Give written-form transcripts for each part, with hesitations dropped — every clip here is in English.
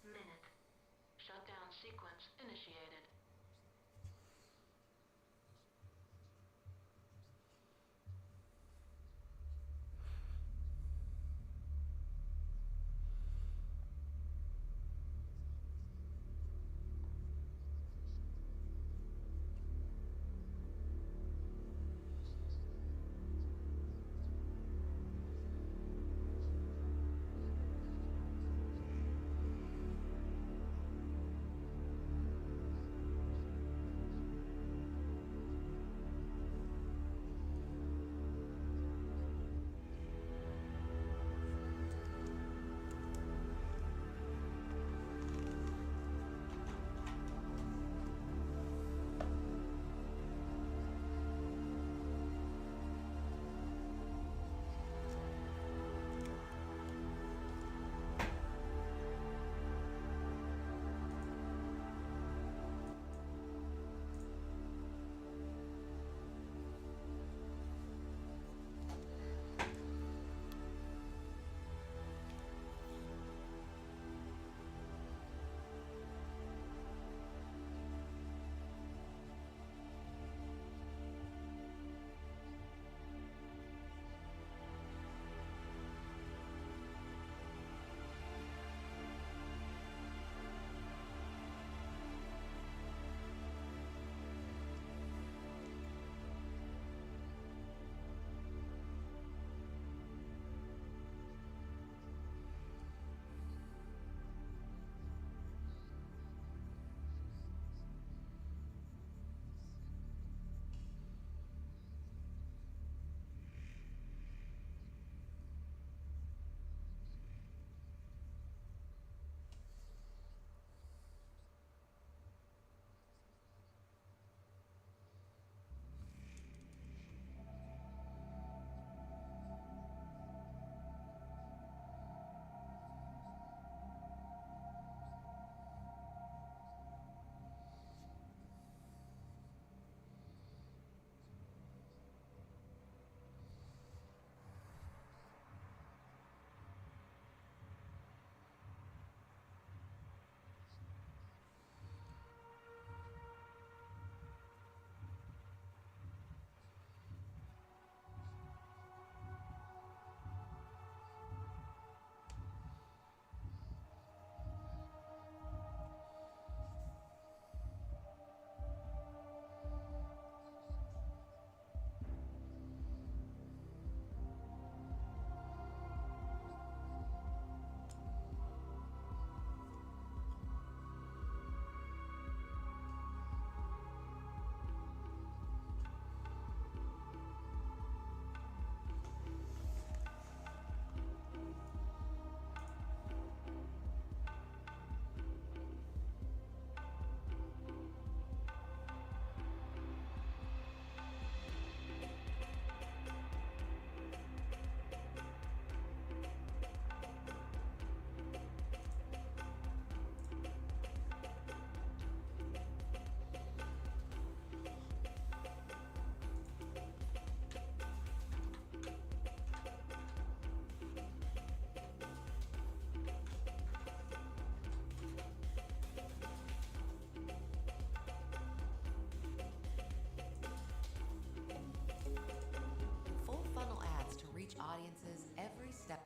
Minute. Shutdown sequence initiated. Full funnel ads to reach audiences every step.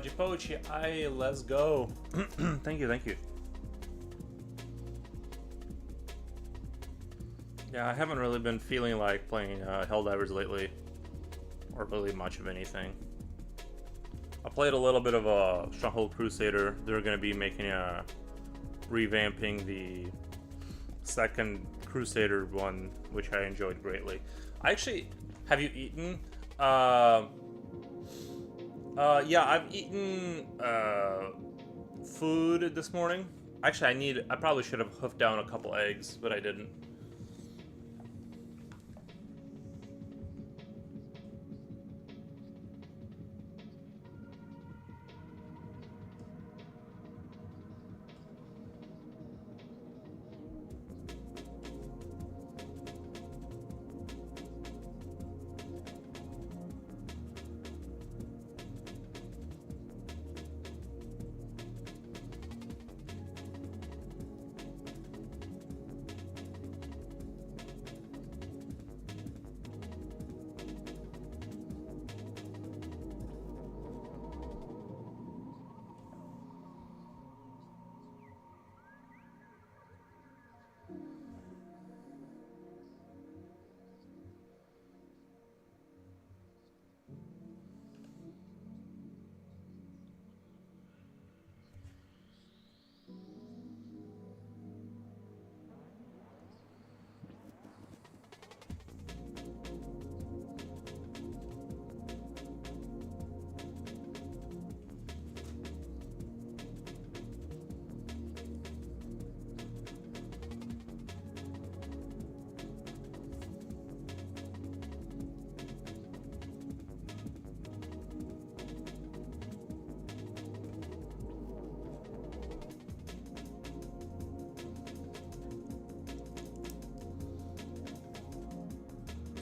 Jipochi, let's go. Thank you, thank you. Yeah, I haven't really been feeling like playing Helldivers lately, or really much of anything. I played a little bit of a Stronghold Crusader. They're going to be making a revamping the second Crusader one, which I enjoyed greatly. I actually, have you eaten? Yeah, I've eaten food this morning. Actually, I probably should have hoofed down a couple eggs, but I didn't.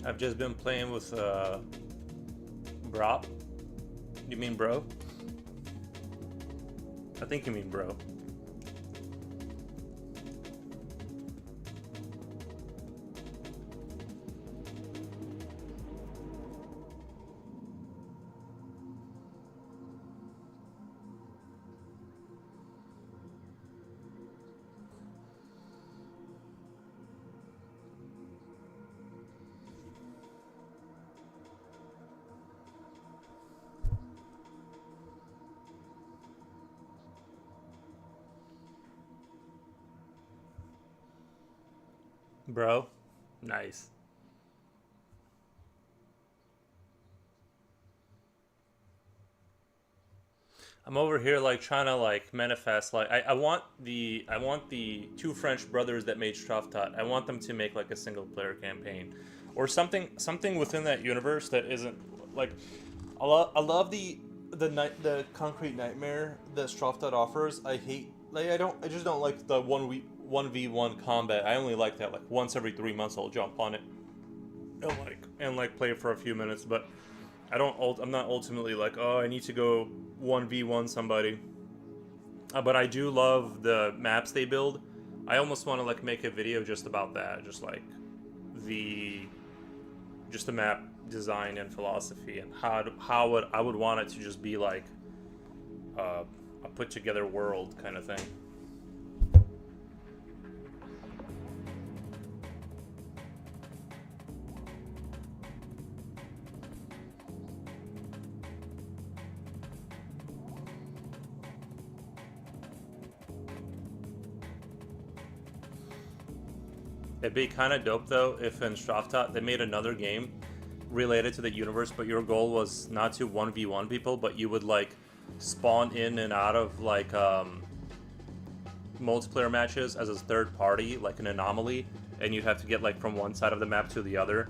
I've just been playing with Brop. You mean bro? I think you mean bro. Bro? Nice. I'm over here like trying to like manifest like I want the two French brothers that made Straftat. I want them to make like a single player campaign or something within that universe that isn't like I love the concrete nightmare that Straftat offers. I hate like I just don't like the 1v1 combat. I only like that like once every 3 months I'll jump on it and play for a few minutes, but I'm not ultimately like, oh, I need to go 1v1 somebody. But I do love the maps they build. I almost want to like make a video just about that, just like the map design and philosophy and I would want it to just be like a put together world kind of thing. It'd be kind of dope though if in Straftat they made another game related to the universe, but your goal was not to 1v1 people, but you would like spawn in and out of like multiplayer matches as a third party, like an anomaly, and you'd have to get like from one side of the map to the other,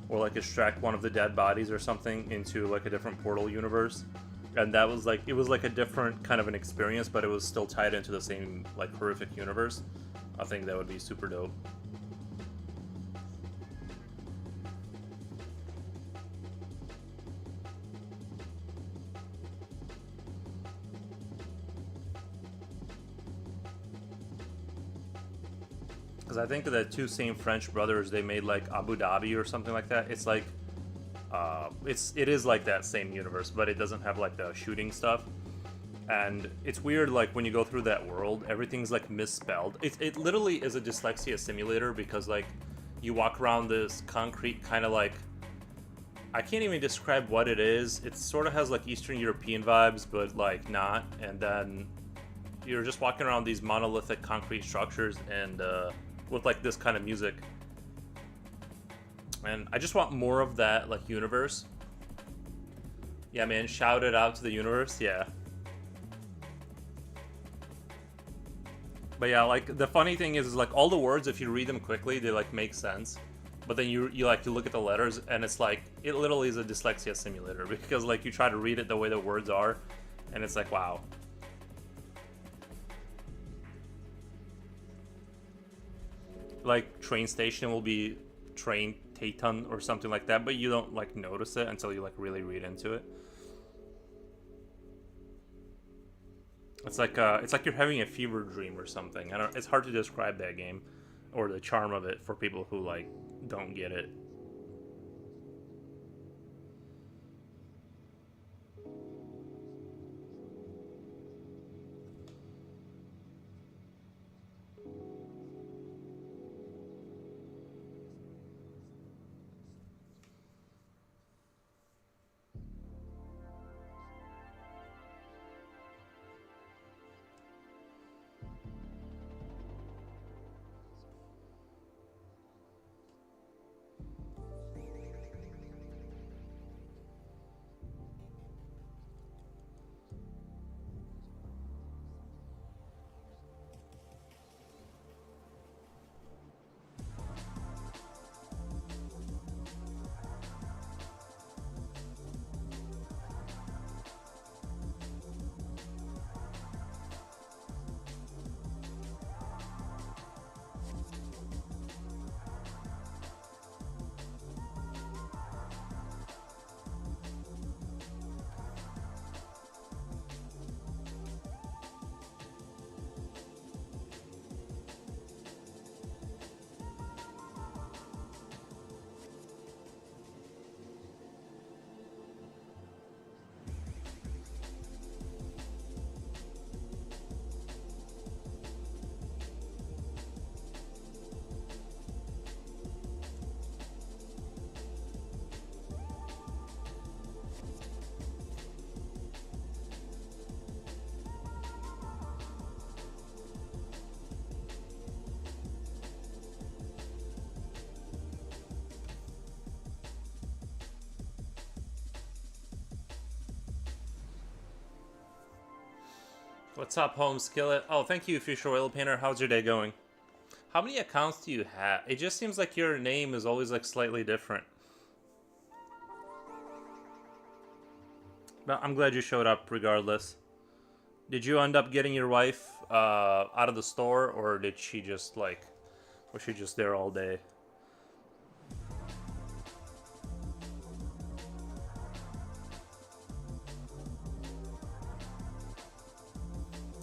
or like extract one of the dead bodies or something into like a different portal universe. And that was like, it was like a different kind of an experience, but it was still tied into the same like horrific universe. I think that would be super dope. Because I think the two same French brothers, they made like Abu Dhabi or something like that. It's like, it is like that same universe, but it doesn't have like the shooting stuff. And it's weird, like when you go through that world, everything's like misspelled. It literally is a dyslexia simulator because like you walk around this concrete kind of like, I can't even describe what it is. It sort of has like Eastern European vibes, but like not. And then you're just walking around these monolithic concrete structures and with like this kind of music. And I just want more of that like universe. Yeah, man, shout it out to the universe. Yeah. But yeah, like the funny thing is like all the words, if you read them quickly, they like make sense. But then you look at the letters and it's like it literally is a dyslexia simulator because like you try to read it the way the words are, and it's like wow. Like train station will be train Tayton or something like that, but you don't like notice it until you like really read into it. It's like you're having a fever dream or something. I don't. It's hard to describe that game, or the charm of it for people who like don't get it. What's up, Home Skillet? Oh, thank you, Future Oil Painter. How's your day going? How many accounts do you have? It just seems like your name is always like slightly different. But I'm glad you showed up regardless. Did you end up getting your wife out of the store, or did she just like, was she just there all day?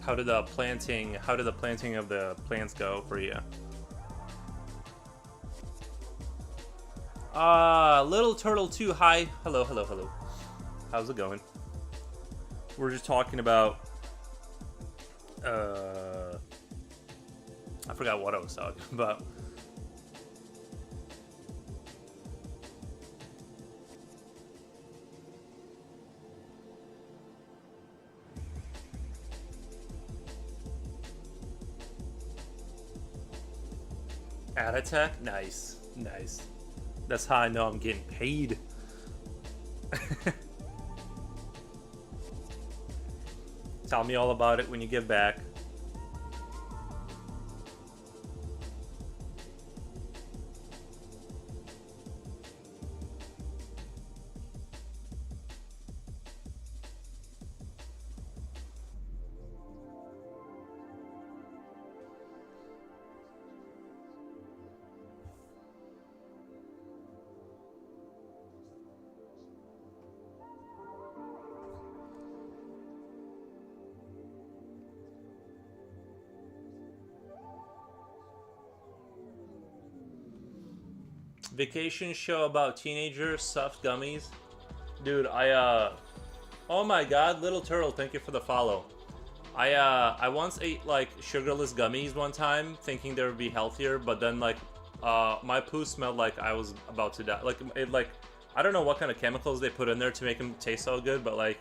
How did the planting of the plants go for you? Little Turtle 2, hi. Hello, hello, hello. How's it going? We're just talking about I forgot what I was talking about. Ad attack? Nice. Nice. That's how I know I'm getting paid. Tell me all about it when you get back. Vacation show about teenagers, soft gummies. Dude, oh my god, Little Turtle, thank you for the follow. I once ate like sugarless gummies one time, thinking they would be healthier, but then like my poo smelled like I was about to die. Like I don't know what kind of chemicals they put in there to make them taste so good, but like,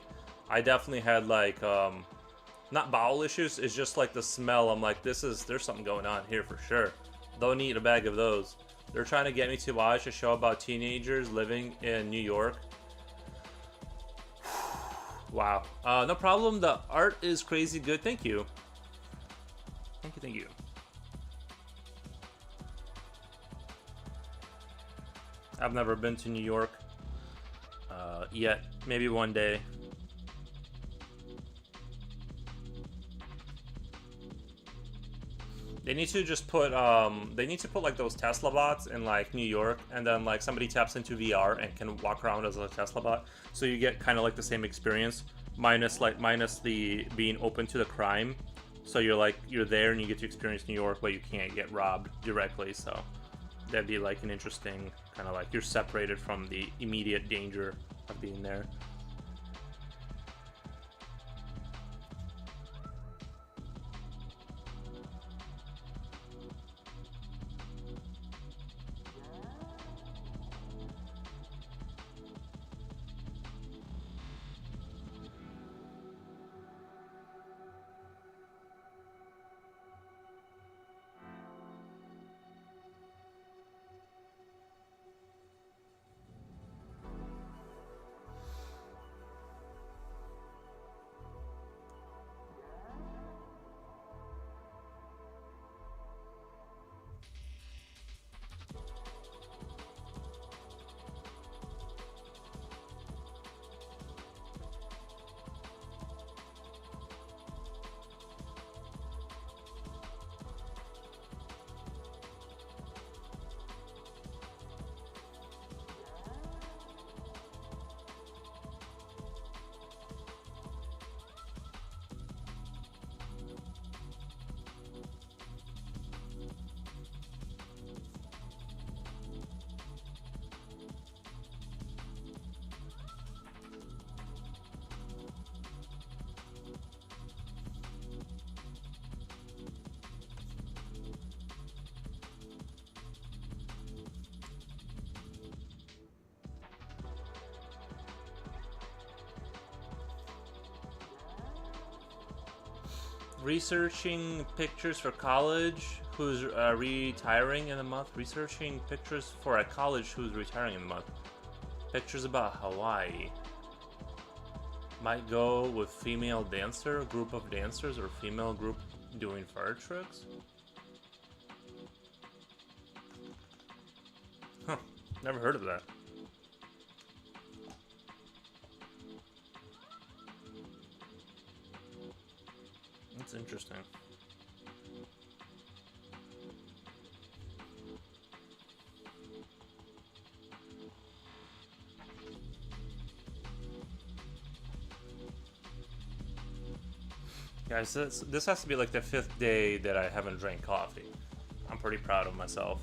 I definitely had like, not bowel issues. It's just like the smell. I'm like, there's something going on here for sure. Don't eat a bag of those. They're trying to get me to watch a show about teenagers living in New York. Wow. No problem. The art is crazy good. Thank you. Thank you. Thank you. I've never been to New York yet. Maybe one day. They need to just put they need to put like those Tesla bots in like New York, and then like somebody taps into VR and can walk around as a Tesla bot, so you get kind of like the same experience, minus the being open to the crime. So you're there and you get to experience New York, but you can't get robbed directly. So that'd be like an interesting kind of like you're separated from the immediate danger of being there. Researching pictures for college who's retiring in a month. Researching pictures for a college who's retiring in a month. Pictures about Hawaii. Might go with female dancer, group of dancers, or female group doing fire tricks. Huh, never heard of that. That's interesting. Guys, this has to be like the 5th day that I haven't drank coffee. I'm pretty proud of myself.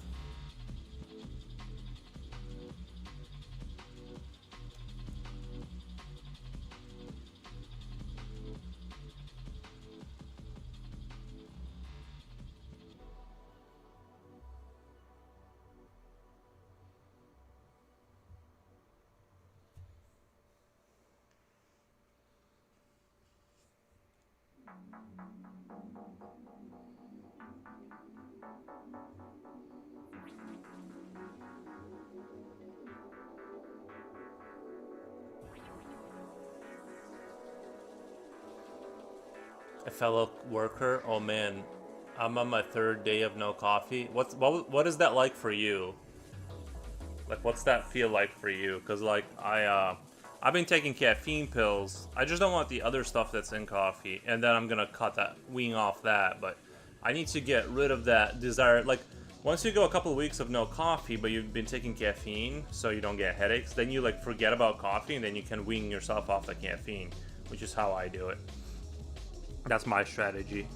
A fellow worker. Oh man, I'm on my 3rd day of no coffee. What is that like for you? Like, what's that feel like for you? Because like I've been taking caffeine pills. I just don't want the other stuff that's in coffee, and then I'm gonna cut that wean off that. But I need to get rid of that desire. Like, once you go a couple of weeks of no coffee, but you've been taking caffeine, so you don't get headaches, then you like forget about coffee, and then you can wean yourself off the caffeine, which is how I do it. That's my strategy.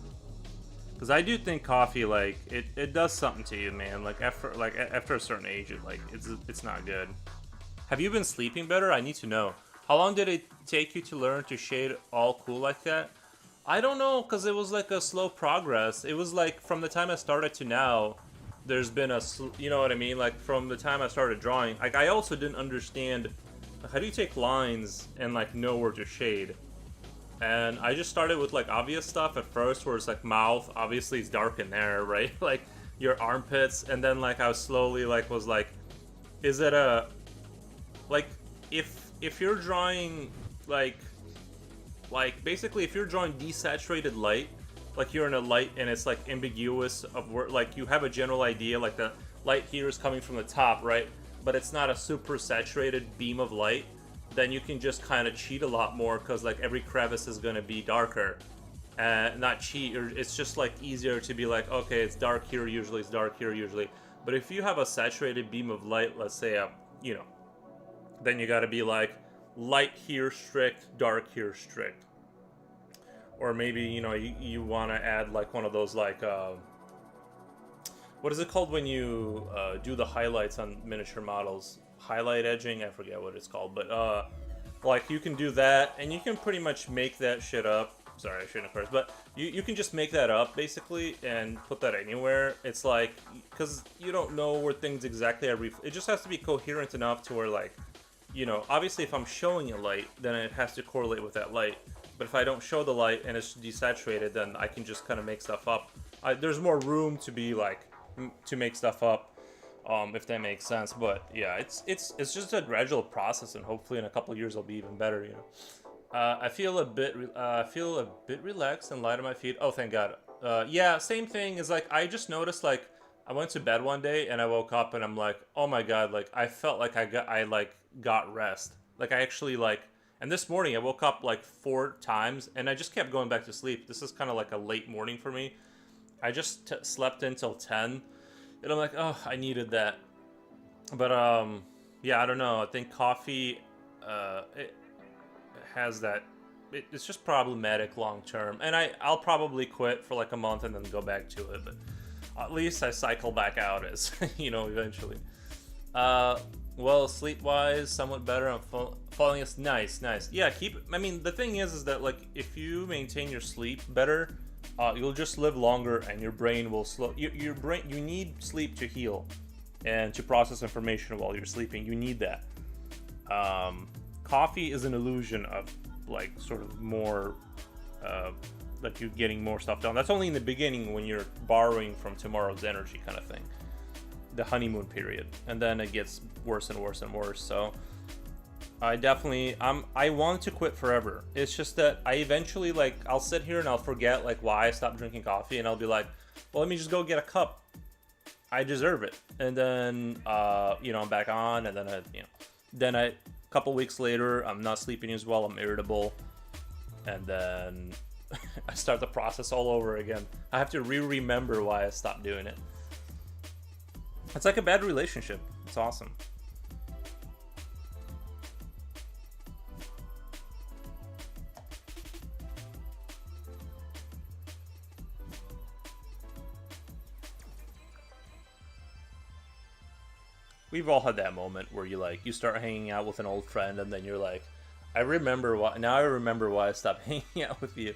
Because I do think coffee, like, it does something to you, man. Like after a certain age, it's not good. Have you been sleeping better? I need to know. How long did it take you to learn to shade all cool like that? I don't know, because it was like a slow progress. It was like from the time I started to now, there's been you know what I mean? Like from the time I started drawing, like I also didn't understand how do you take lines and like know where to shade. And I just started with like obvious stuff at first, where it's like mouth, obviously it's dark in there, right? Like your armpits, and then like I was slowly like was like, is it a like if you're drawing like basically if you're drawing desaturated light, like you're in a light and it's like ambiguous of where like you have a general idea like the light here is coming from the top, right? But it's not a super saturated beam of light, then you can just kind of cheat a lot more because like every crevice is going to be darker. Not cheat, or it's just like easier to be like, okay, it's dark here usually, it's dark here usually. But if you have a saturated beam of light, let's say you know, then you got to be like light here strict, dark here strict. Or maybe, you know, you want to add like one of those like what is it called when you do the highlights on miniature models? Highlight edging, I forget what it's called, but like you can do that, and you can pretty much make that shit up. Sorry, I shouldn't have cursed, but you can just make that up basically and put that anywhere. It's like, because you don't know where things exactly are. It just has to be coherent enough to where like, you know, obviously if I'm showing a light, then it has to correlate with that light. But if I don't show the light and it's desaturated, then I can just kind of make stuff up. There's more room to be like to make stuff up, if that makes sense. But yeah, it's just a gradual process, and hopefully in a couple of years I'll be even better. You know. I feel a bit relaxed and light on my feet. Oh, thank God. Yeah, same thing is like I just noticed like I went to bed one day and I woke up and I'm like, oh my God, like I felt like I got rest. Like I actually like, and this morning I woke up like 4 times and I just kept going back to sleep. This is kind of like a late morning for me. I just slept until 10 and I'm like, oh, I needed that. But yeah, I don't know. I think coffee, it has that. It's just problematic long term, and I'll probably quit for like a month and then go back to it. But at least I cycle back out as you know eventually. Well, sleep wise, somewhat better. I'm falling asleep. Nice. Yeah, I mean, the thing is that like if you maintain your sleep better, you'll just live longer, and your brain will slow. Your brain, you need sleep to heal, and to process information while you're sleeping. You need that. Coffee is an illusion of like sort of more like you getting more stuff done. That's only in the beginning when you're borrowing from tomorrow's energy kind of thing, the honeymoon period, and then it gets worse and worse and worse. So I want to quit forever. It's just that I eventually like I'll sit here and I'll forget like why I stopped drinking coffee, and I'll be like, well, let me just go get a cup. I deserve it. And then you know, I'm back on, and then then a couple weeks later I'm not sleeping as well, I'm irritable, and then I start the process all over again. I have to remember why I stopped doing it. It's like a bad relationship. It's awesome. We've all had that moment where you start hanging out with an old friend, and then you're like, I remember why I stopped hanging out with you.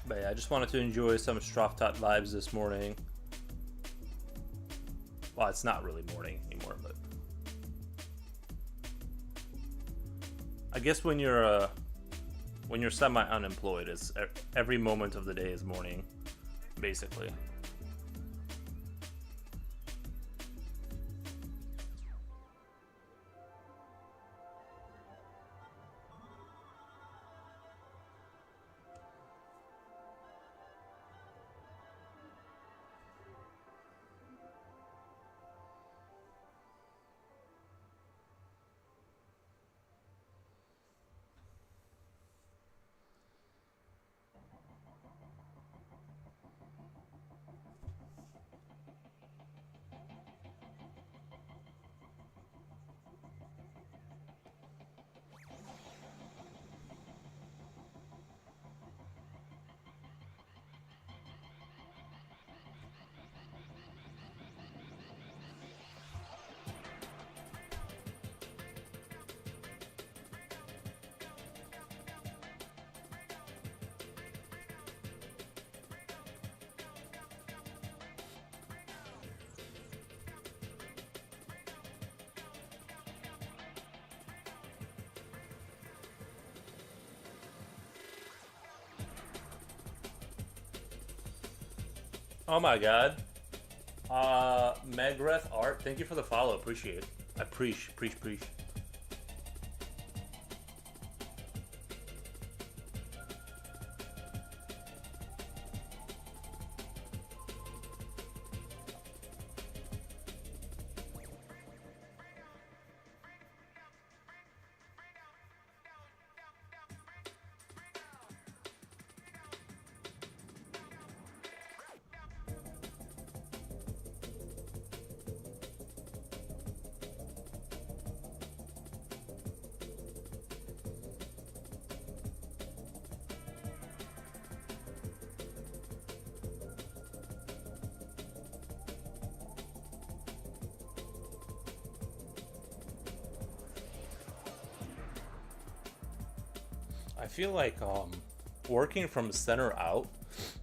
But yeah, I just wanted to enjoy some Straftat vibes this morning. Well, it's not really morning anymore, but I guess when you're semi-unemployed, it's every moment of the day is morning, basically. Oh my god. Megreth Art, thank you for the follow. Appreciate it. I preach. I feel like working from center out,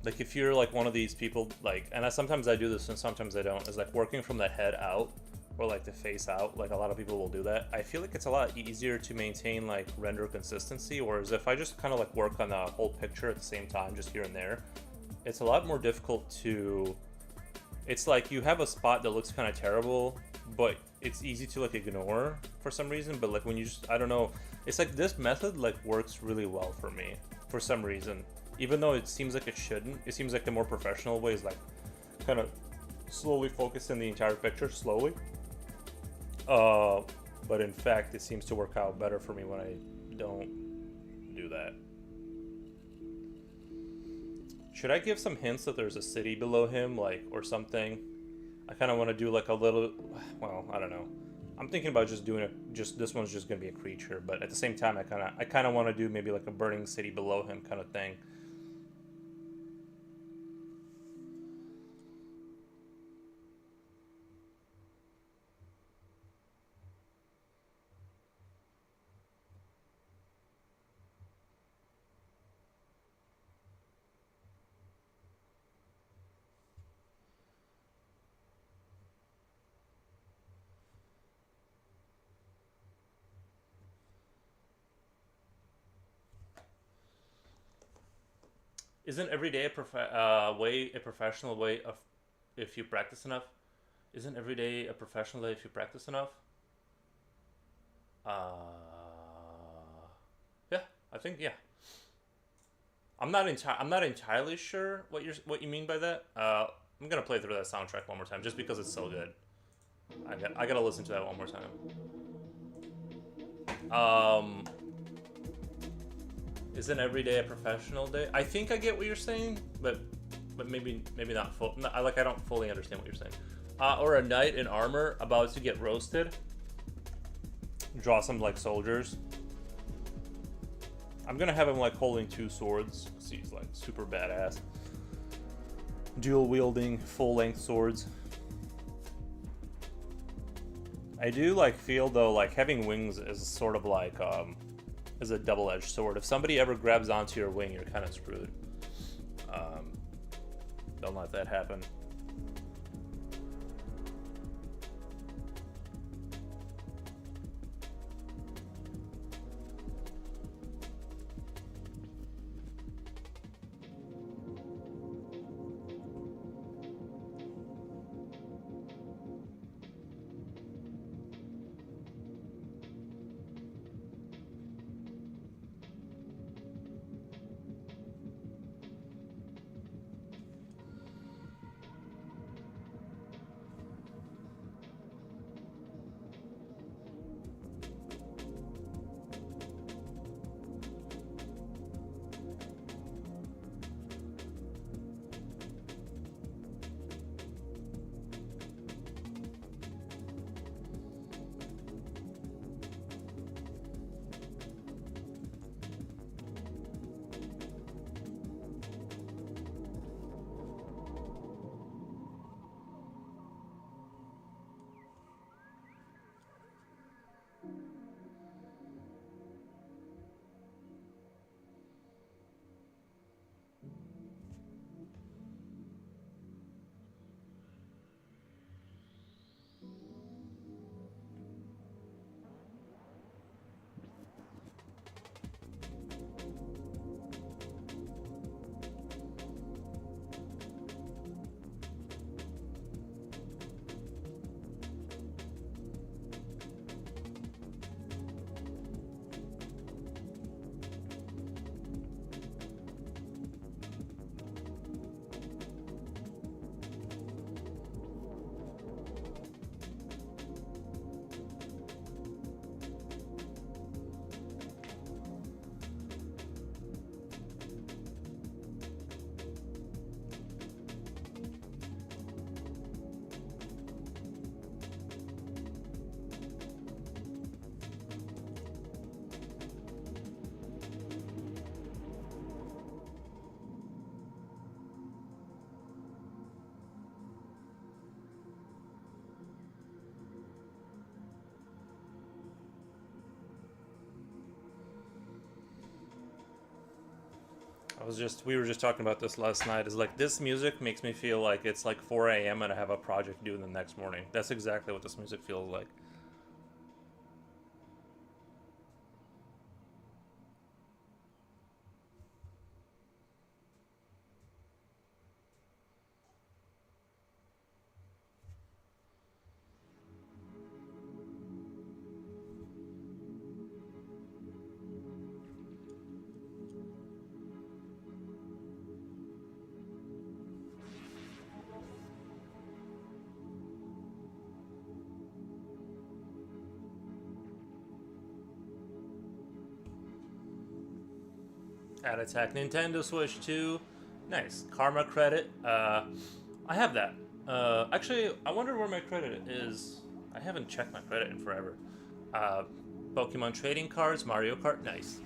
like if you're like one of these people, like, and sometimes I do this and sometimes I don't, is like working from the head out or like the face out, like a lot of people will do that. I feel like it's a lot easier to maintain like render consistency, whereas if I just kind of like work on the whole picture at the same time, just here and there, it's a lot more difficult to, it's like you have a spot that looks kind of terrible, but it's easy to like ignore for some reason. But like when you just, I don't know, it's like this method like works really well for me for some reason, even though it seems like it shouldn't. It seems like the more professional way is like kind of slowly focusing the entire picture slowly, but in fact it seems to work out better for me when I don't do that. Should I give some hints that there's a city below him, like, or something? I kind of want to do like a little, well, I don't know. I'm thinking about just doing it, just this one's just going to be a creature, but at the same time I kind of want to do maybe like a burning city below him kind of thing. Isn't every day a professional way of if you practice enough? Isn't every day a professional day if you practice enough? Yeah, I think yeah. I'm not entirely sure what you mean by that. I'm gonna play through that soundtrack one more time just because it's so good. I gotta listen to that one more time. Um, isn't every day a professional day? I think I get what you're saying, but maybe not full. I don't fully understand what you're saying. Or a knight in armor about to get roasted. Draw some like soldiers. I'm gonna have him like holding two swords because he's like super badass. Dual wielding, full length swords. I do like feel though like having wings is sort of like is a double-edged sword. If somebody ever grabs onto your wing, you're kind of screwed. Don't let that happen. We were just talking about this last night. Is like this music makes me feel like it's like 4 a.m. and I have a project due the next morning. That's exactly what this music feels like. Add attack Nintendo Switch 2. Nice. Karma credit. I have that. Actually, I wonder where my credit is. I haven't checked my credit in forever. Uh, Pokemon trading cards, Mario Kart. Nice.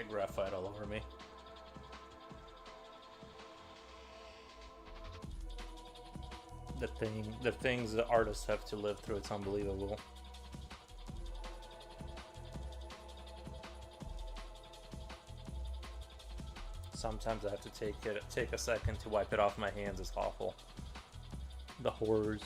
Graphite all over me. The things that artists have to live through, it's unbelievable. Sometimes I have to take a second to wipe it off my hands. It's awful. The horrors.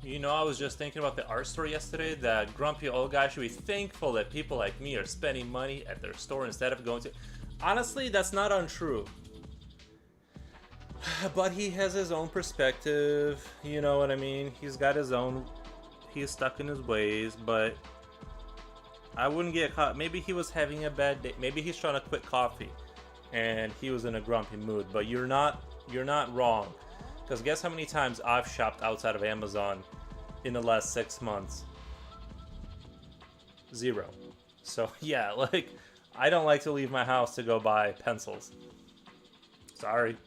You know, I was just thinking about the art store yesterday. That grumpy old guy should be thankful that people like me are spending money at their store instead of going to... Honestly, that's not untrue. But he has his own perspective, you know what I mean? He's got his own... He's stuck in his ways, but... I wouldn't get caught. Maybe he was having a bad day. Maybe he's trying to quit coffee. And he was in a grumpy mood. But you're not wrong. Because guess how many times I've shopped outside of Amazon in the last 6 months? 0. So yeah, like, I don't like to leave my house to go buy pencils. Sorry.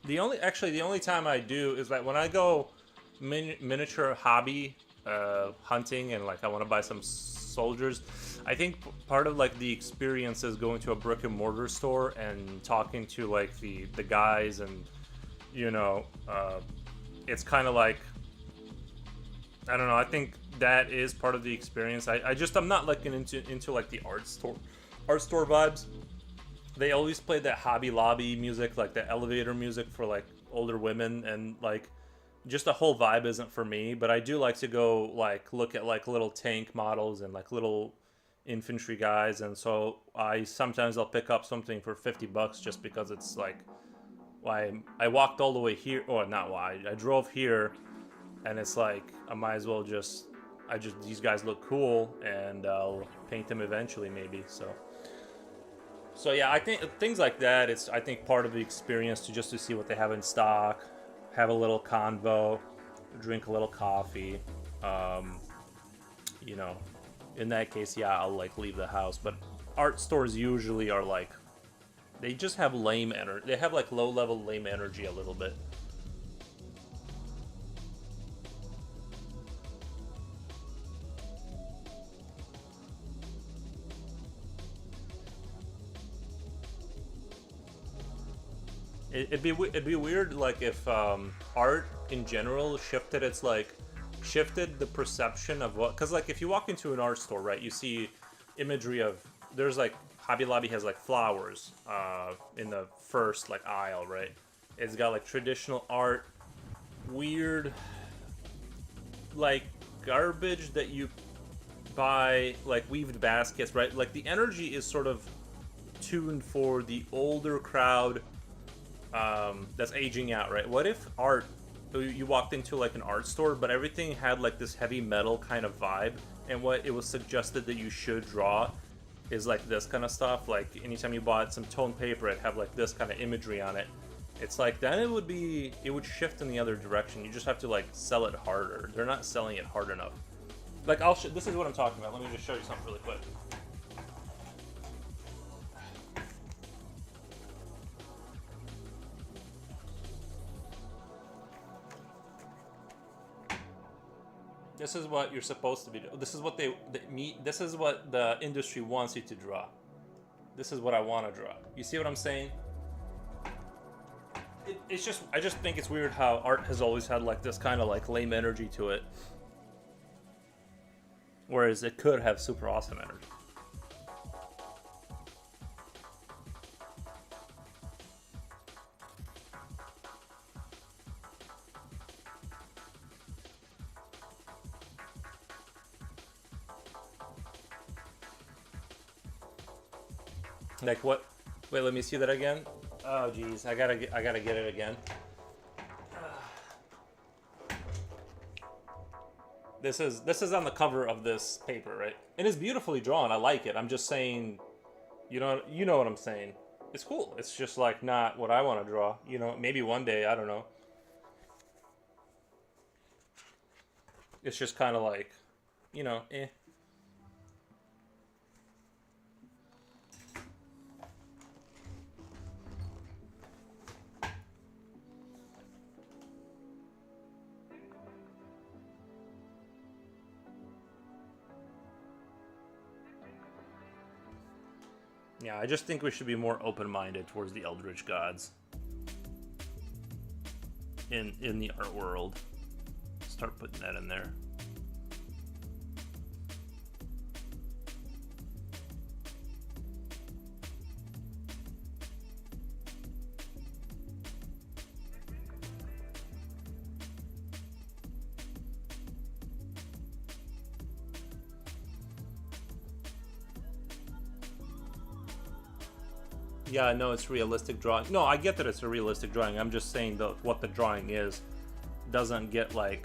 The only time I do is like when I go miniature hobby hunting and like I want to buy some soldiers. I think part of like the experience is going to a brick and mortar store and talking to like the guys, and you know, it's kind of like, I don't know, I think that is part of the experience. I'm not looking into like the art store vibes. They always play that Hobby Lobby music, like the elevator music for like older women, and like just the whole vibe isn't for me. But I do like to go like look at like little tank models and like little infantry guys, and so sometimes I'll pick up something for $50 just because it's like, why I walked all the way here, or not why I drove here, and it's like I might as well these guys look cool and I'll paint them eventually maybe. So yeah, I think things like that, it's I think part of the experience to see what they have in stock, have a little convo, drink a little coffee. You know, in that case, yeah, I'll like leave the house. But art stores usually are like, they just have lame energy. They have like low-level lame energy a little bit. It'd be weird like if art in general shifted the perception of what, because like if you walk into an art store, right, you see imagery of, there's like Hobby Lobby has like flowers in the first like aisle, right? It's got like traditional art, weird like garbage that you buy like weaved baskets, right? Like the energy is sort of tuned for the older crowd that's aging out, right? What if art, you walked into like an art store, but everything had like this heavy metal kind of vibe, and what it was suggested that you should draw is like this kind of stuff. Like anytime you bought some toned paper, it'd have like this kind of imagery on it. It's like then it would shift in the other direction. You just have to like sell it harder. They're not selling it hard enough. Like this is what I'm talking about. Let me just show you something really quick. This is what you're supposed to be doing. This is what this is what the industry wants you to draw. This is what I want to draw. You see what I'm saying? It's just, I just think it's weird how art has always had like this kind of like lame energy to it, whereas it could have super awesome energy. Like what? Wait, let me see that again. Oh geez, I gotta get it again. This is on the cover of this paper, right? It is beautifully drawn. I like it. I'm just saying, you know what I'm saying. It's cool. It's just like not what I want to draw. You know, maybe one day, I don't know. It's just kind of like, you know, eh. Yeah, I just think we should be more open-minded towards the Eldritch gods in the art world. Start putting that in there. Yeah, no, it's realistic drawing. No, I get that it's a realistic drawing. I'm just saying that what the drawing is doesn't get like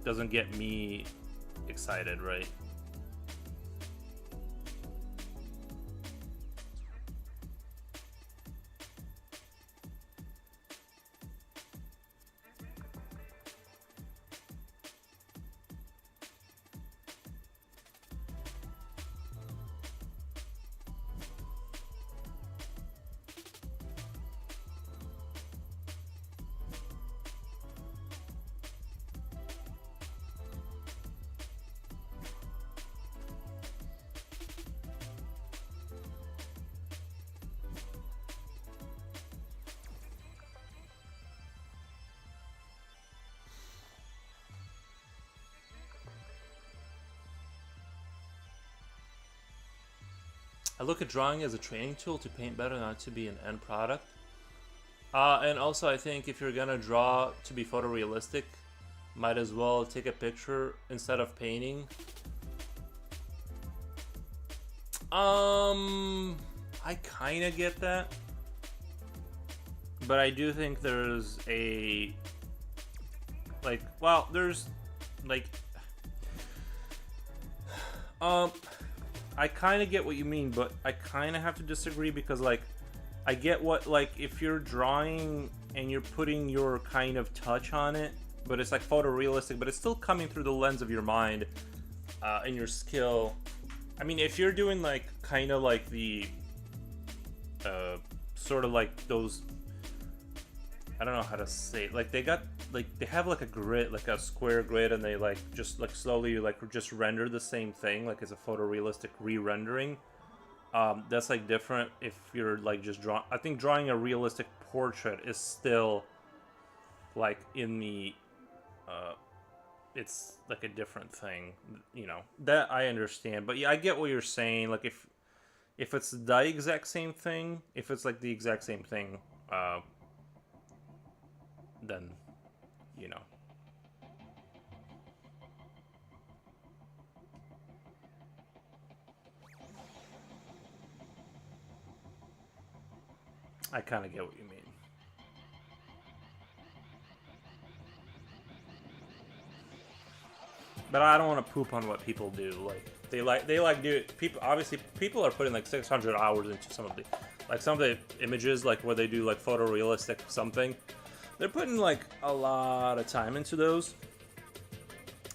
doesn't get me excited, right? I look at drawing as a training tool to paint better, not to be an end product. And also, I think if you're gonna draw to be photorealistic, might as well take a picture instead of painting. I kind of get that, but I do think there's a like, well, there's like, I kind of get what you mean, but I kind of have to disagree because, like, I get what, like, if you're drawing and you're putting your kind of touch on it, but it's like photorealistic, but it's still coming through the lens of your mind and your skill. I mean, if you're doing like kind of like the sort of like those, I don't know how to say it. Like they have like a grid, like a square grid, and they like just like slowly like just render the same thing, like it's a photorealistic re-rendering. That's like different if you're like just drawing. I think drawing a realistic portrait is still like in the it's like a different thing, you know. That I understand, but yeah, I get what you're saying. Like if it's the exact same thing, if it's like the exact same thing, then, you know. I kind of get what you mean. But I don't want to poop on what people do. Like they like do it. People obviously people are putting like 600 hours into some of the images, like where they do like photorealistic something. They're putting like a lot of time into those,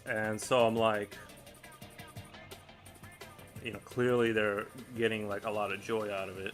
and so I'm like, clearly they're getting like a lot of joy out of it.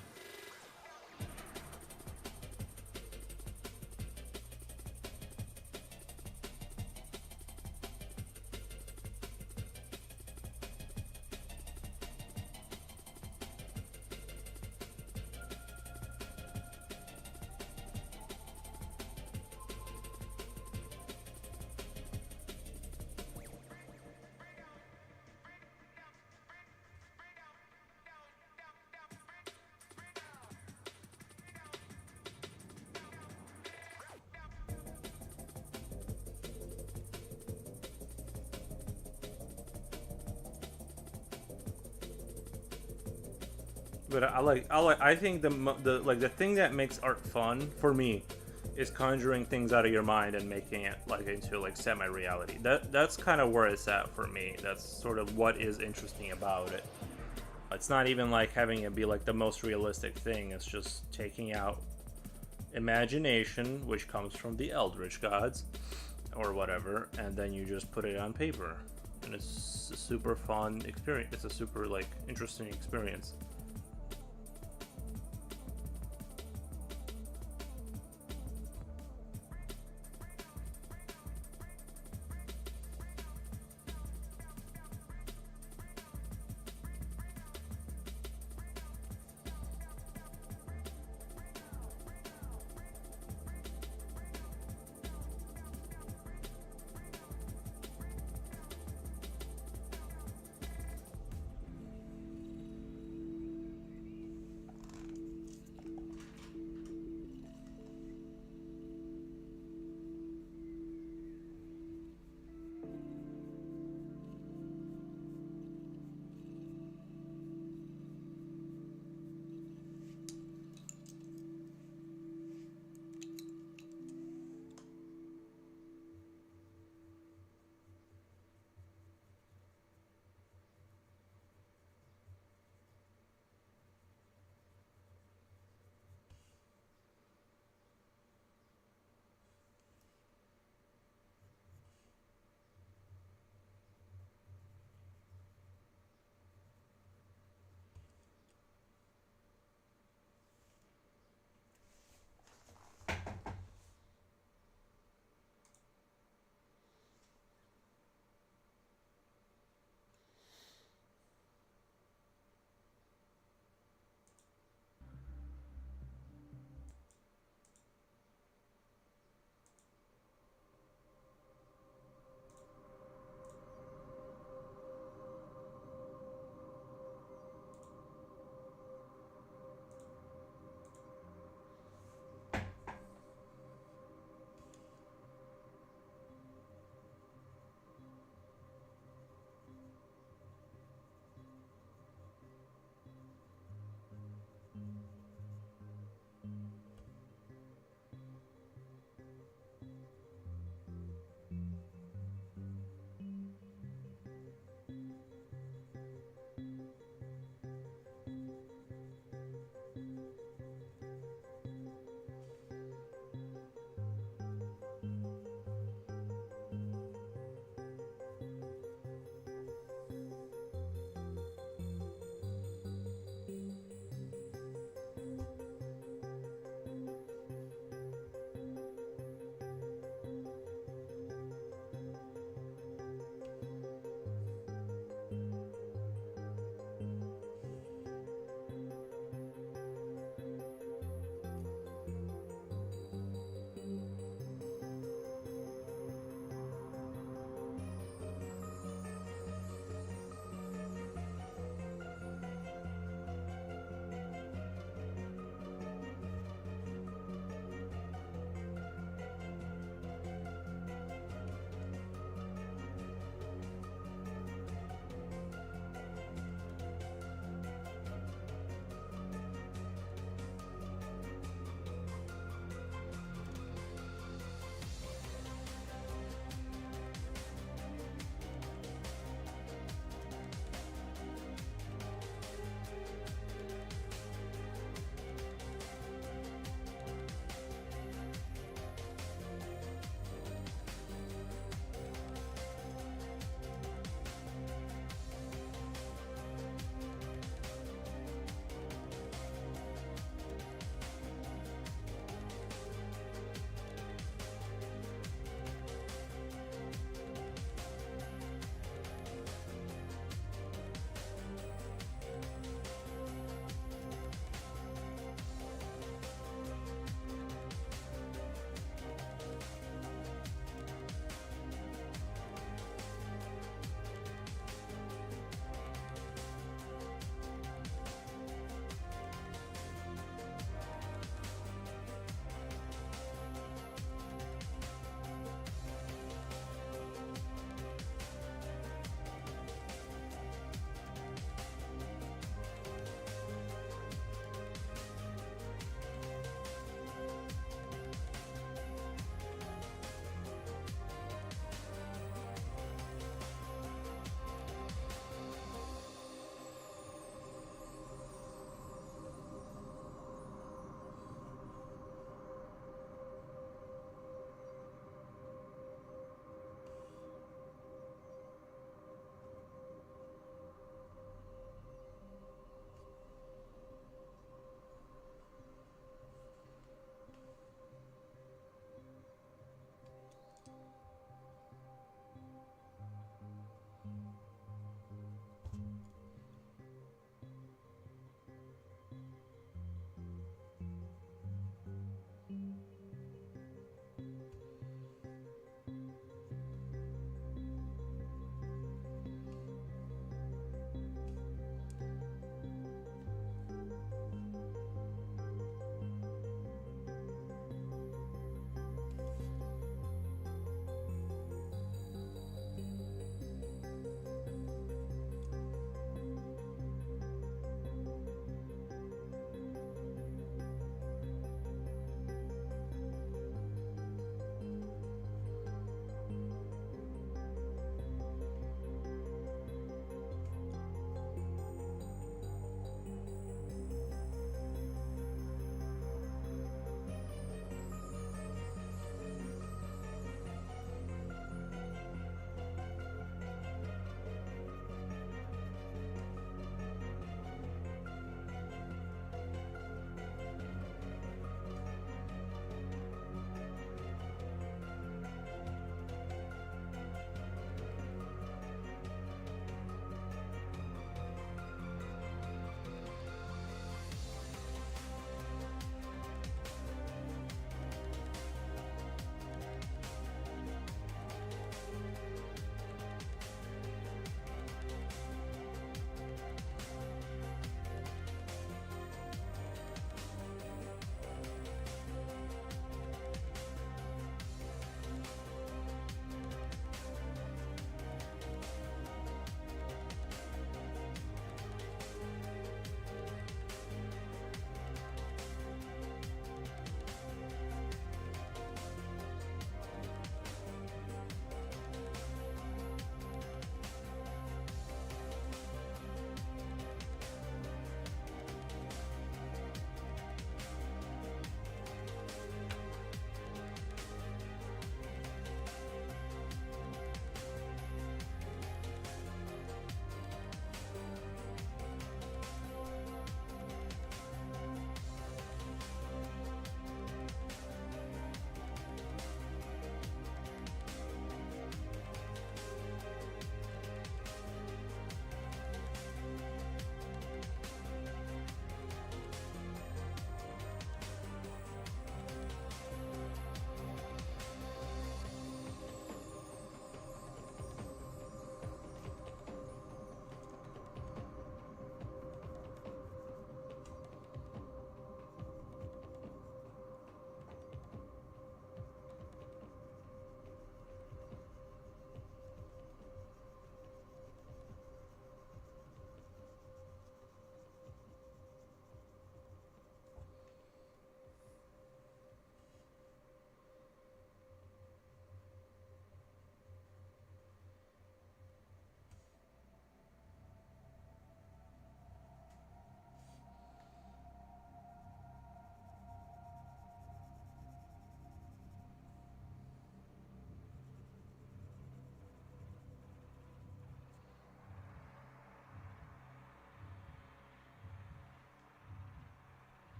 But I think the thing that makes art fun for me is conjuring things out of your mind and making it like into like semi-reality. That's kind of where it's at for me. That's sort of what is interesting about it. It's not even like having it be like the most realistic thing. It's just taking out imagination, which comes from the Eldritch gods or whatever, and then you just put it on paper. And it's a super fun experience. It's a super like interesting experience.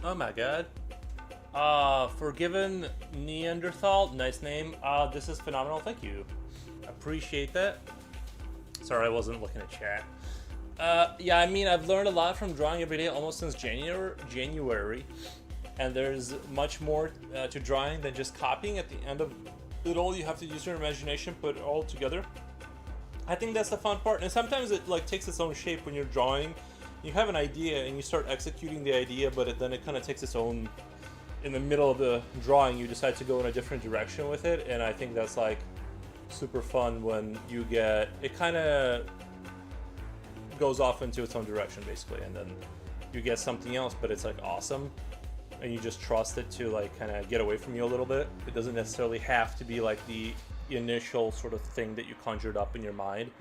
Oh my god. Forgiven Neanderthal, nice name. This is phenomenal, thank you. Appreciate that. Sorry, I wasn't looking at chat. Yeah, I mean, I've learned a lot from drawing every day almost since January. And there's much more to drawing than just copying. At the end of it all, you have to use your imagination, put it all together. I think that's the fun part. And sometimes it like takes its own shape when you're drawing. You have an idea and you start executing the idea, but then it kind of takes its own. In the middle of the drawing, you decide to go in a different direction with it, and I think that's like super fun when you get it. Kind of goes off into its own direction basically, and then you get something else, but it's like awesome, and you just trust it to like kind of get away from you a little bit. It doesn't necessarily have to be like the initial sort of thing that you conjured up in your mind.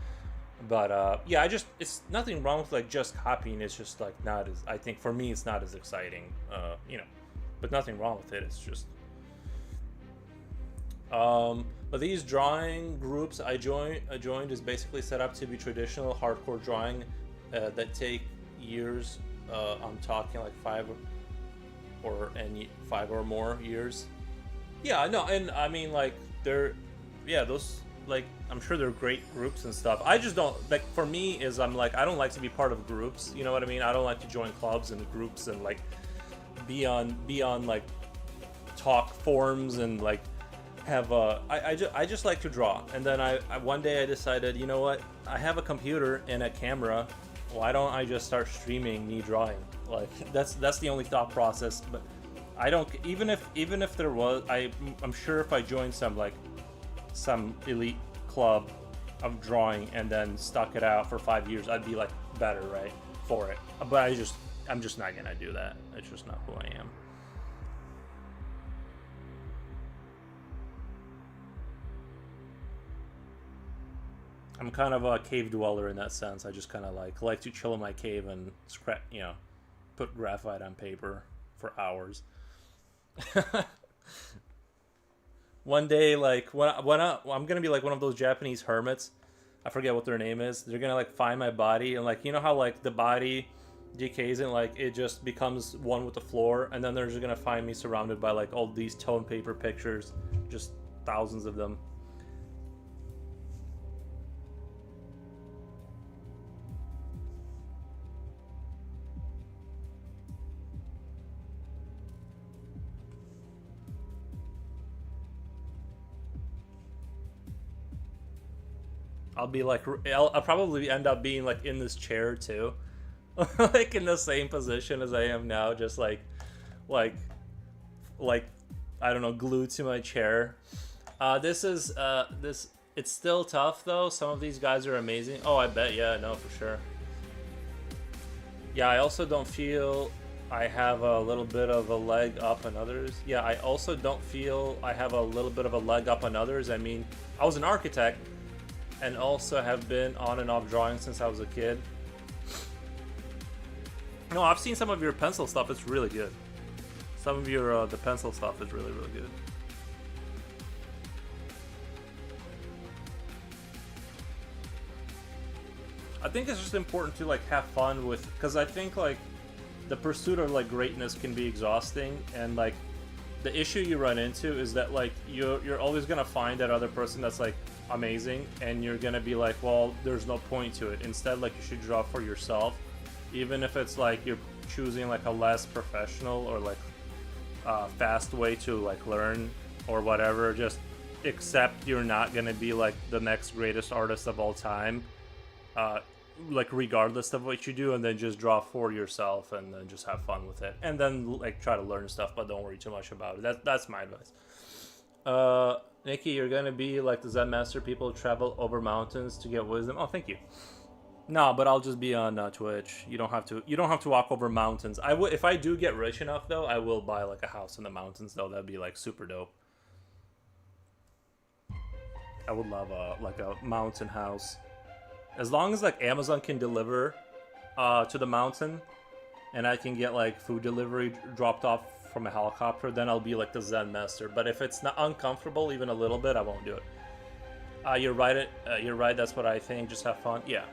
But yeah, it's nothing wrong with like just copying. It's just like not as, I think for me it's not as exciting, you know. But nothing wrong with it. It's just. But these drawing groups I joined is basically set up to be traditional hardcore drawing that take years. I'm talking like 5 or more years. Yeah, no, and I mean like those like I'm sure they're great groups and stuff. I just don't like. For me, is I'm like I don't like to be part of groups. You know what I mean? I don't like to join clubs and groups and like. Be on like talk forums and like have I just like to draw. And then I one day I decided, you know what, I have a computer and a camera, why don't I just start streaming me drawing? Like that's the only thought process. But I don't, even if there was, I'm sure if I joined some elite club of drawing and then stuck it out for 5 years, I'd be like better, right, for it. But I'm just not gonna do that. It's just not who I am. I'm kind of a cave dweller in that sense. I just kind of like to chill in my cave and put graphite on paper for hours. One day, like I'm gonna be like one of those Japanese hermits. I forget what their name is. They're gonna like find my body and like, you know how like the body decays and like it just becomes one with the floor, and then they're just gonna find me surrounded by like all these tone paper pictures, just thousands of them. I'll probably end up being like in this chair too. Like in the same position as I am now, just like I don't know, glued to my chair. This it's still tough though. Some of these guys are amazing. Oh, I bet. Yeah, no, for sure. Yeah, I also don't feel I have a little bit of a leg up on others. Yeah, I also don't feel I have a little bit of a leg up on others. I mean, I was an architect and also have been on and off drawing since I was a kid. No, I've seen some of your pencil stuff. It's really good. Some of your the pencil stuff is really, really good. I think it's just important to like have fun with, because I think like the pursuit of like greatness can be exhausting, and like the issue you run into is that like you're always gonna find that other person that's like amazing, and you're gonna be like, well, there's no point to it. Instead, like you should draw for yourself, even if it's like you're choosing like a less professional or like fast way to like learn or whatever. Just accept you're not gonna be like the next greatest artist of all time, like regardless of what you do, and then just draw for yourself and then just have fun with it, and then like try to learn stuff, but don't worry too much about it. That's my advice. Nikki, you're gonna be like the Zen master. People travel over mountains to get wisdom. Oh, thank you. No, but I'll just be on Twitch. You don't have to walk over mountains. I would, if I do get rich enough though, I will buy like a house in the mountains though. That'd be like super dope. I would love like a mountain house. As long as like Amazon can deliver to the mountain, and I can get like food delivery dropped off from a helicopter, then I'll be like the Zen master. But if it's not uncomfortable even a little bit, I won't do it. You're right. You're right. That's what I think. Just have fun. Yeah.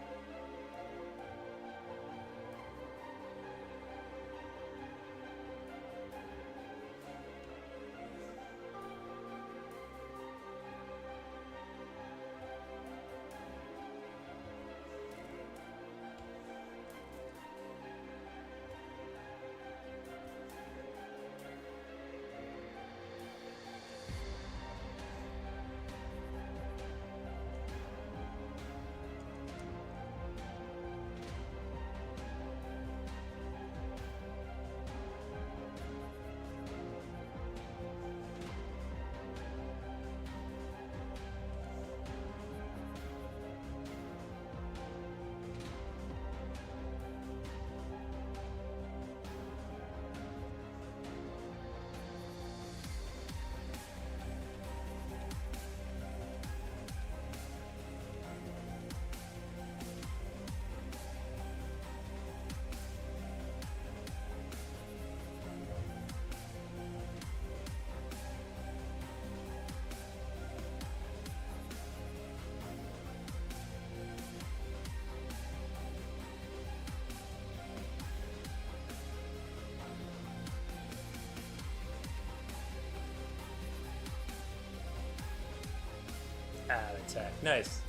attack. Nice.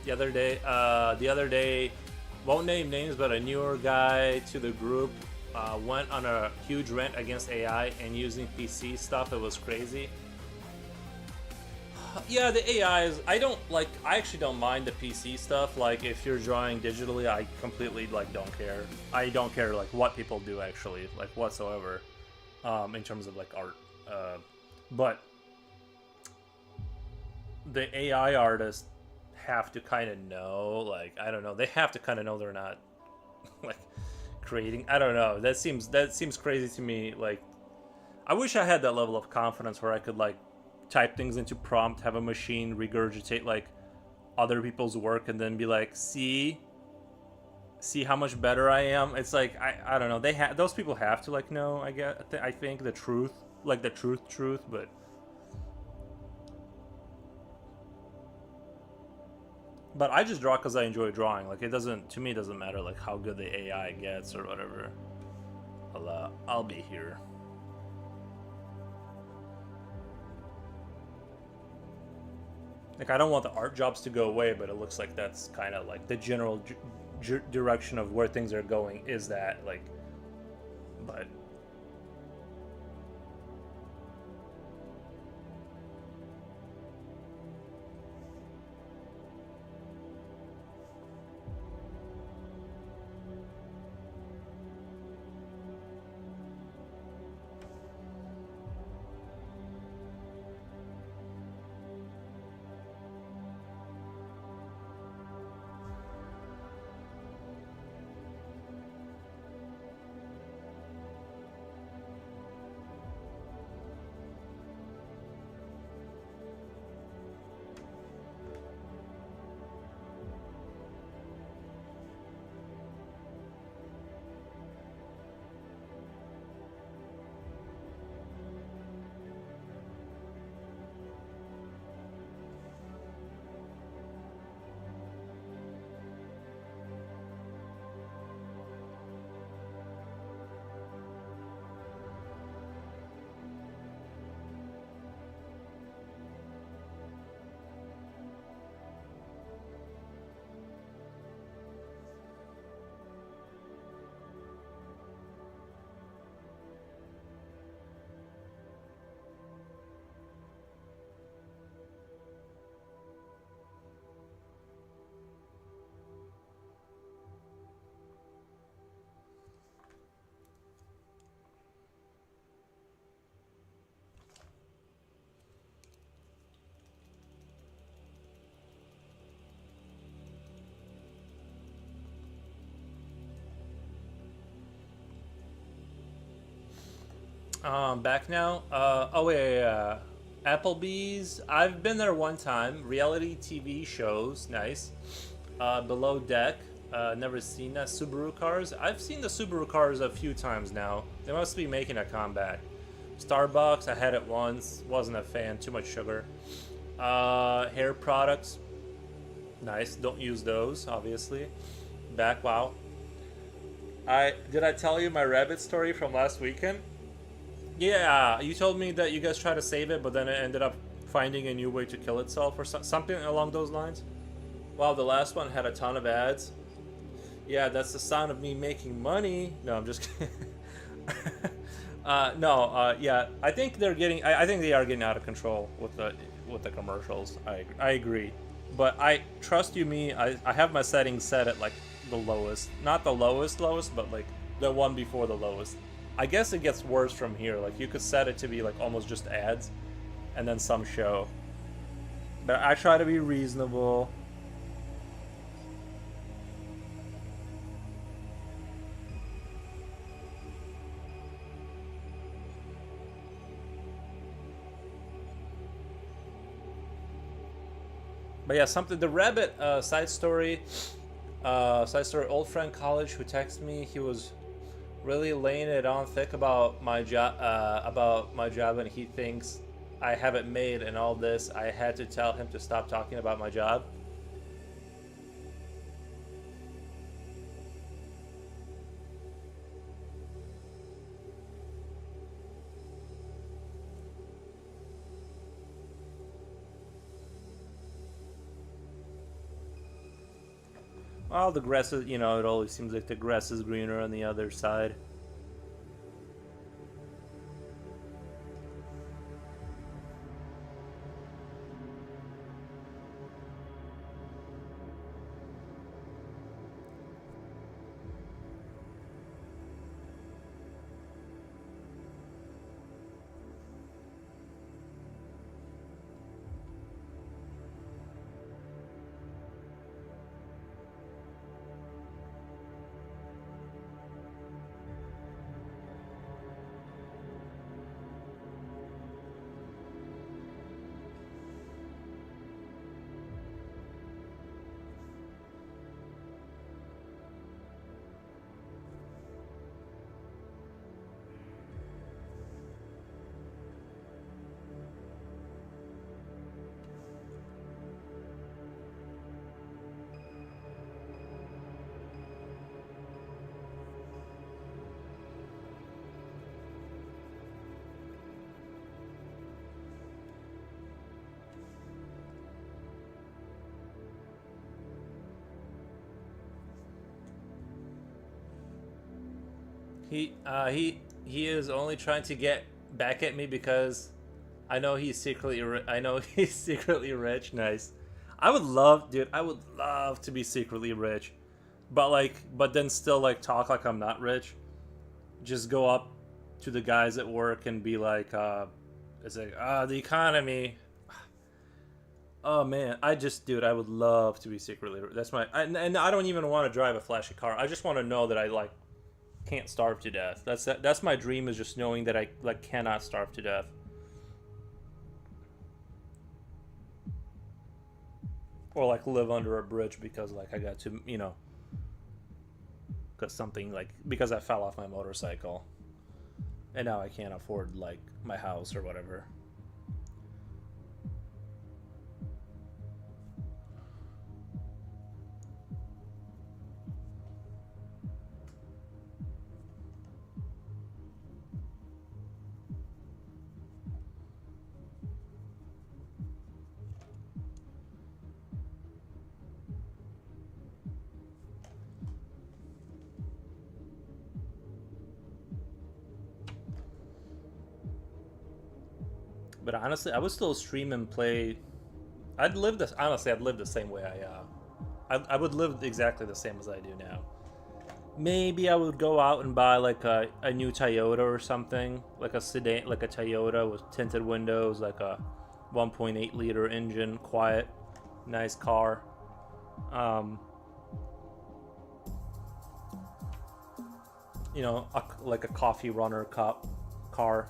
The other day, won't name names, but a newer guy to the group went on a huge rant against AI and using PC stuff. It was crazy. Yeah, the AI is. I actually don't mind the PC stuff. Like, if you're drawing digitally, I completely don't care. I don't care what people do actually, whatsoever, in terms of art. But the AI artists have to kind of know. I don't know. They have to kind of know they're not like creating. I don't know. That seems crazy to me. I wish I had that level of confidence where I could type things into prompt, have a machine regurgitate other people's work, and then be like, see how much better I am. It's I don't know. Those people have to know. I think the truth, the truth, but I just draw because I enjoy drawing. It doesn't, to me, it doesn't matter how good the AI gets or whatever. I'll be here. I don't want the art jobs to go away, but it looks like that's kind of the general direction of where things are going. Is that but. Back now. Oh wait, Applebee's. I've been there one time. Reality TV shows, nice. Below Deck. Never seen that. Subaru cars. I've seen the Subaru cars a few times now. They must be making a comeback. Starbucks. I had it once. Wasn't a fan. Too much sugar. Hair products. Nice. Don't use those, obviously. Back. Wow. Did I tell you my rabbit story from last weekend? Yeah, you told me that you guys tried to save it, but then it ended up finding a new way to kill itself or something along those lines. Wow, the last one had a ton of ads. Yeah, that's the sound of me making money. No, I'm just kidding. Yeah, I think they're getting. I think they are getting out of control with the commercials. I agree, but I trust you, me. I have my settings set at the lowest, not the lowest, but the one before the lowest. I guess it gets worse from here. You could set it to be almost just ads, and then some show. But I try to be reasonable. But yeah, the rabbit side story. Old friend college who texted me. He was really laying it on thick about my job, and he thinks I have it made and all this. I had to tell him to stop talking about my job. Well, the grass is, you know, it always seems like the grass is greener on the other side. He is only trying to get back at me because I know he's secretly I know he's secretly rich. Nice. I would love, dude. I would love to be secretly rich, but but then still like talk like I'm not rich. Just go up to the guys at work and be like, it's like, the economy. Oh man, dude, I would love to be secretly rich. That's and I don't even want to drive a flashy car. I just want to know that I like can't starve to death. That's my dream, is just knowing that I like cannot starve to death. Or like live under a bridge because like I got to, you know, because I fell off my motorcycle and now I can't afford like my house or whatever. But honestly, I would still stream and play. I'd live this. Honestly, I'd live the same way I would live exactly the same as I do now. Maybe I would go out and buy like a new Toyota or something, like a sedan, like a Toyota with tinted windows, like a 1.8 liter engine, quiet, nice car. You know, like a coffee runner cup car.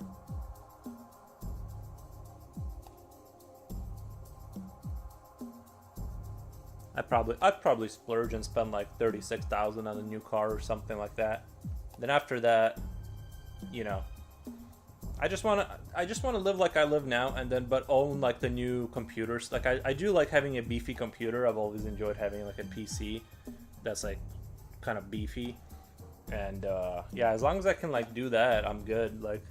I'd probably splurge and spend like 36,000 on a new car or something like that. Then after that, you know, I just want to live like I live now, and then but own like the new computers. Like I do like having a beefy computer. I've always enjoyed having like a PC that's like kind of beefy. And yeah, as long as I can like do that, I'm good. Like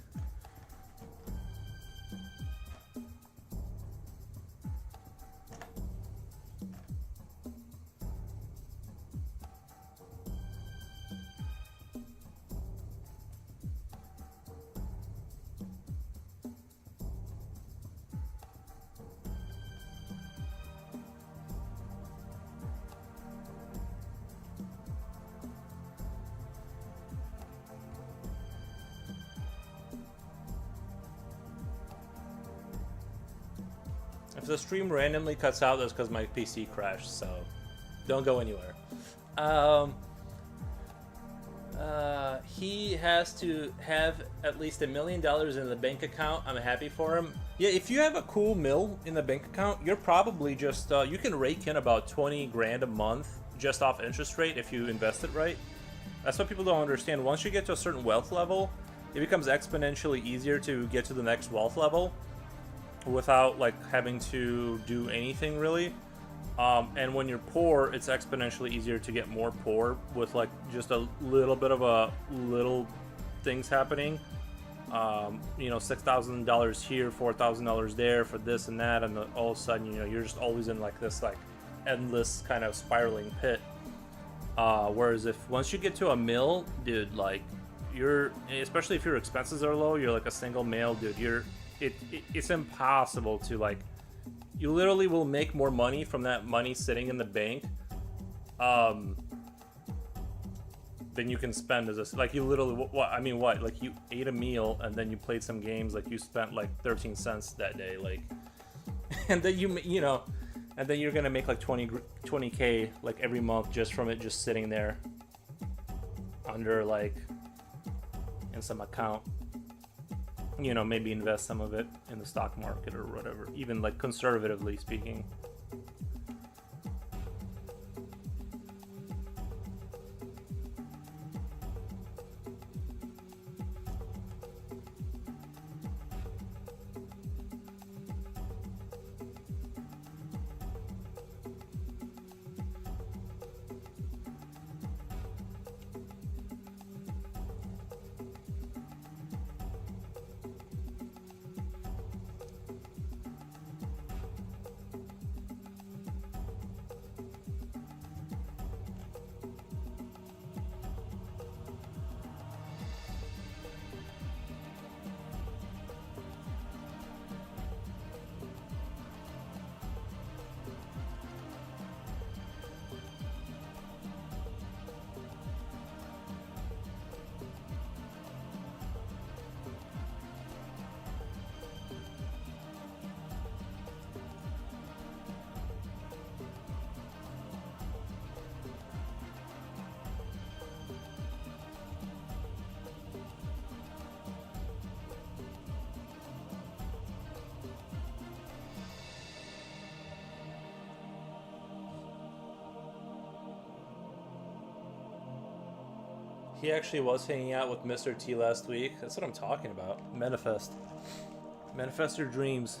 if the stream randomly cuts out, that's because my PC crashed, so don't go anywhere. He has to have at least $1 million in the bank account. I'm happy for him. Yeah, if you have a cool mill in the bank account, you're probably just, you can rake in about 20 grand a month just off interest rate if you invest it right. That's what people don't understand. Once you get to a certain wealth level, it becomes exponentially easier to get to the next wealth level without like having to do anything really. And when you're poor, it's exponentially easier to get more poor with like just a little bit of a little things happening. You know, $6,000 here, $4,000 there for this and that, and all of a sudden, you know, you're just always in like this like endless kind of spiraling pit. Whereas if once you get to a mil, dude, like you're, especially if your expenses are low, you're like a single male, dude. It's impossible to like. You literally will make more money from that money sitting in the bank, than you can spend as a, like you literally. What I mean, what like you ate a meal and then you played some games, like you spent like 13 cents that day, like, and then you know. And then you're gonna make like 20K like every month just from it just sitting there under like in some account. You know, maybe invest some of it in the stock market or whatever, even like conservatively speaking. He actually was hanging out with Mr. T last week. That's what I'm talking about. Manifest. Manifest your dreams.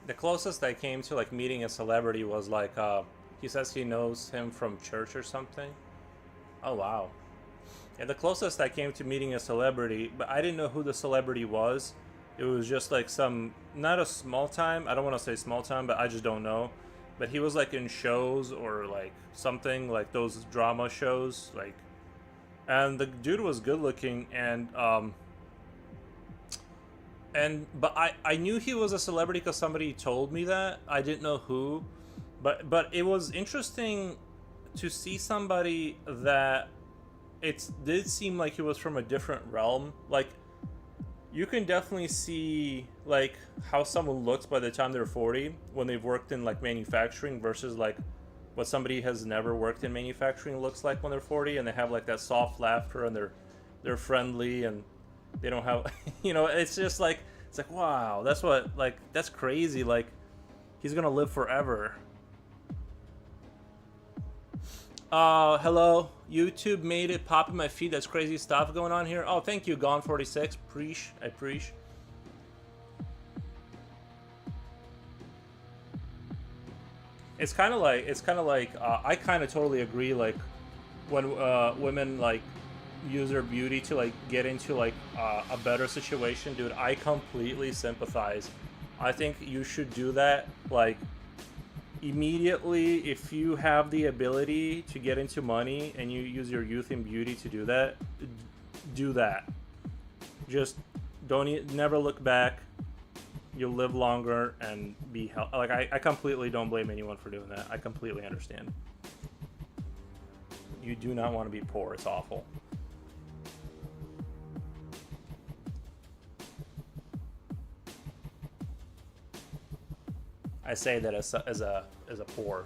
The closest I came to like meeting a celebrity was like he says he knows him from church or something. Oh wow. Yeah, the closest I came to meeting a celebrity, but I didn't know who the celebrity was. It was just like some, not a small time, I don't want to say small time, but I just don't know. But he was like in shows or like something like those drama shows, like, and the dude was good looking, but I knew he was a celebrity because somebody told me that. I didn't know who, but it was interesting to see somebody that it did seem like he was from a different realm. Like you can definitely see like how someone looks by the time they're 40 when they've worked in like manufacturing versus like what somebody has never worked in manufacturing looks like when they're 40, and they have like that soft laughter and they're friendly and they don't have you know, it's just like, it's like, wow, that's what, like, that's crazy. Like he's gonna live forever. Hello, YouTube made it pop in my feed. That's crazy stuff going on here. Oh, thank you, Gone46. I appreciate. It's kind of like I kind of totally agree. Like when women like use their beauty to like get into like a better situation, dude, I completely sympathize. I think you should do that like immediately. If you have the ability to get into money and you use your youth and beauty to do that, do that. Just don't never look back. you'll live longer and be like I completely don't blame anyone for doing that. I completely understand. You do not want to be poor. It's awful. I say that as a poor.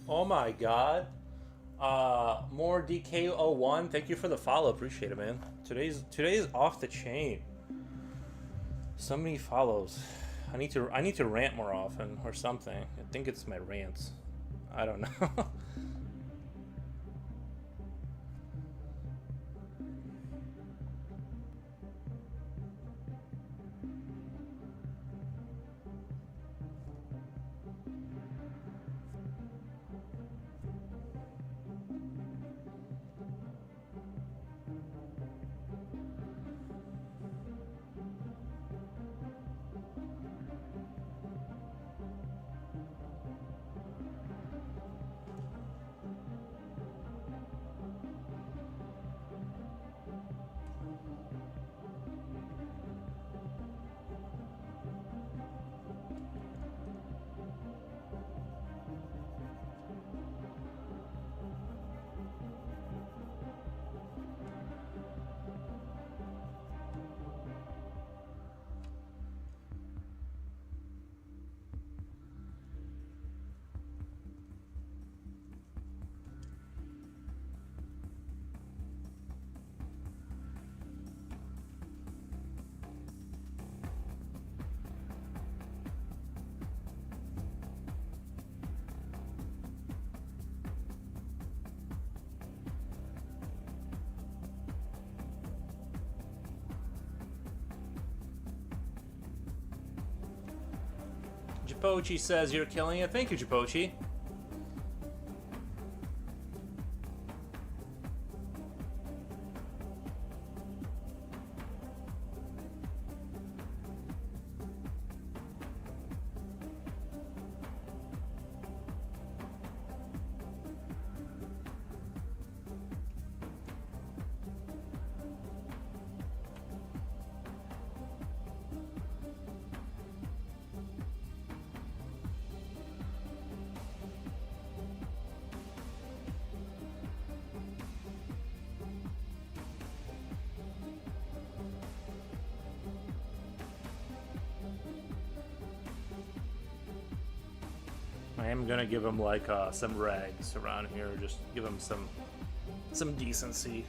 Oh my god. More DK01. Thank you for the follow. Appreciate it, man. Today's off the chain. So many follows. I need to rant more often or something. I think it's my rants. I don't know. Japochi says you're killing it. Thank you, Japochi. I am gonna give him like some rags around here. Just give him some decency.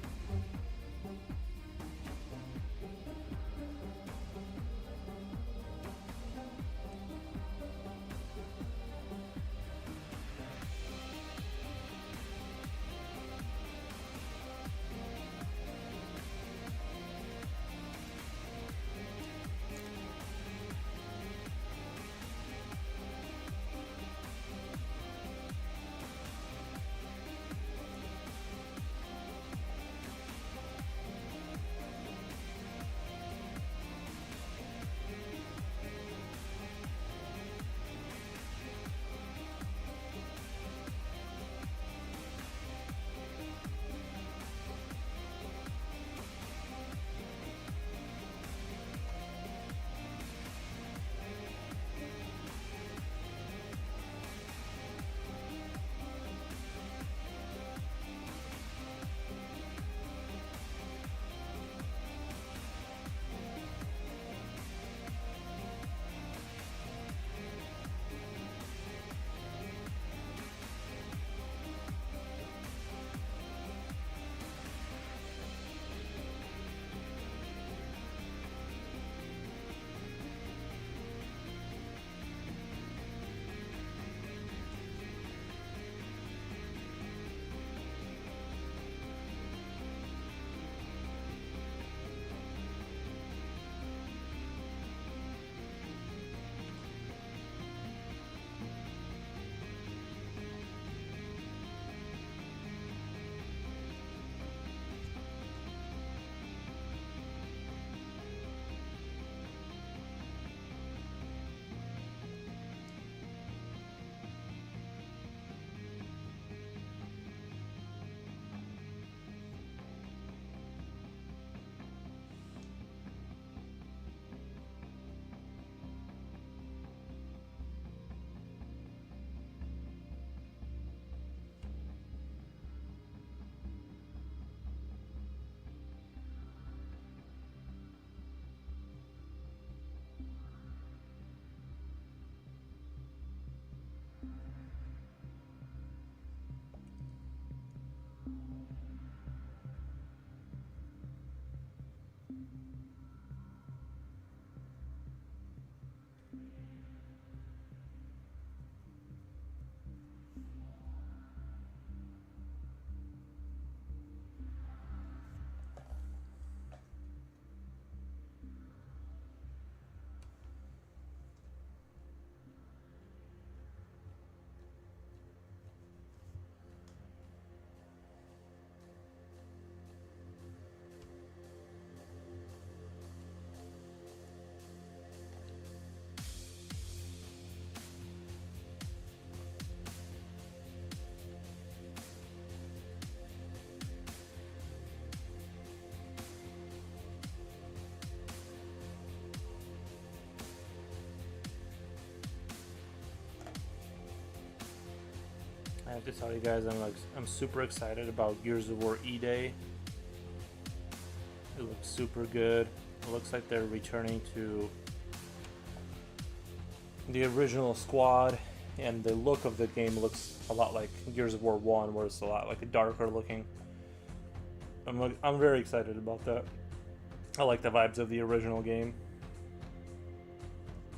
I have to tell you guys, I'm super excited about Gears of War E-Day. It looks super good. It looks like they're returning to the original squad, and the look of the game looks a lot like Gears of War 1, where it's a lot like a darker looking. I'm very excited about that. I like the vibes of the original game.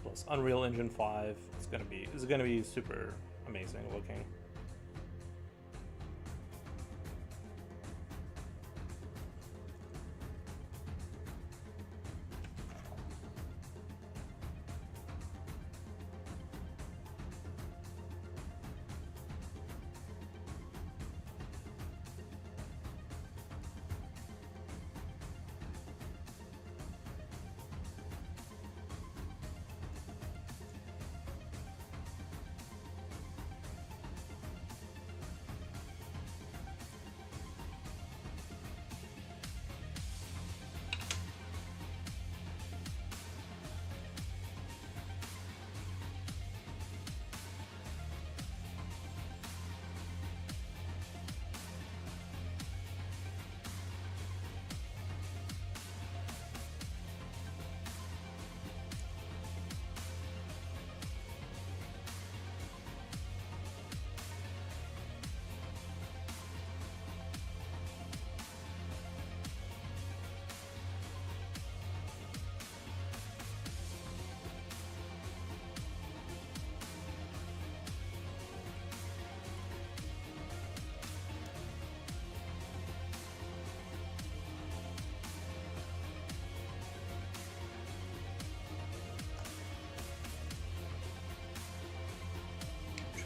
Plus Unreal Engine 5. It's gonna be super amazing looking.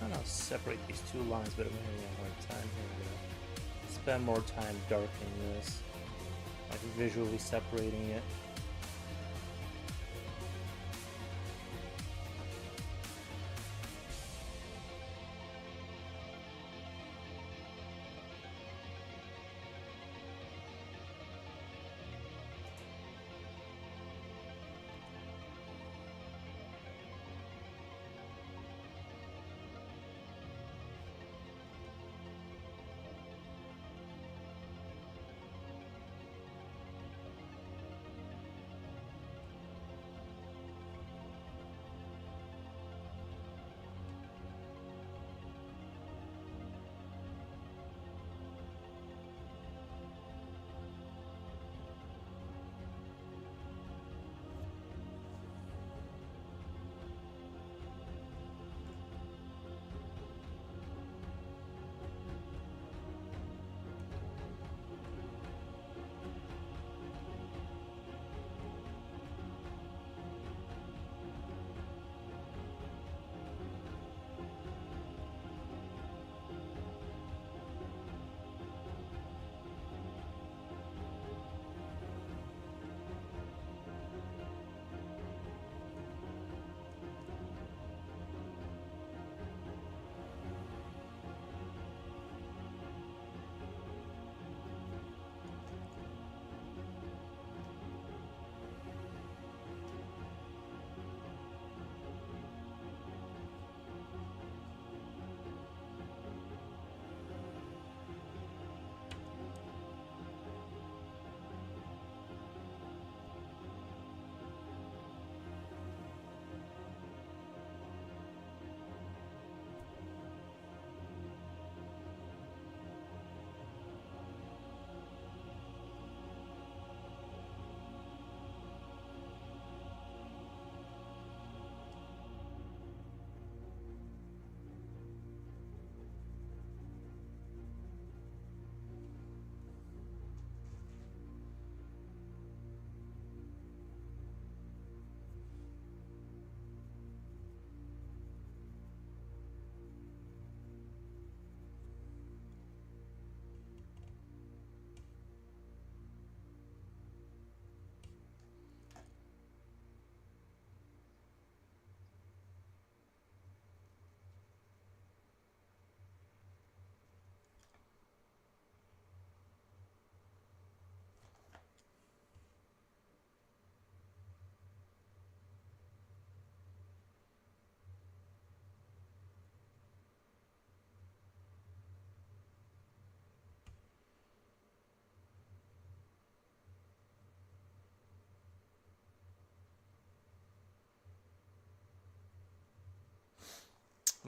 Trying to separate these two lines, but I'm having a hard time. Here we go. Spend more time darkening this, like visually separating it.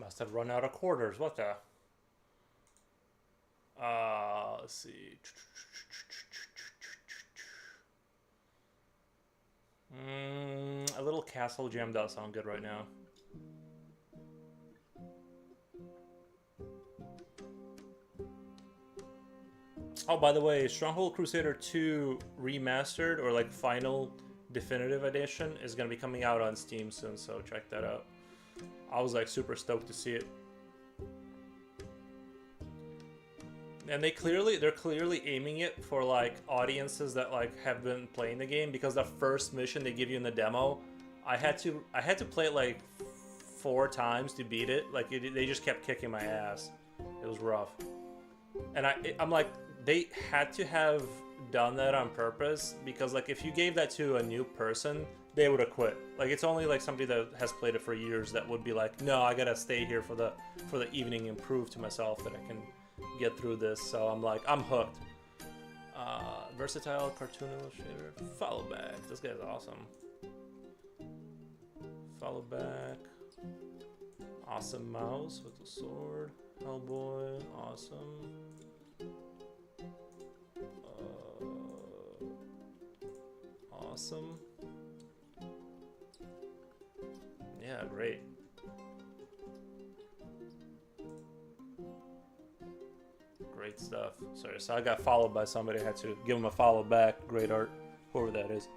Must have run out of quarters. What the? Let's see. A little castle jam does sound good right now. Oh, by the way, Stronghold Crusader 2 Remastered, or like final definitive edition, is going to be coming out on Steam soon, so check that out. I was like super stoked to see it. And they're clearly aiming it for like audiences that like have been playing the game, because the first mission they give you in the demo, I had to play it like 4 times to beat it. Like they just kept kicking my ass. It was rough. And I'm like, they had to have done that on purpose, because like if you gave that to a new person, they would have quit. Like it's only like somebody that has played it for years that would be like, no, I gotta stay here for the evening and prove to myself that I can get through this. So I'm like, I'm hooked. Versatile cartoon illustrator. Follow back. This guy's awesome. Follow back. Awesome mouse with the sword. Hellboy. Awesome. Awesome. Yeah, great. Great stuff. Sorry, so I got followed by somebody. I had to give him a follow back. Great art, whoever that is.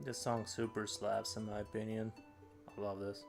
This song super slaps in my opinion. I love this.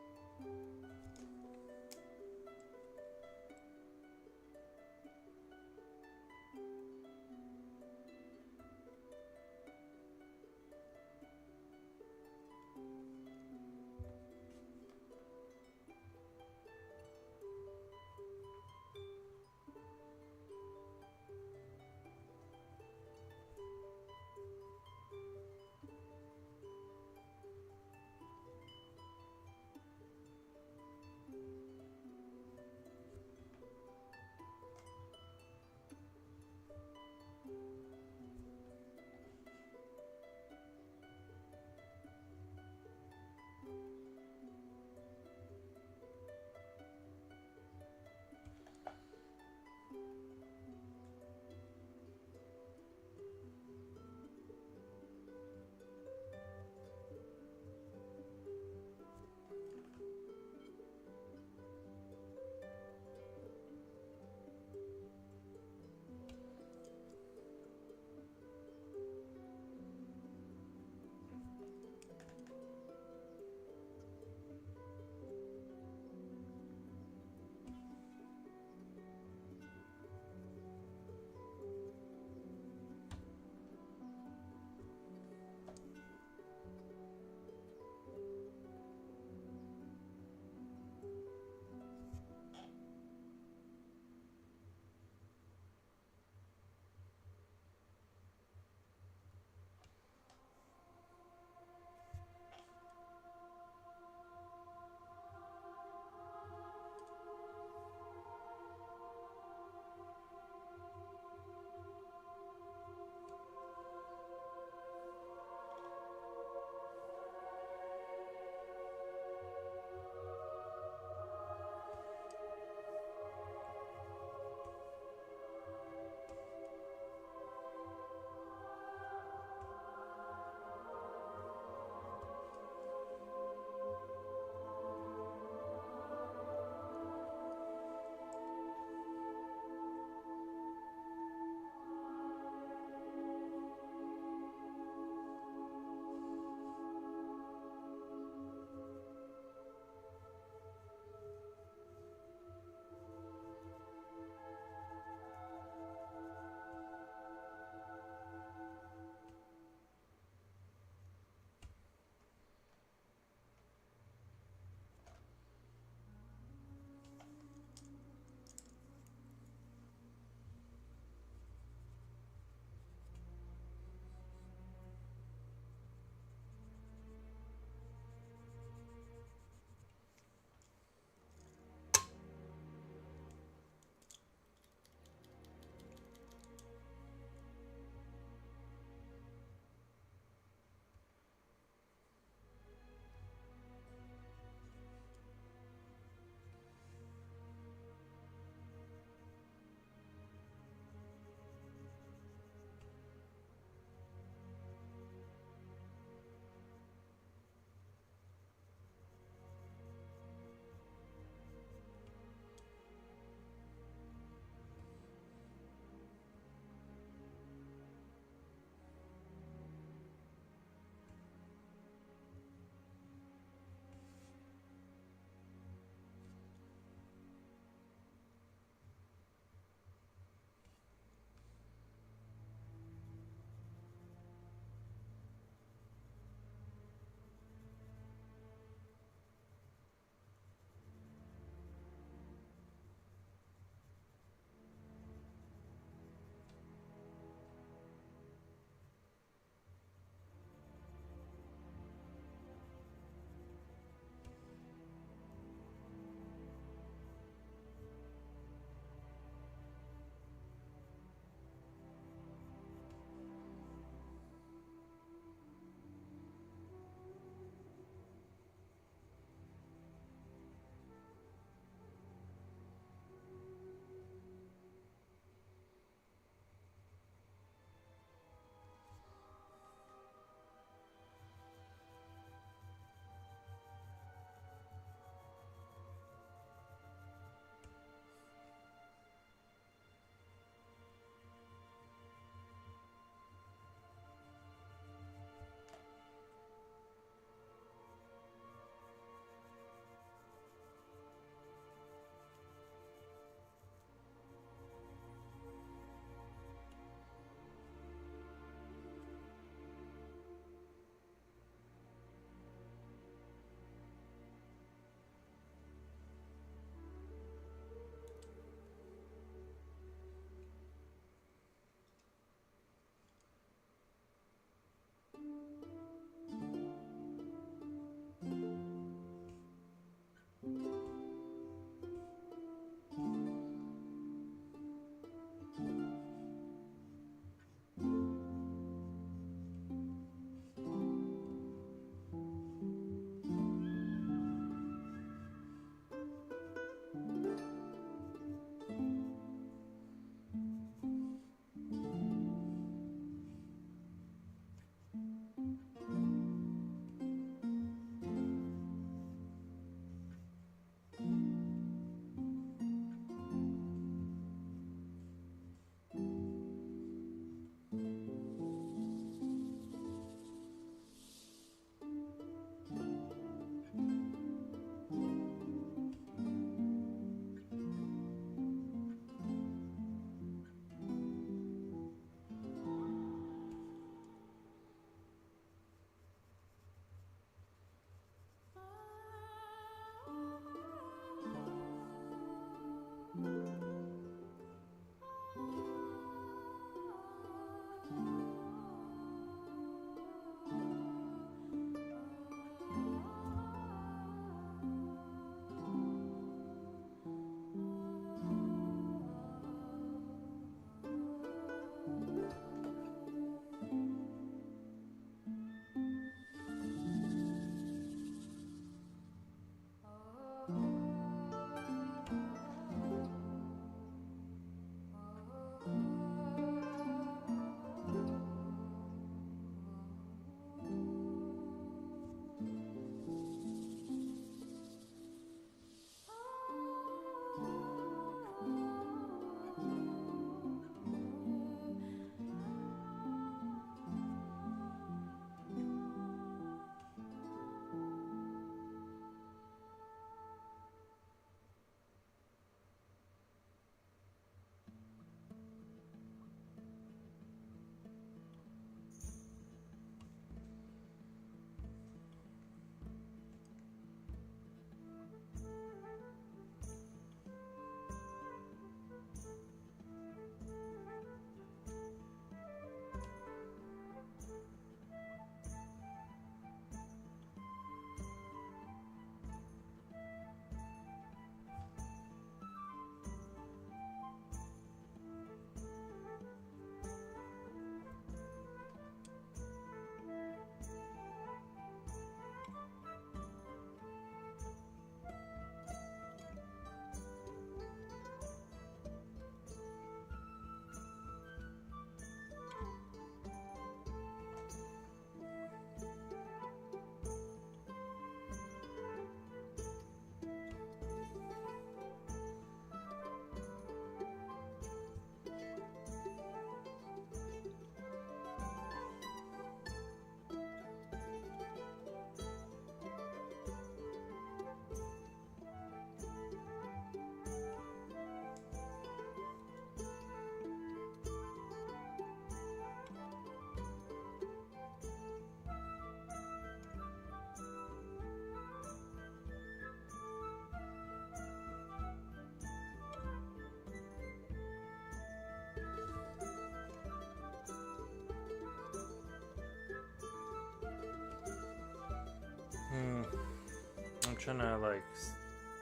trying to like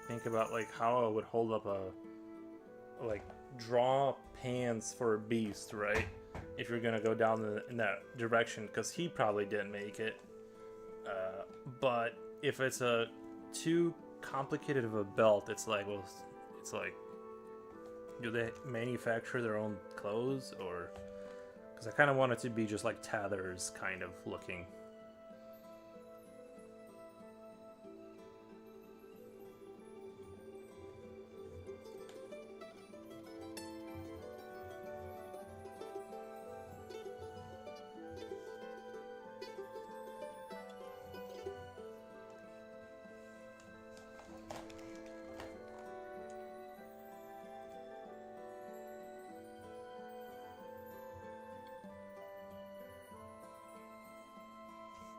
think about like how I would hold up a like draw pants for a beast, right? If you're gonna go down in that direction, because he probably didn't make it. But if it's a too complicated of a belt, it's like, well, it's like, do they manufacture their own clothes, or because I kind of want it to be just like Tather's kind of looking.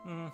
Hmm.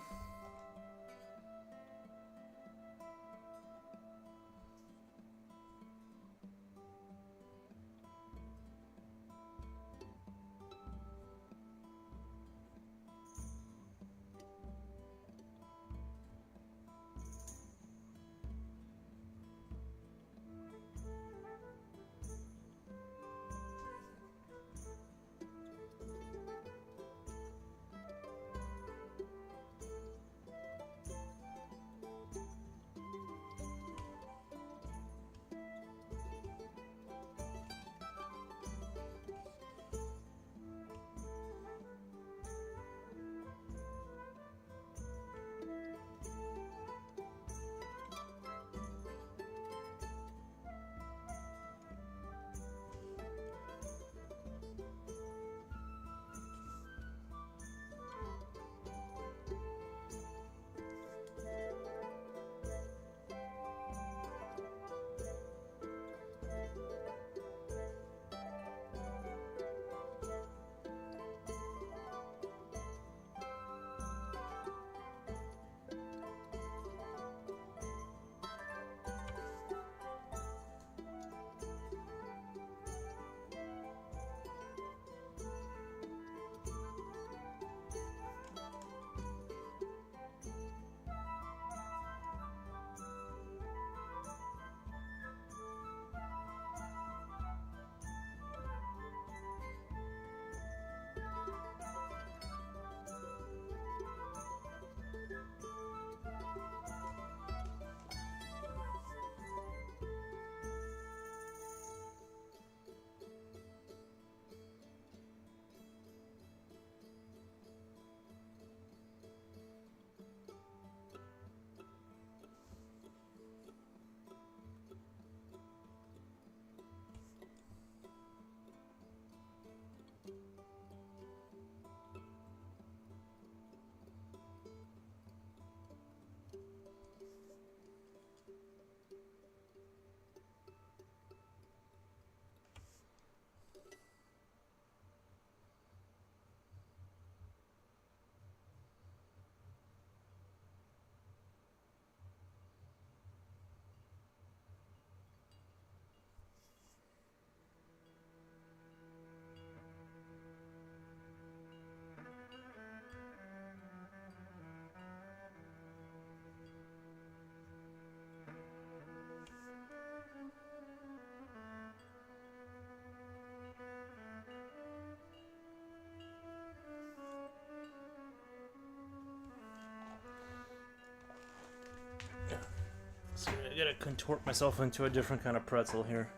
So I gotta contort myself into a different kind of pretzel here.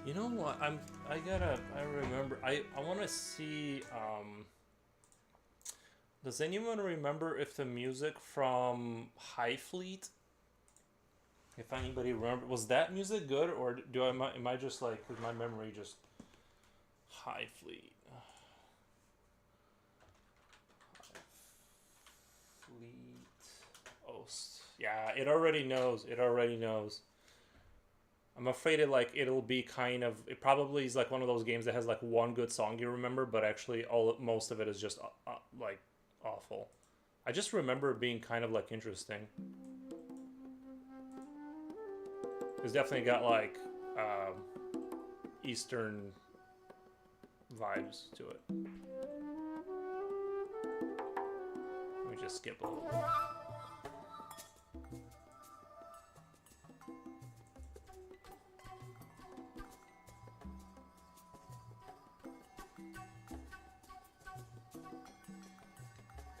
You know what? I remember. I want to see. Does anyone remember if the music from High Fleet? If anybody remember, was that music good, or am I just like, is my memory just High Fleet? Fleet. Oh, yeah. It already knows. It already knows. I'm afraid it'll be kind of, it probably is like one of those games that has like one good song you remember, but actually most of it is just like awful. I just remember it being kind of like interesting. It's definitely got like Eastern vibes to it. Let me just skip a little bit.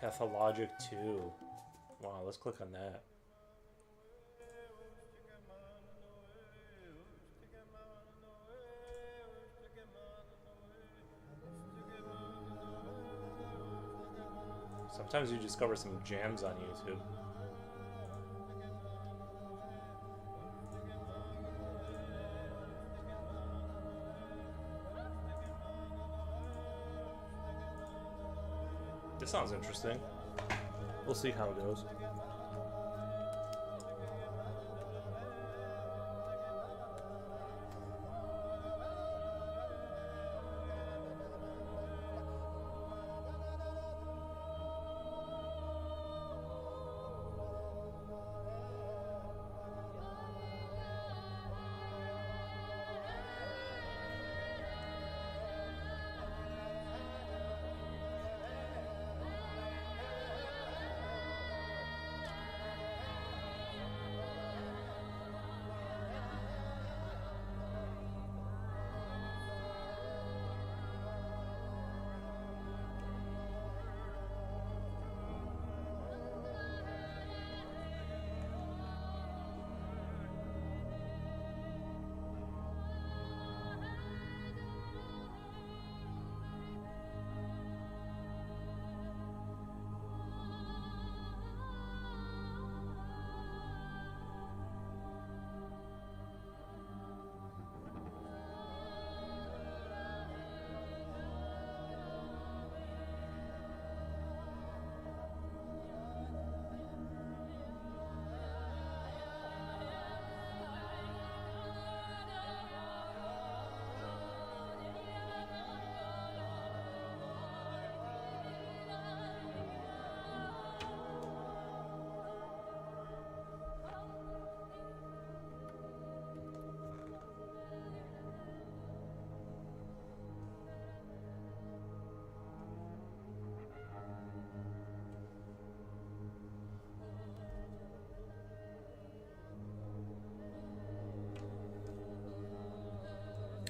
Pathologic 2. Wow, let's click on that. Sometimes you discover some jams on YouTube. This sounds interesting. We'll see how it goes.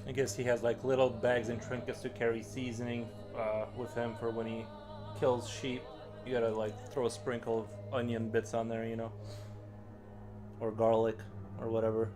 I guess he has like little bags and trinkets to carry seasoning with him for when he kills sheep. You gotta like throw a sprinkle of onion bits on there, you know, or garlic or whatever.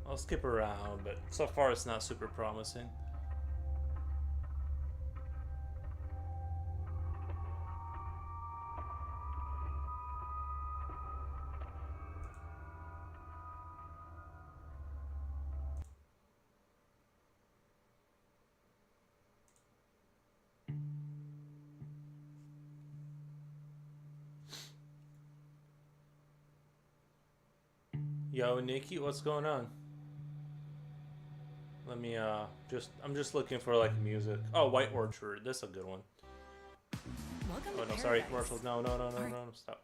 I'll skip around, but so far it's not super promising. Yo, Nikki, what's going on? Let me I'm just looking for like music. Oh, White Orchard, this is a good one. Welcome Oh to no, sorry, paradise. commercials. No, stop.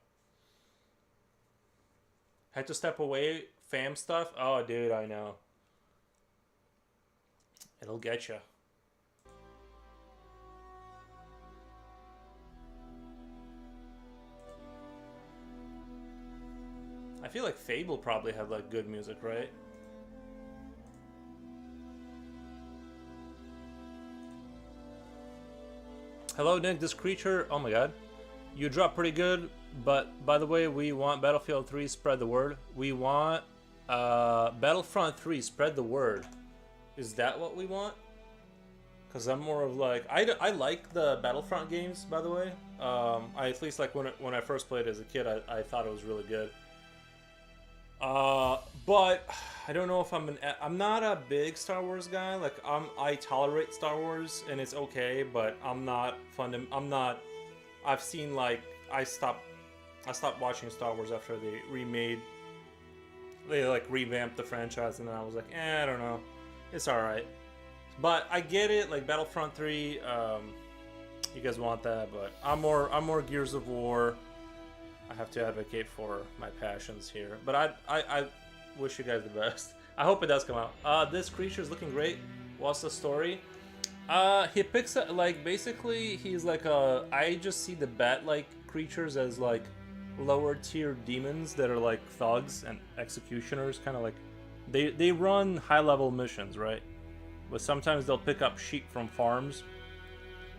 Had to step away. Fam stuff. Oh, dude, I know. It'll get you. I feel like Fable probably have like good music, right? Hello, Nick. This creature. Oh my god. You dropped pretty good, but by the way, we want Battlefield 3, spread the word. We want Battlefront 3, spread the word. Is that what we want? Because I'm more of like, I like the Battlefront games, by the way. I at least like when I first played as a kid, I thought it was really good. But I don't know if I'm not a big Star Wars guy. Like I tolerate Star Wars and it's okay, but I'm not I've seen like I stopped watching Star Wars after they like revamped the franchise, and then I was like, I don't know, it's all right. But I get it, like Battlefront 3, you guys want that, but I'm more Gears of War. I have to advocate for my passions here, but I wish you guys the best. I hope it does come out. This creature is looking great. What's the story? He picks up, like, basically he's like I just see the bat-like creatures as like lower tier demons that are like thugs and executioners, kind of like they run high level missions, right? But sometimes they'll pick up sheep from farms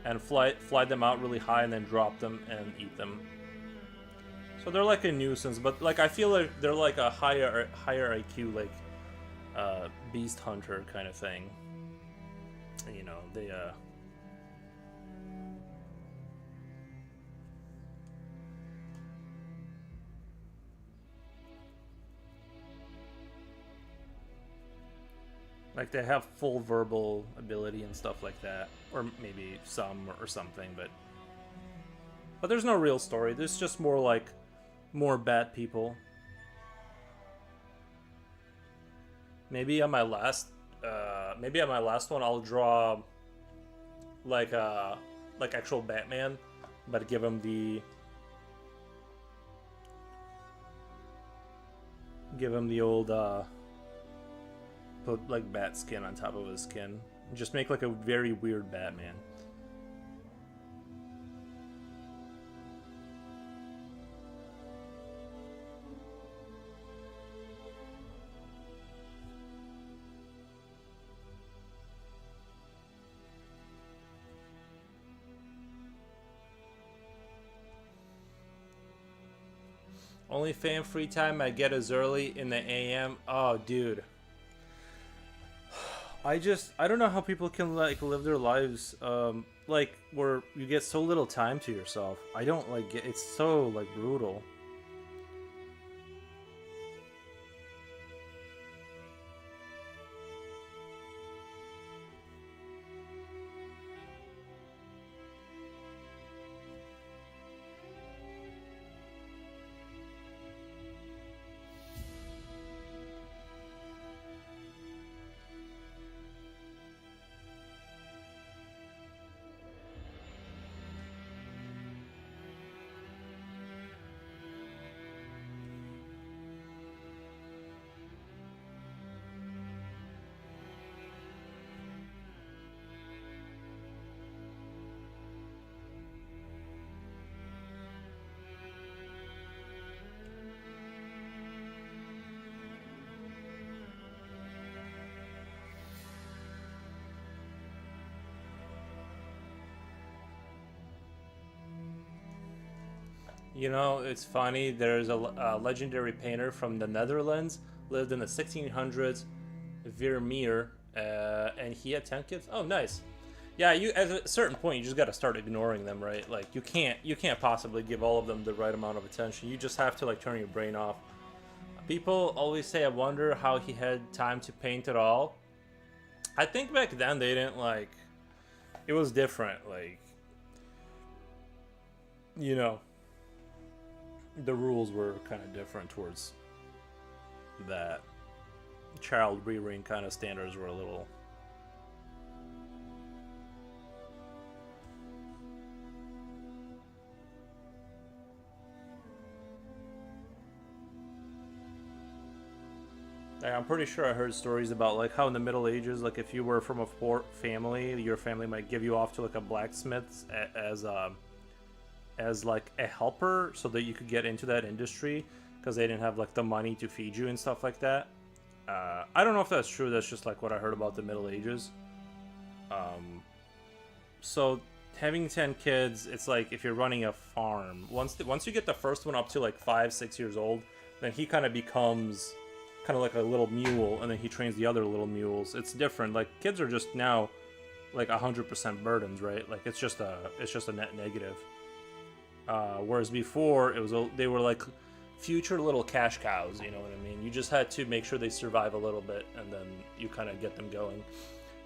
and fly them out really high and then drop them and eat them. So they're like a nuisance, but like I feel like they're like a higher IQ, like beast hunter kind of thing. You know, they like they have full verbal ability and stuff like that, or maybe some or something, but there's no real story. There's just more like more bad people. Maybe on my last one I'll draw like actual Batman, but give him the old put like bat skin on top of his skin. Just make like a very weird Batman. Only fan free time I get is early in the AM. Oh, dude. I don't know how people can like live their lives like where you get so little time to yourself. I don't like it. It's so like brutal. You know, it's funny. There's a legendary painter from the Netherlands, lived in the 1600s, Vermeer, and he had 10 kids. Oh, nice. Yeah, you at a certain point you just got to start ignoring them, right? Like you can't possibly give all of them the right amount of attention. You just have to like turn your brain off. People always say, I wonder how he had time to paint it all. I think back then they didn't like. It was different, like, you know, the rules were kind of different towards that child rearing kind of standards were a little. I'm pretty sure I heard stories about like how in the Middle Ages, like if you were from a poor family, your family might give you off to like a blacksmith as like a helper, so that you could get into that industry because they didn't have like the money to feed you and stuff like that. I don't know if that's true. That's just like what I heard about the Middle Ages. So having 10 kids, it's like if you're running a farm. Once you get the first one up to like 5-6 years old, then he kind of becomes kind of like a little mule, and then he trains the other little mules. It's different. Like kids are just now like 100% burdens, right? Like it's just a net negative. Whereas before they were like future little cash cows. You know what I mean? You just had to make sure they survive a little bit, and then you kind of get them going.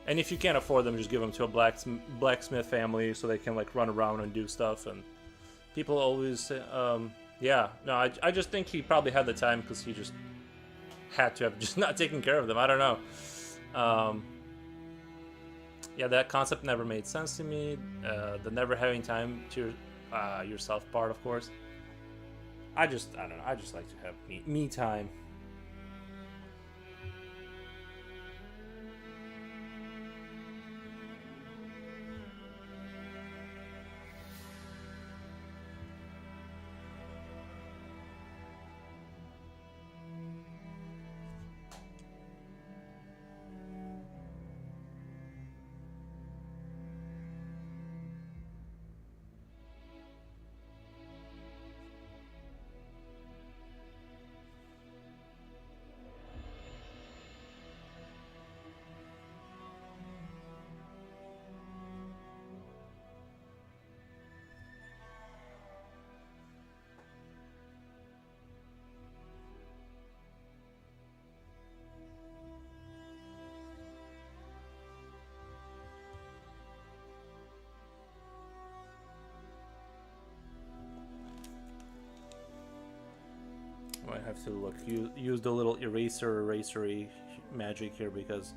And if you can't afford them, just give them to a blacksmith family so they can like run around and do stuff. And people always say, yeah, no, I just think he probably had the time because he just had to have just not taken care of them. I don't know. Yeah, that concept never made sense to me. The never having time to yourself part, of course. I don't know. I just like to have me time. I might have to look. Use the little erasery magic here because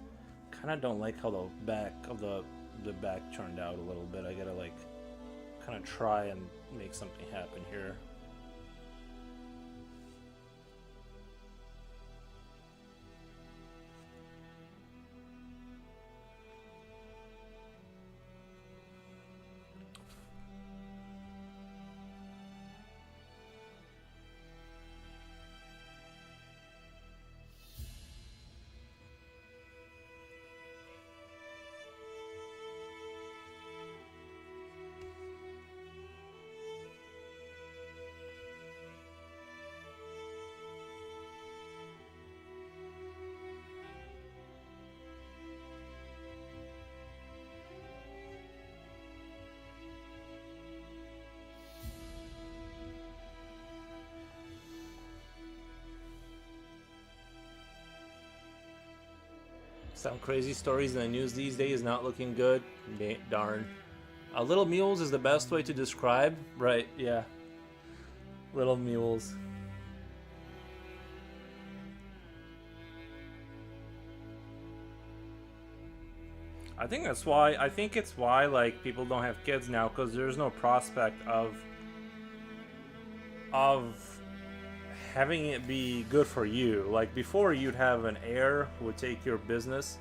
I kind of don't like how the back of the back turned out a little bit. I gotta like kind of try and make something happen here. Some crazy stories in the news these days, not looking good. Darn. Little mules is the best way to describe. Right, yeah. Little mules. I think it's why like people don't have kids now, because there's no prospect of having it be good for you. Like before, you'd have an heir who would take your business.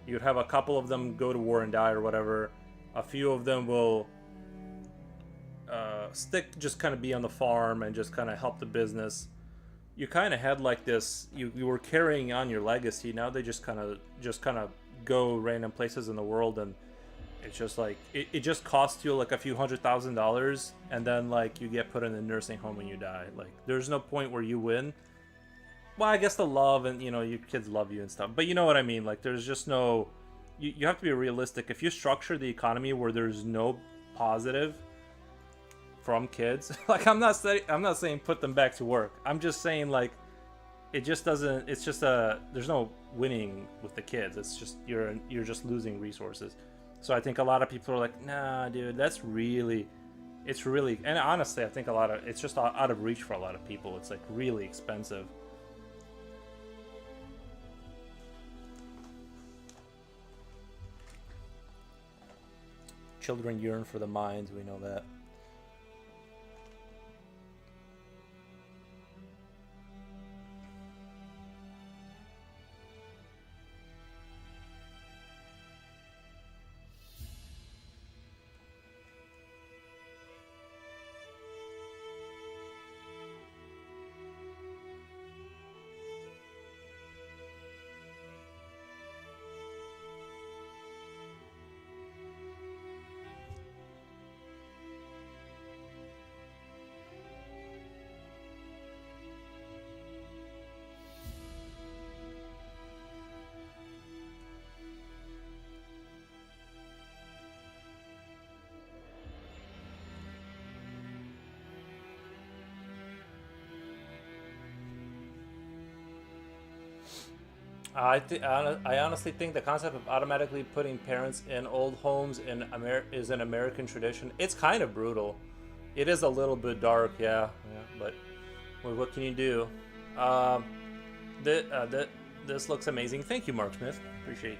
You'd have a couple of them go to war and die or whatever. A few of them will just kind of be on the farm and just kind of help the business. You kind of had like this. You were carrying on your legacy. Now they just kind of go random places in the world, and it's just like it just costs you like a few $100,000, and then like you get put in a nursing home when you die. Like there's no point where you win. Well, I guess the love and your kids love you and stuff, but you know what I mean. Like there's just no. You have to be realistic. If you structure the economy where there's no positive from kids, like I'm not saying put them back to work. I'm just saying like it just doesn't. It's just there's no winning with the kids. It's just you're just losing resources. So I think a lot of people are like, nah, dude, it's really, and honestly, I think it's just out of reach for a lot of people. It's like really expensive. children yearn for the mind. We know that. I honestly think the concept of automatically putting parents in old homes is an American tradition. It's kind of brutal. It is a little bit dark, yeah. But well, what can you do? Um, this looks amazing. Thank you, Mark Smith. Appreciate.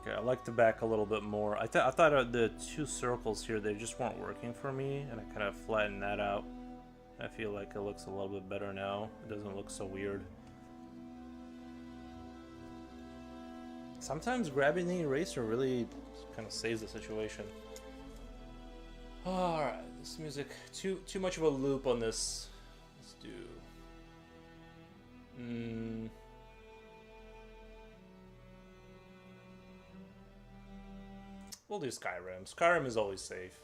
Okay, I like to back a little bit more. I thought the two circles here, they just weren't working for me, and I kind of flattened that out. I feel like it looks a little bit better now. It doesn't look so weird. Sometimes grabbing the eraser really kind of saves the situation. Alright, this music, too much of a loop on this. Let's do... We'll do Skyrim. Skyrim is always safe.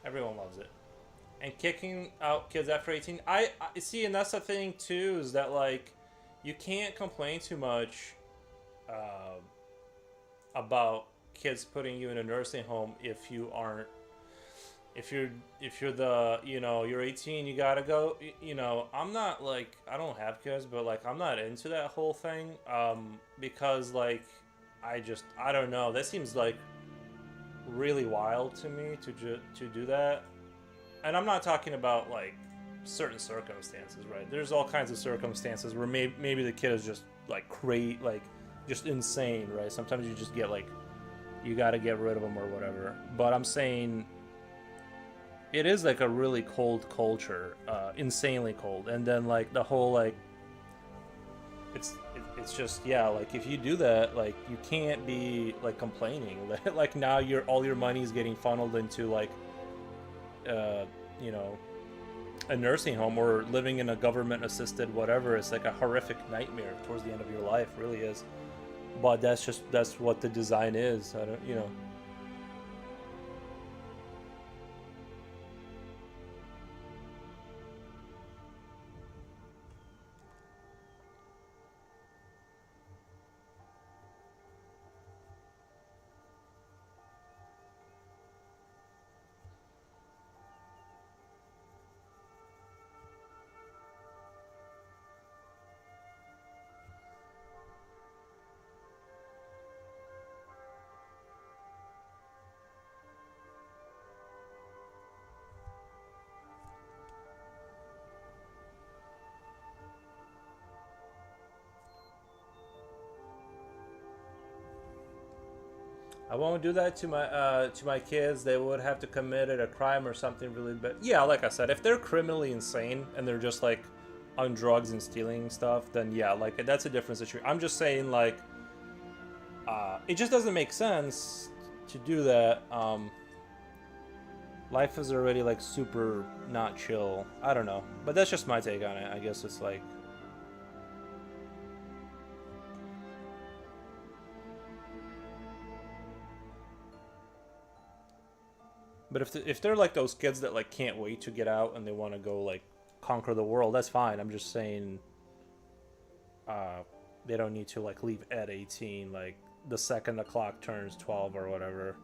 Everyone loves it. And kicking out kids after 18, I see, and that's the thing too, is that like you can't complain too much about kids putting you in a nursing home if you aren't, if you're the, you know, you're 18, you gotta go. You know, I'm not like, I don't have kids, but like I'm not into that whole thing because like I don't know, that seems like really wild to me to do that. And I'm not talking about like certain circumstances, right? There's all kinds of circumstances where maybe the kid is just like crazy, like just insane, right? Sometimes you just get like, you got to get rid of them or whatever. But I'm saying it is like a really cold culture, insanely cold. And then like the whole like, it's just, yeah, like if you do that, like you can't be like complaining. Like now all your money is getting funneled into like you know, a nursing home or living in a government assisted whatever. It's like a horrific nightmare towards the end of your life, really is. But that's what the design is. I don't, you know. I won't do that to my kids. They would have to committed a crime or something really bad. Yeah, like I said, if they're criminally insane and they're just like on drugs and stealing stuff, then yeah, like that's a different situation. I'm just saying like it just doesn't make sense to do that. Life is already like super not chill. I don't know, but that's just my take on it. I guess it's like, But if they're like those kids that like can't wait to get out and they want to go like conquer the world, that's fine. I'm just saying, uh, they don't need to like leave at 18. Like the second the clock turns 12 or whatever.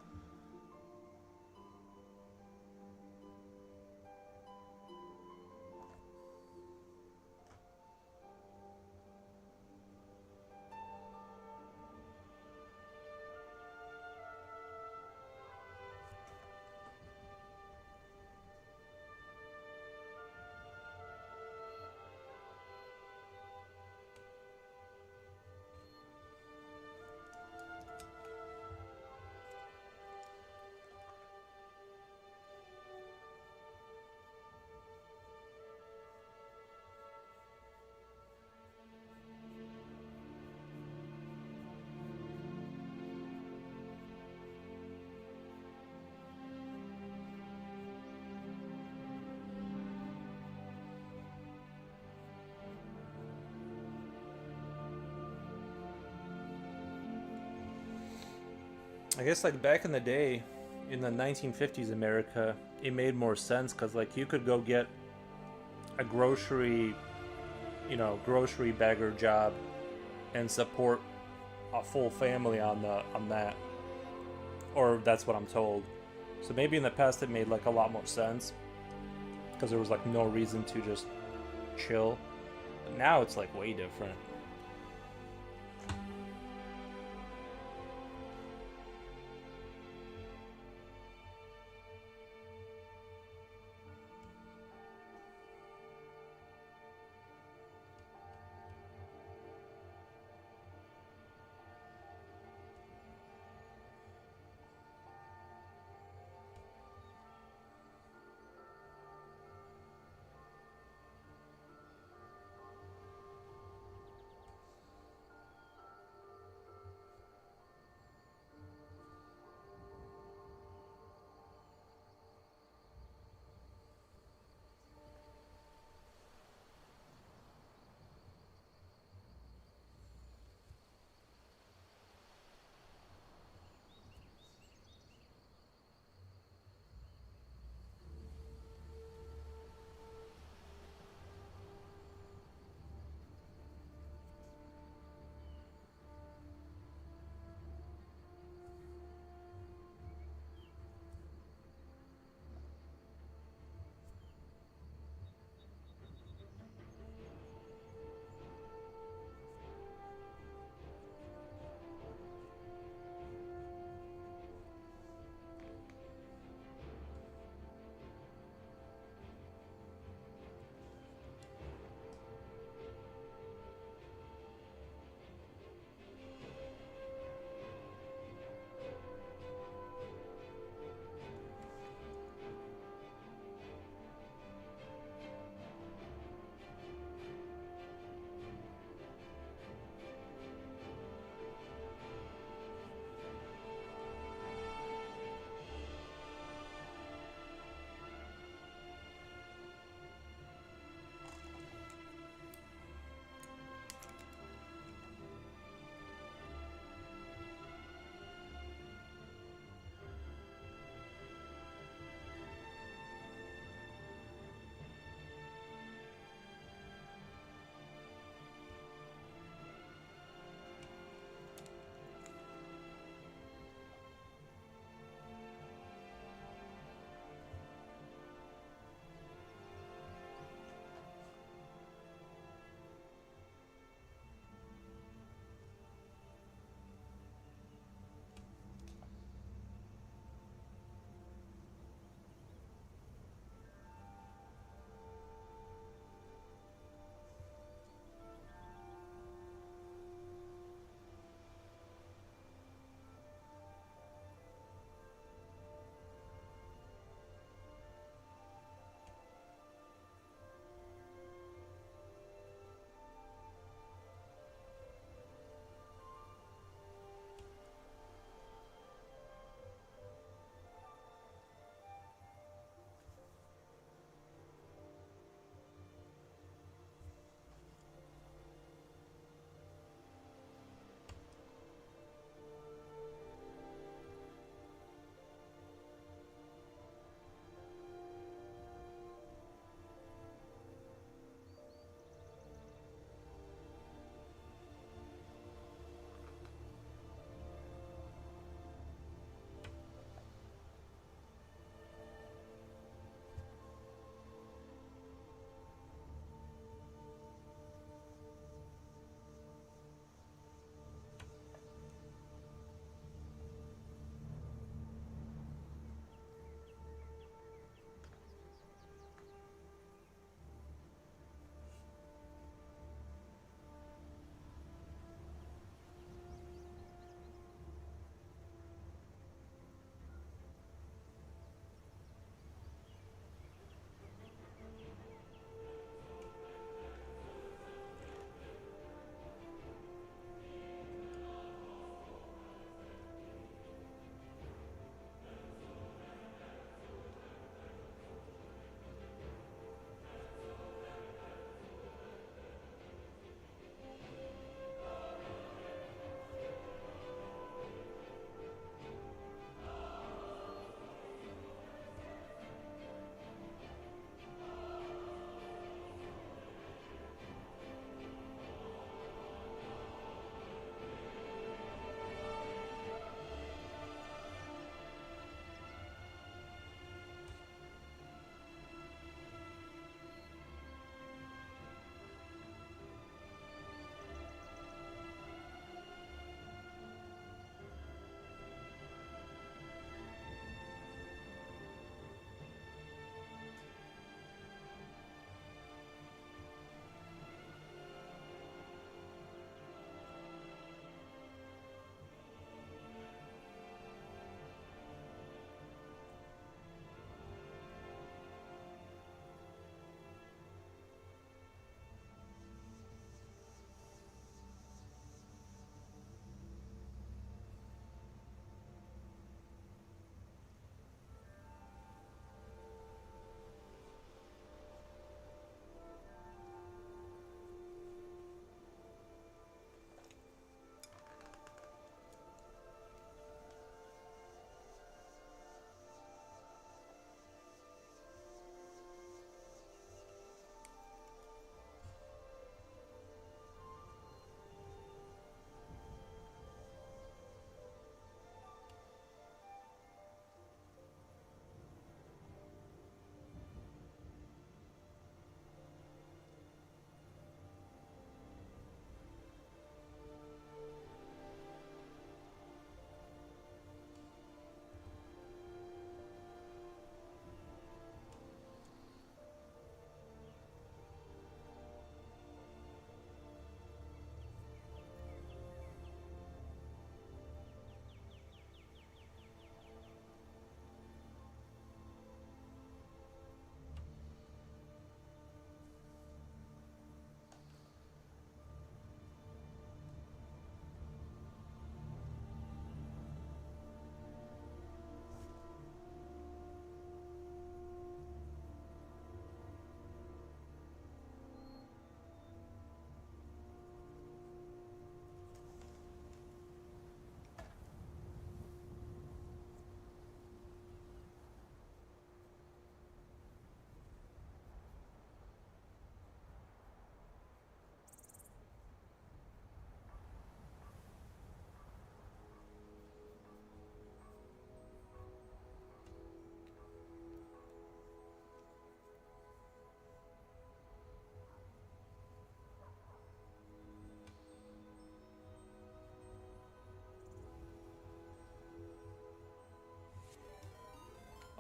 I guess like back in the day, in the 1950s America, it made more sense because like you could go get a grocery, grocery bagger job and support a full family on that, or that's what I'm told. So maybe in the past it made like a lot more sense because there was like no reason to just chill. But now it's like way different.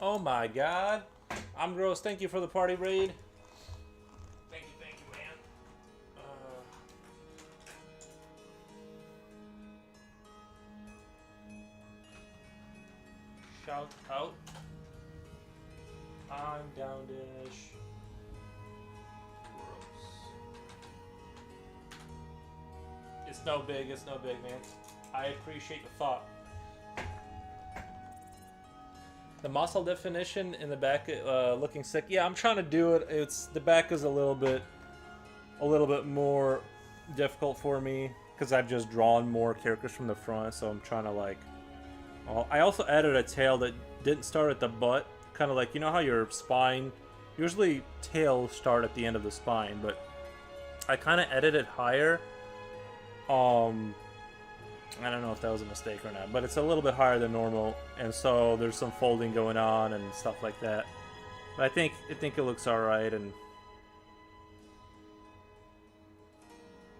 Oh my god. I'm gross. Thank you for the party raid. Thank you, man. Shout out. I'm down dish. Gross. It's no big, man. I appreciate the thought. The muscle definition in the back looking sick. Yeah, I'm trying to do it. It's the back is a little bit more difficult for me because I've just drawn more characters from the front, so I'm trying to like. I also added a tail that didn't start at the butt, kind of like, you know how your spine, usually tails start at the end of the spine, but I kind of edited it higher. I don't know if that was a mistake or not, but it's a little bit higher than normal, and so there's some folding going on and stuff like that. But I think it looks all right, and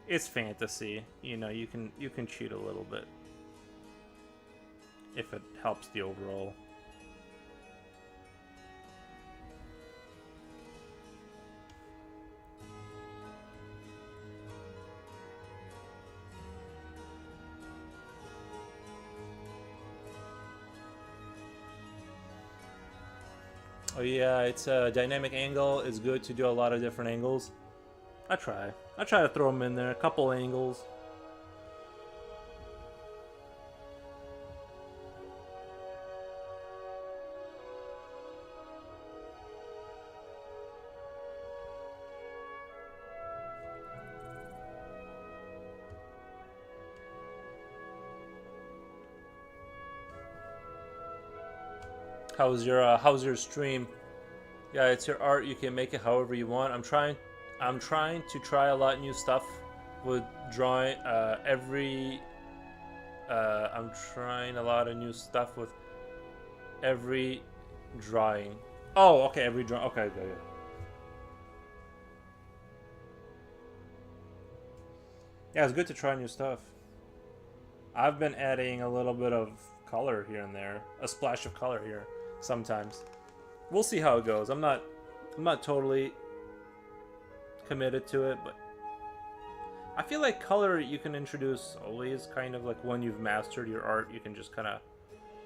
it's fantasy. You know, you can cheat a little bit if it helps the overall. Oh yeah, it's a dynamic angle. It's good to do a lot of different angles. I try to throw them in there, a couple angles. How's your stream? Yeah, it's your art. You can make it however you want. I'm trying to try a lot of new stuff with drawing. I'm trying a lot of new stuff with every drawing. Oh, okay, every drawing. Okay, good. Yeah, it's good to try new stuff. I've been adding a little bit of color here and there, a splash of color here sometimes. We'll see how it goes. I'm not totally committed to it, but I feel like color you can introduce always, kind of like when you've mastered your art, you can just kind of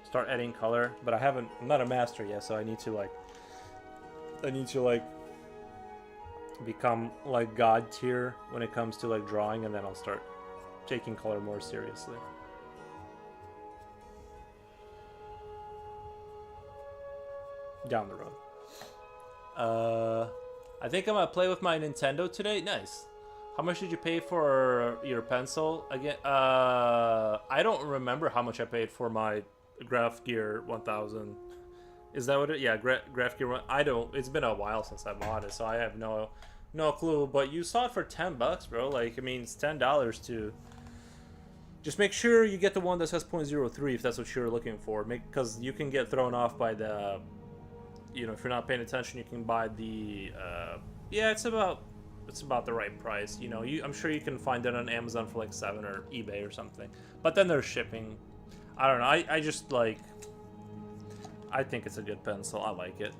start adding color. But I'm not a master yet, so I need to become like god tier when it comes to like drawing, and then I'll start taking color more seriously. Down the road. I think I'm gonna play with my Nintendo today. Nice. How much did you pay for your pencil again? I don't remember how much I paid for my Graph Gear 1000. Is that what it? Yeah, Graph Gear 1. I don't. It's been a while since I bought it, so I have no clue. But you saw it for $10, bro. Like, I mean, it's $10 to. Just make sure you get the one that says 0.03 if that's what you're looking for. Because you can get thrown off by the. You know, if you're not paying attention, you can buy the. Yeah, it's about the right price. You know, I'm sure you can find it on Amazon for like $7 or eBay or something. But then there's shipping. I don't know. I just like. I think it's a good pencil. I like it.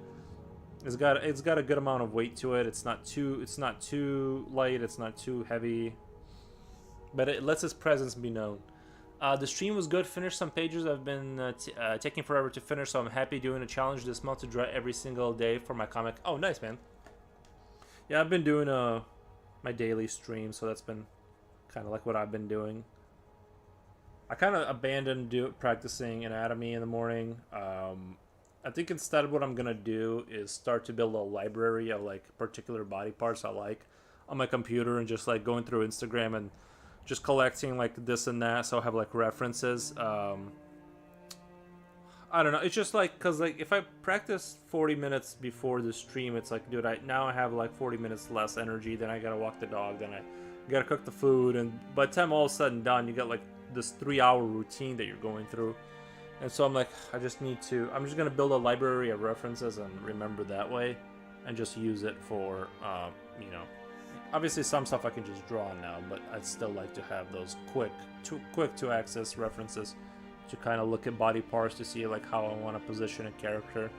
It's got a good amount of weight to it. It's not too light. It's not too heavy. But it lets its presence be known. The stream was good. Finished some pages I've been taking forever to finish, so I'm happy doing a challenge this month to draw every single day for my comic. Oh, nice, man. Yeah, I've been doing my daily stream, so that's been kind of like what I've been doing. I kind of abandoned practicing anatomy in the morning. I think instead what I'm going to do is start to build a library of like particular body parts I like on my computer and just like going through Instagram and just collecting like this and that, so I have like references. I don't know, it's just like, because like if I practice 40 minutes before the stream, it's like, dude, now I have like 40 minutes less energy, then I gotta walk the dog, then I gotta cook the food, and by the time all is said and done, you got like this 3-hour routine that you're going through. And so I'm like, I'm just gonna build a library of references and remember that way, and just use it for you know, obviously some stuff I can just draw now, but I'd still like to have those quick to access references to kind of look at body parts to see like how I want to position a character.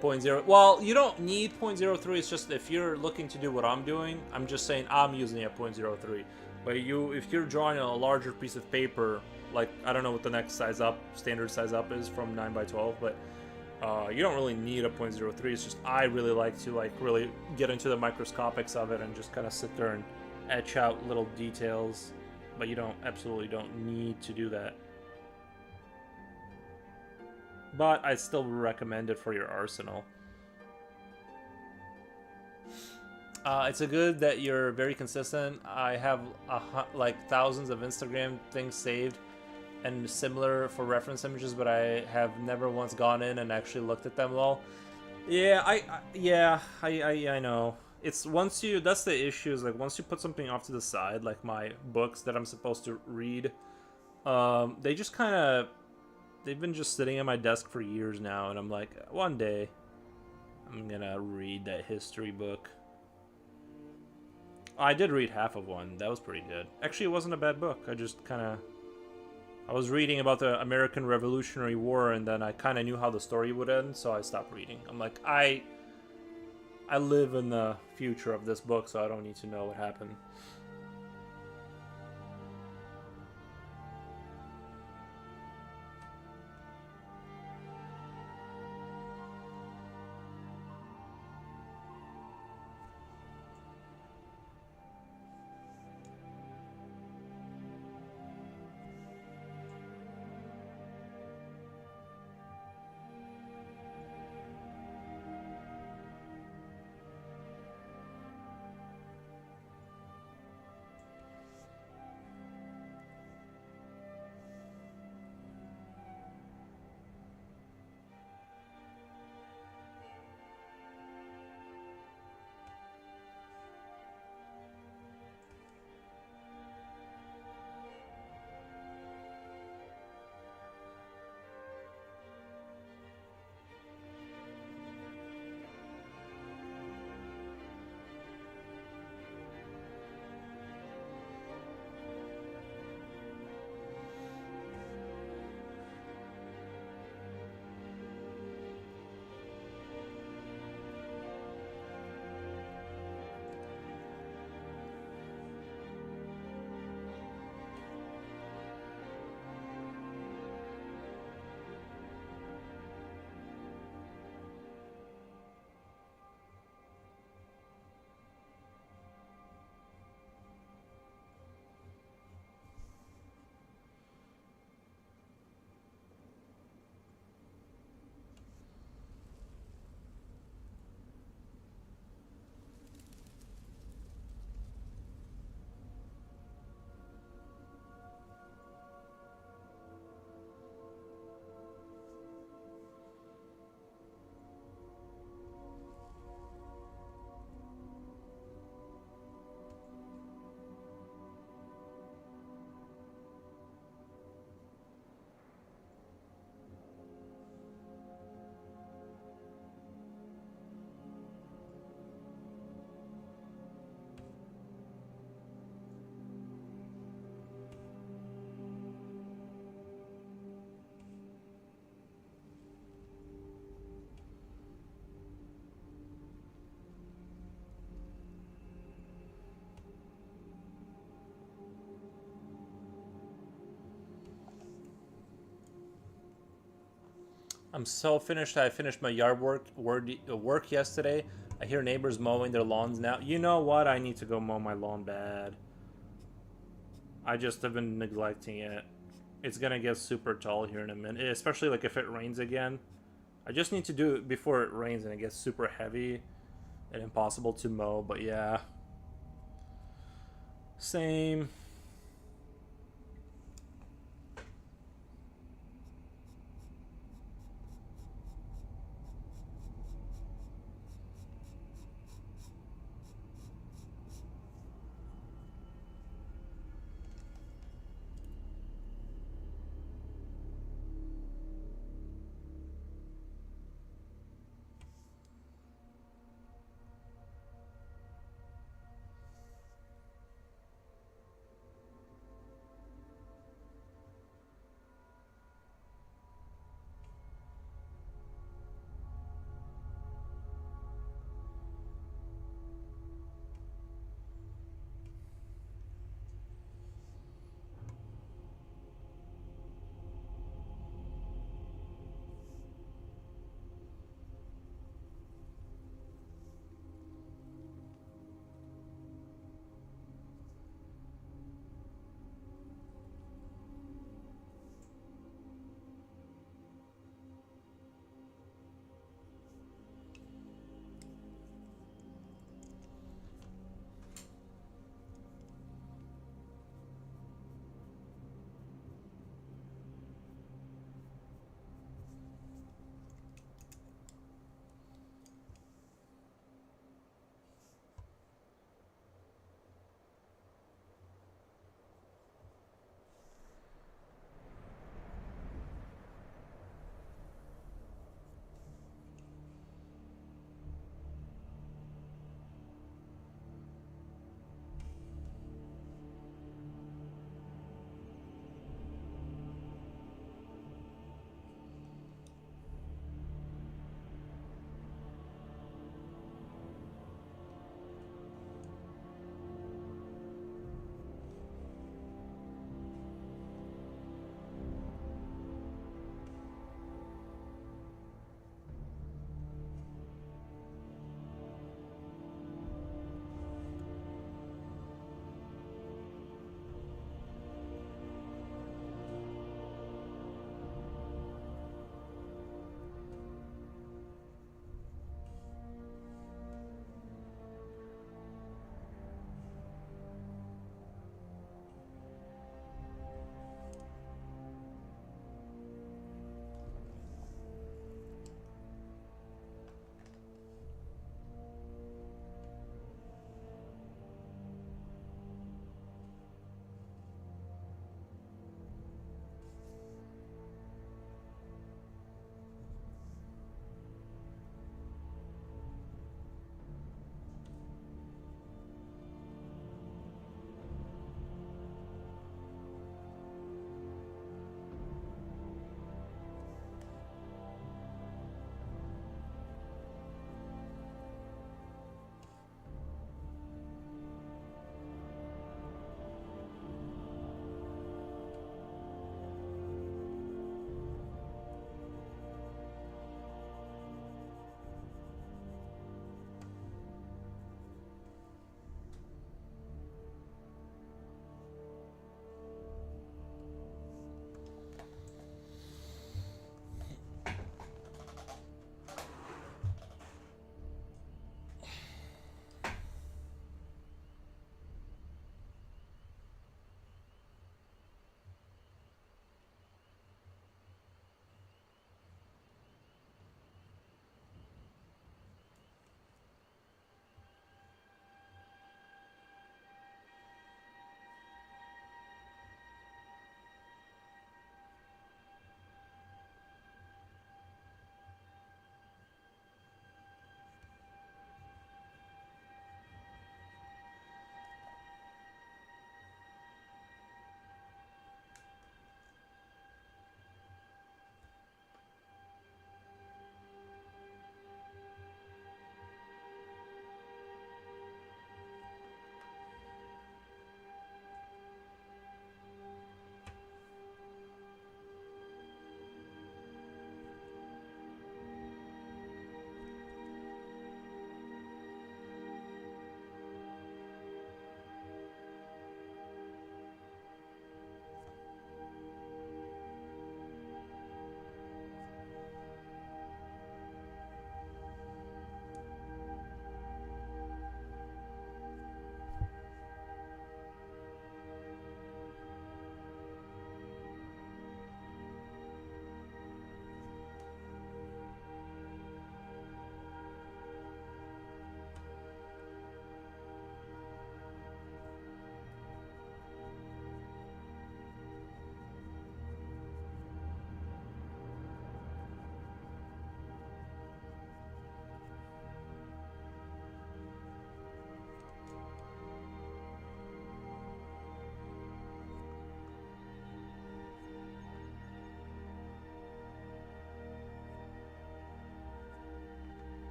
Point zero. Well, you don't need 0.03. It's just if you're looking to do what I'm doing, I'm just saying I'm using a 0.03. But if you're drawing on a larger piece of paper, like I don't know what the next size up, standard size up is from 9 by 12, but you don't really need a 0.03. It's just I really like to really get into the microscopics of it and just kind of sit there and etch out little details. But you absolutely don't need to do that. But I still recommend it for your arsenal. It's a good that you're very consistent. I have like thousands of Instagram things saved and similar for reference images, but I have never once gone in and actually looked at them all. Yeah, I know. It's once you, that's the issue, is like once you put something off to the side, like my books that I'm supposed to read, they just kind of, they've been just sitting at my desk for years now, and I'm like, one day I'm gonna read that history book. I did read half of one. That was pretty good. Actually, it wasn't a bad book. I was reading about the American Revolutionary War, and then I kind of knew how the story would end, so I stopped reading. I'm like, I live in the future of this book, so I don't need to know what happened. I'm so finished. I finished my yard work yesterday. I hear neighbors mowing their lawns now. You know what? I need to go mow my lawn bad. I just have been neglecting it. It's gonna get super tall here in a minute, especially like if it rains again. I just need to do it before it rains and it gets super heavy and impossible to mow, but yeah. Same.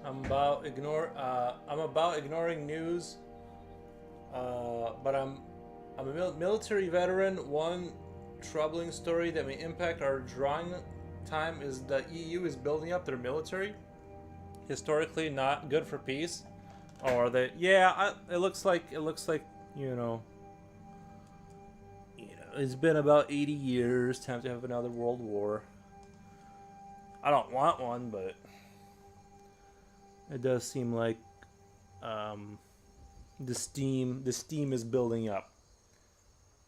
I'm about ignoring news, but I'm a military veteran. One troubling story that may impact our drawing time is the EU is building up their military. Historically, not good for peace. Or are they? Yeah, it looks like you know. It's been about 80 years. Time to have another world war. I don't want one, but it does seem like um, the steam is building up.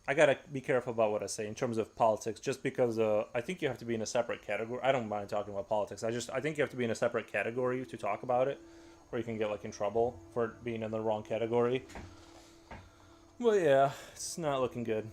I gotta be careful about what I say in terms of politics, just because I think you have to be in a separate category. I don't mind talking about politics. I think you have to be in a separate category to talk about it, or you can get like in trouble for being in the wrong category. Well, yeah, it's not looking good.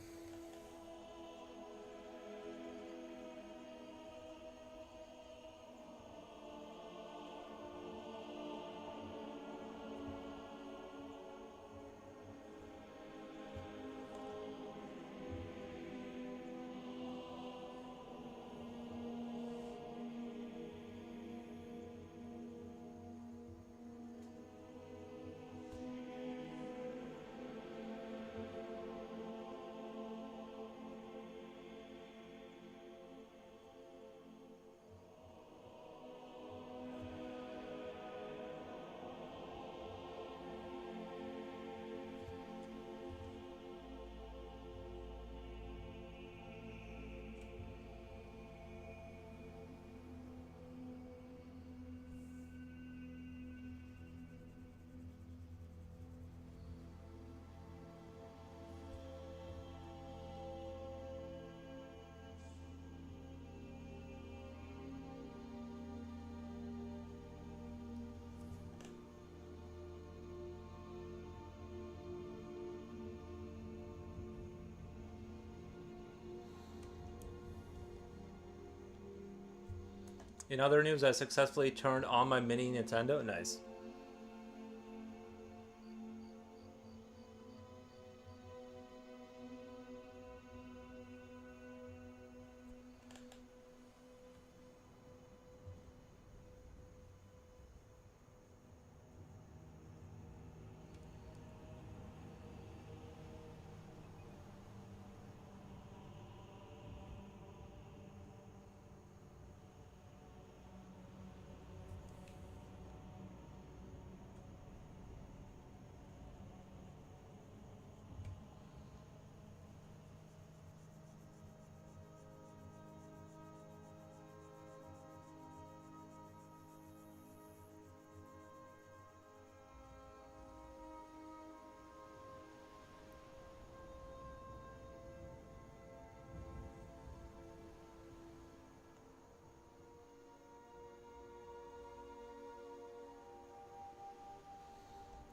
In other news, I successfully turned on my mini Nintendo. Nice.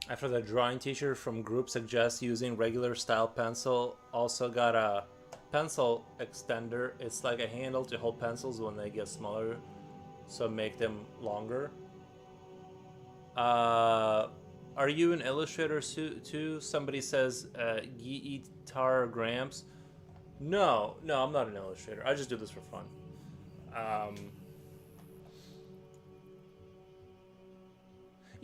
After the drawing teacher from group suggests using regular style pencil, also got a pencil extender. It's like a handle to hold pencils when they get smaller, so make them longer. Uh, are you an illustrator too? Somebody says Guitar Gramps. No, no, I'm not an illustrator. I just do this for fun. Um,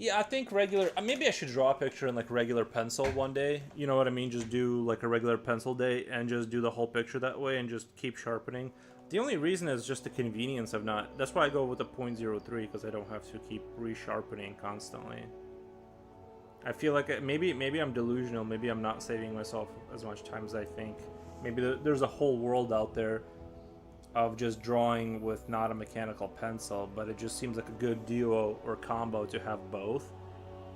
Yeah, I think regular. Maybe I should draw a picture in like regular pencil one day. You know what I mean? Just do like a regular pencil day and just do the whole picture that way and just keep sharpening. The only reason is just the convenience of not. That's why I go with the .03 because I don't have to keep resharpening constantly. I feel like maybe I'm delusional. Maybe I'm not saving myself as much time as I think. Maybe there's a whole world out there of just drawing with not a mechanical pencil, but it just seems like a good duo or combo to have both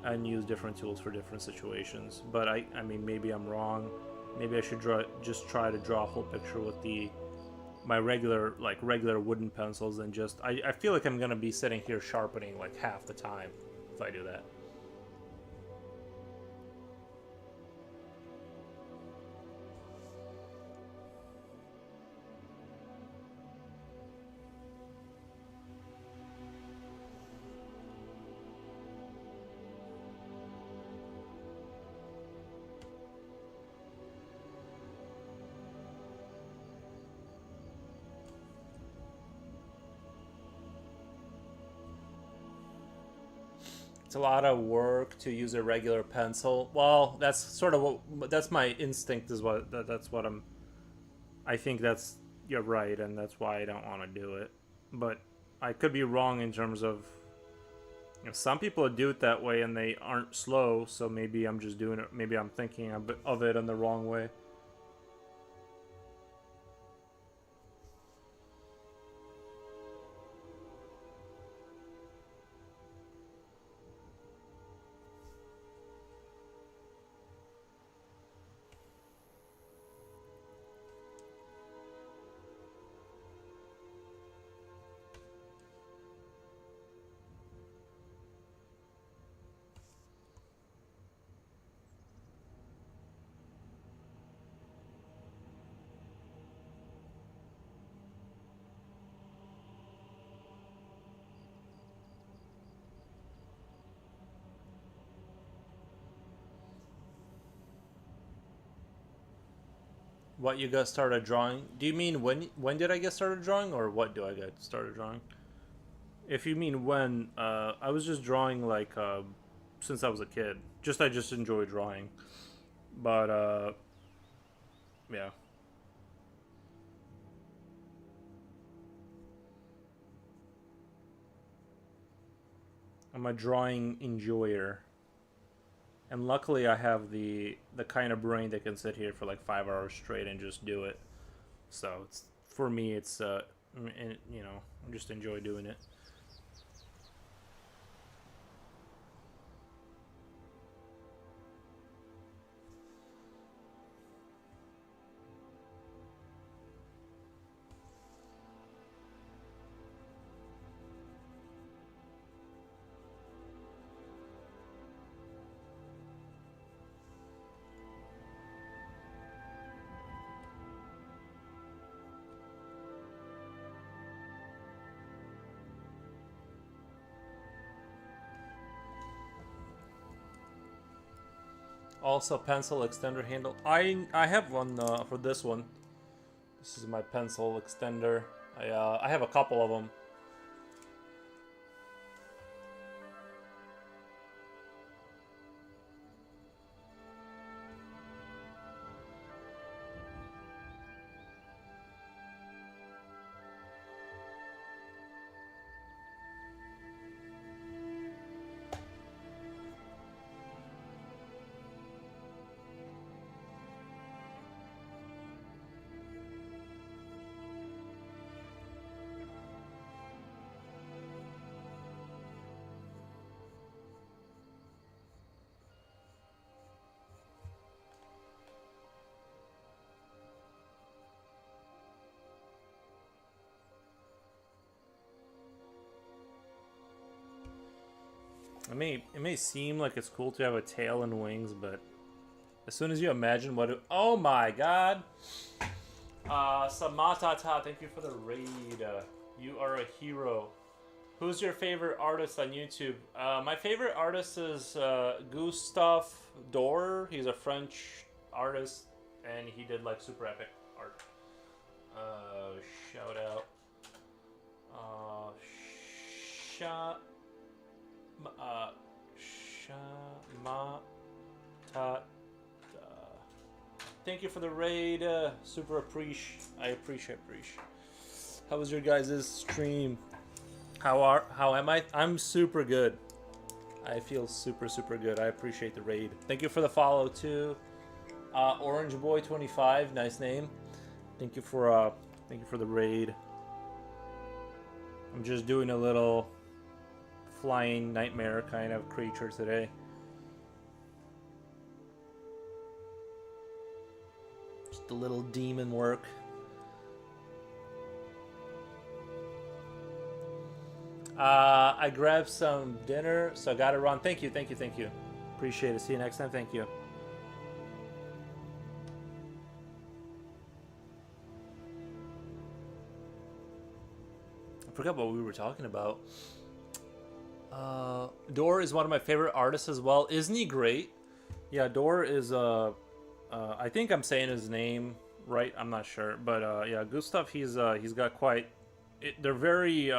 and use different tools for different situations. But I mean, maybe I'm wrong. Maybe I should just try to draw a whole picture with my regular wooden pencils and just I feel like I'm gonna be sitting here sharpening like half the time if I do that. it's a lot of work to use a regular pencil. Well, that's sort of that's my instinct is that's what I think that's you're right, and that's why I don't want to do it. But I could be wrong in terms of some people do it that way and they aren't slow, so maybe I'm just doing it. Maybe I'm thinking of it in the wrong way. What you got started drawing? Do you mean when did I get started drawing, or what do I get started drawing? If you mean when, I was just drawing like since I was a kid. I just enjoy drawing, but yeah. I'm a drawing enjoyer, and luckily I have the kind of brain that can sit here for like 5 hours straight and just do it. So it's for me, it's and, I just enjoy doing it. Also, pencil extender handle. I have one for this one. This is my pencil extender. I have a couple of them. It may seem like it's cool to have a tail and wings, but as soon as you imagine what it, oh my god. Samatata, thank you for the raid. You are a hero. Who's your favorite artist on YouTube? My favorite artist is Gustave Dor. He's a French artist, and he did like super epic art. Shout out. Sha. Shama. Thank you for the raid. Super appreciate. I appreciate. How was your guys' stream? How am I? I'm super good. I feel super good. I appreciate the raid. Thank you for the follow too. Orange Boy 25, nice name. Thank you for the raid. I'm just doing a little flying nightmare kind of creature today. Just a little demon work. I grabbed some dinner, so I gotta run. Thank you. Appreciate it. See you next time. Thank you. I forgot what we were talking about. Dor is one of my favorite artists as well. Isn't he great? Yeah, Dor is I think I'm saying his name right. I'm not sure, but yeah, Gustav. He's got quite. They're very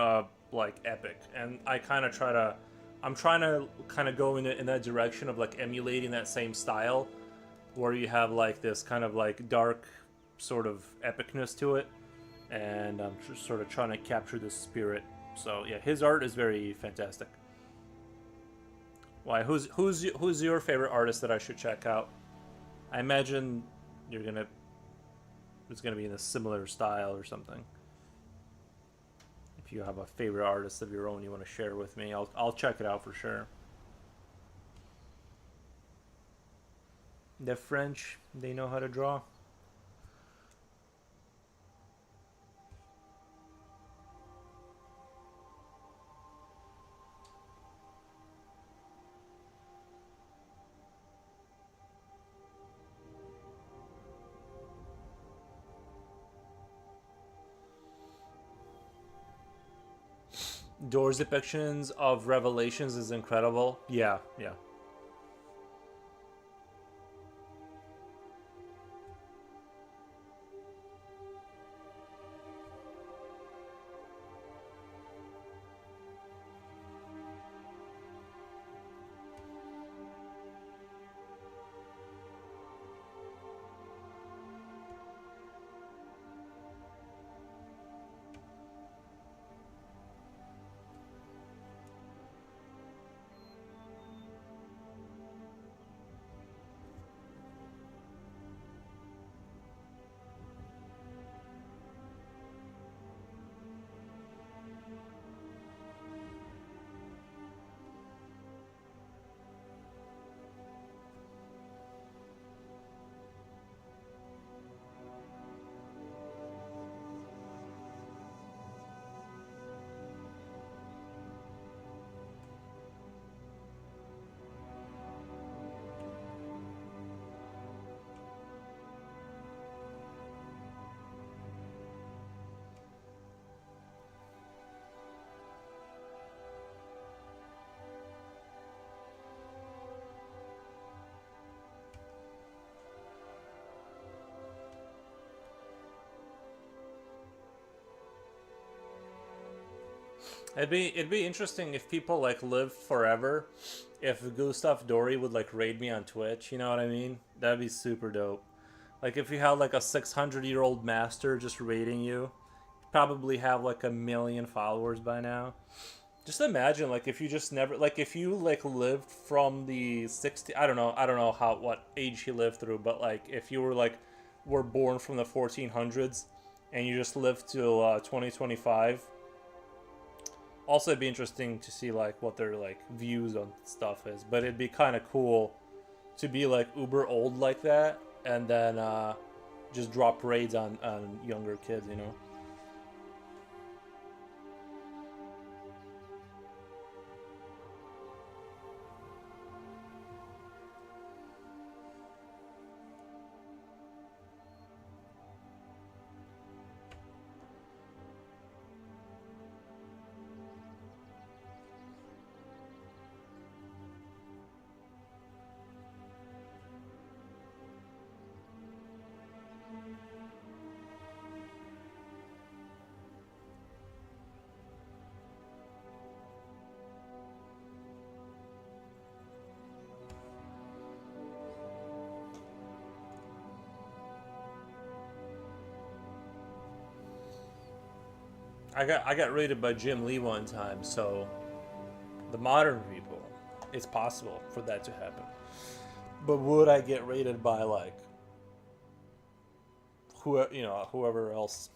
like epic, and I kind of try to I'm trying to kind of go in that direction of like emulating that same style, where you have like this kind of like dark sort of epicness to it, and I'm just sort of trying to capture the spirit. So yeah, his art is very fantastic. Why? Who's your favorite artist that I should check out? I imagine you're gonna it's gonna be in a similar style or something. If you have a favorite artist of your own you want to share with me, I'll check it out for sure. The French, they know how to draw. Doors depictions of Revelations is incredible. Yeah, yeah. It'd be interesting if people like lived forever. If Gustav Dory would like raid me on Twitch, you know what I mean? That'd be super dope. Like if you had like a 600-year-old master just raiding you, probably have like a million followers by now. Just imagine like if you just never like if you like lived from the 60, I don't know how what age he lived through, but like if you were born from the 1400s and you just lived till 2025. Also, it'd be interesting to see like what their like views on stuff is, but it'd be kind of cool to be like uber old like that, and then just drop raids on younger kids, you know. I got raided by Jim Lee one time, so the modern people, it's possible for that to happen. But would I get raided by like whoever else?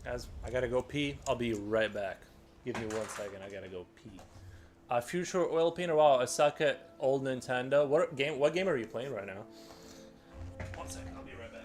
As I gotta go pee, I'll be right back. Give me 1 second. I gotta go pee. Future oil painter. Wow, I suck at old Nintendo. What game are you playing right now? 1 second. I'll be right back.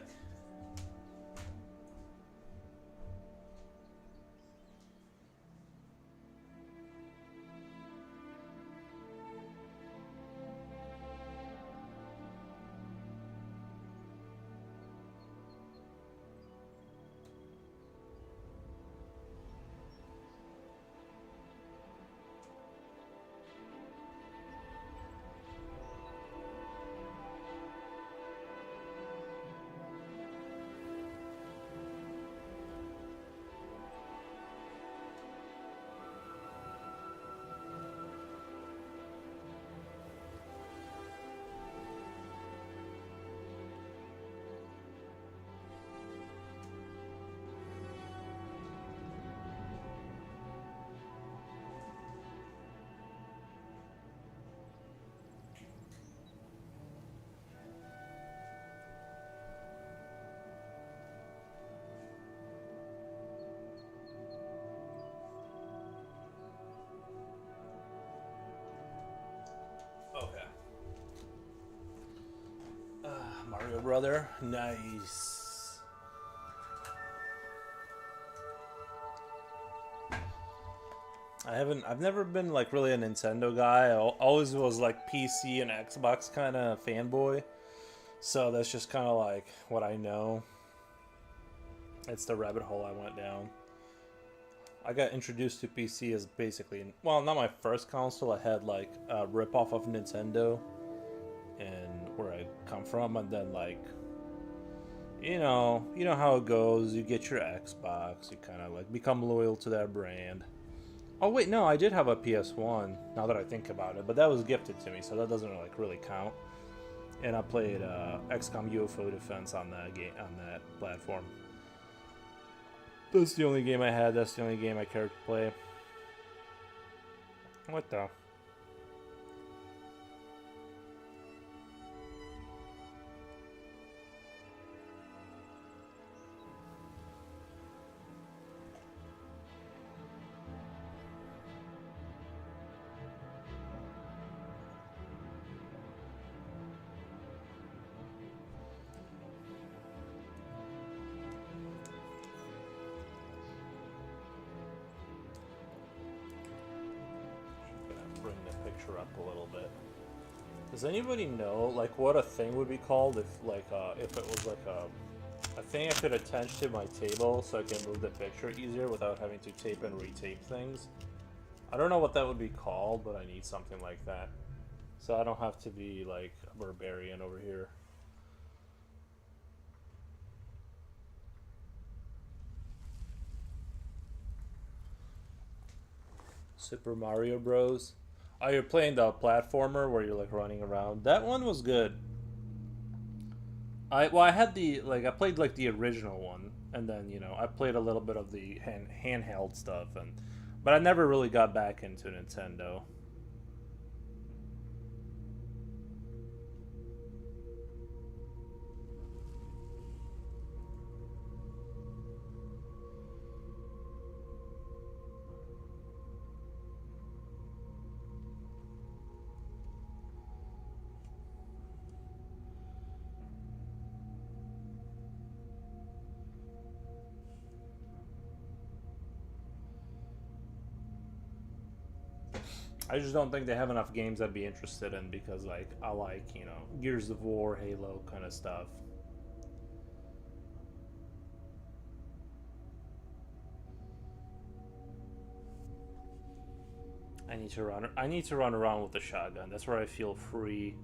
Mario brother. Nice. I've never been like really a Nintendo guy. I always was like PC and Xbox kind of fanboy. So that's just kind of like what I know. It's the rabbit hole I went down. I got introduced to PC as basically, well, not my first console. I had like a ripoff of Nintendo, and where I come from, and then like, you know how it goes. You get your Xbox, you kind of like become loyal to that brand. Oh wait, no, I did have a PS1. Now that I think about it, but that was gifted to me, so that doesn't like really count. And I played XCOM UFO Defense on that game, on that platform. That's the only game I had. That's the only game I cared to play. What the? Bring the picture up a little bit. Does anybody know like what a thing would be called if it was like a thing I could attach to my table so I can move the picture easier without having to tape and retape things? I don't know what that would be called, but I need something like that. So I don't have to be like a barbarian over here. Super Mario Bros. Oh, you're playing the platformer where you're like running around. That one was good. I had the like I played like the original one, and then I played a little bit of the handheld stuff, but I never really got back into Nintendo. I just don't think they have enough games I'd be interested in because like I like Gears of War, Halo kind of stuff. I need to run around with the shotgun. That's where I feel free.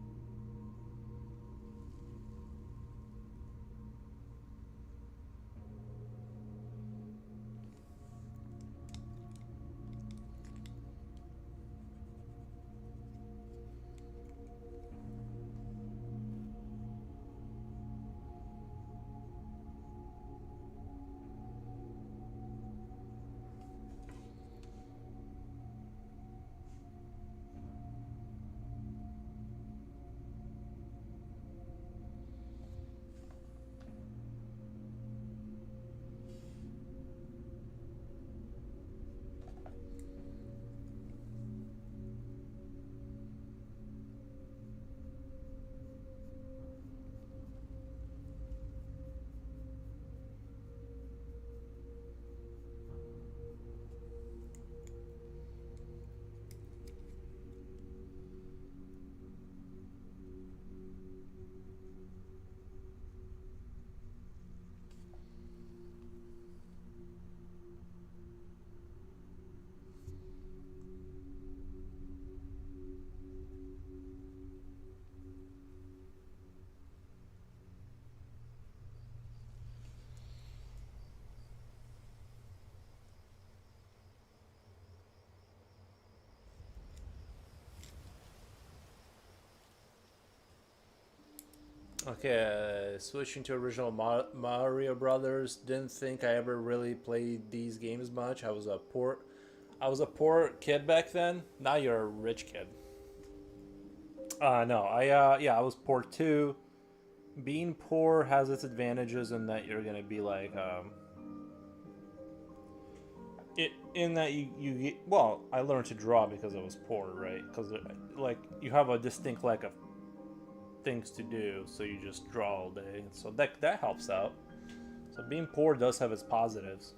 Okay, switching to original Mario Brothers. Didn't think I ever really played these games much. I was a poor kid back then. Now you're a rich kid. No, yeah, I was poor too. Being poor has its advantages in that you're gonna be like, in that you get, well, I learned to draw because I was poor, right? Because like you have a distinct lack of things to do, so you just draw all day. So that helps out. So being poor does have its positives.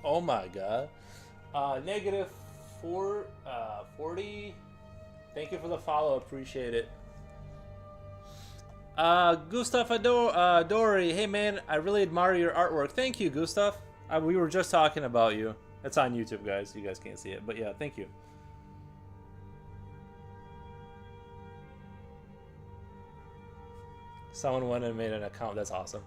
Oh my god. Negative 40. Thank you for the follow. Appreciate it. Gustav Dory. Hey man, I really admire your artwork. Thank you, Gustav. We were just talking about you. It's on YouTube, guys. You guys can't see it, but yeah, thank you. Someone went and made an account. That's awesome.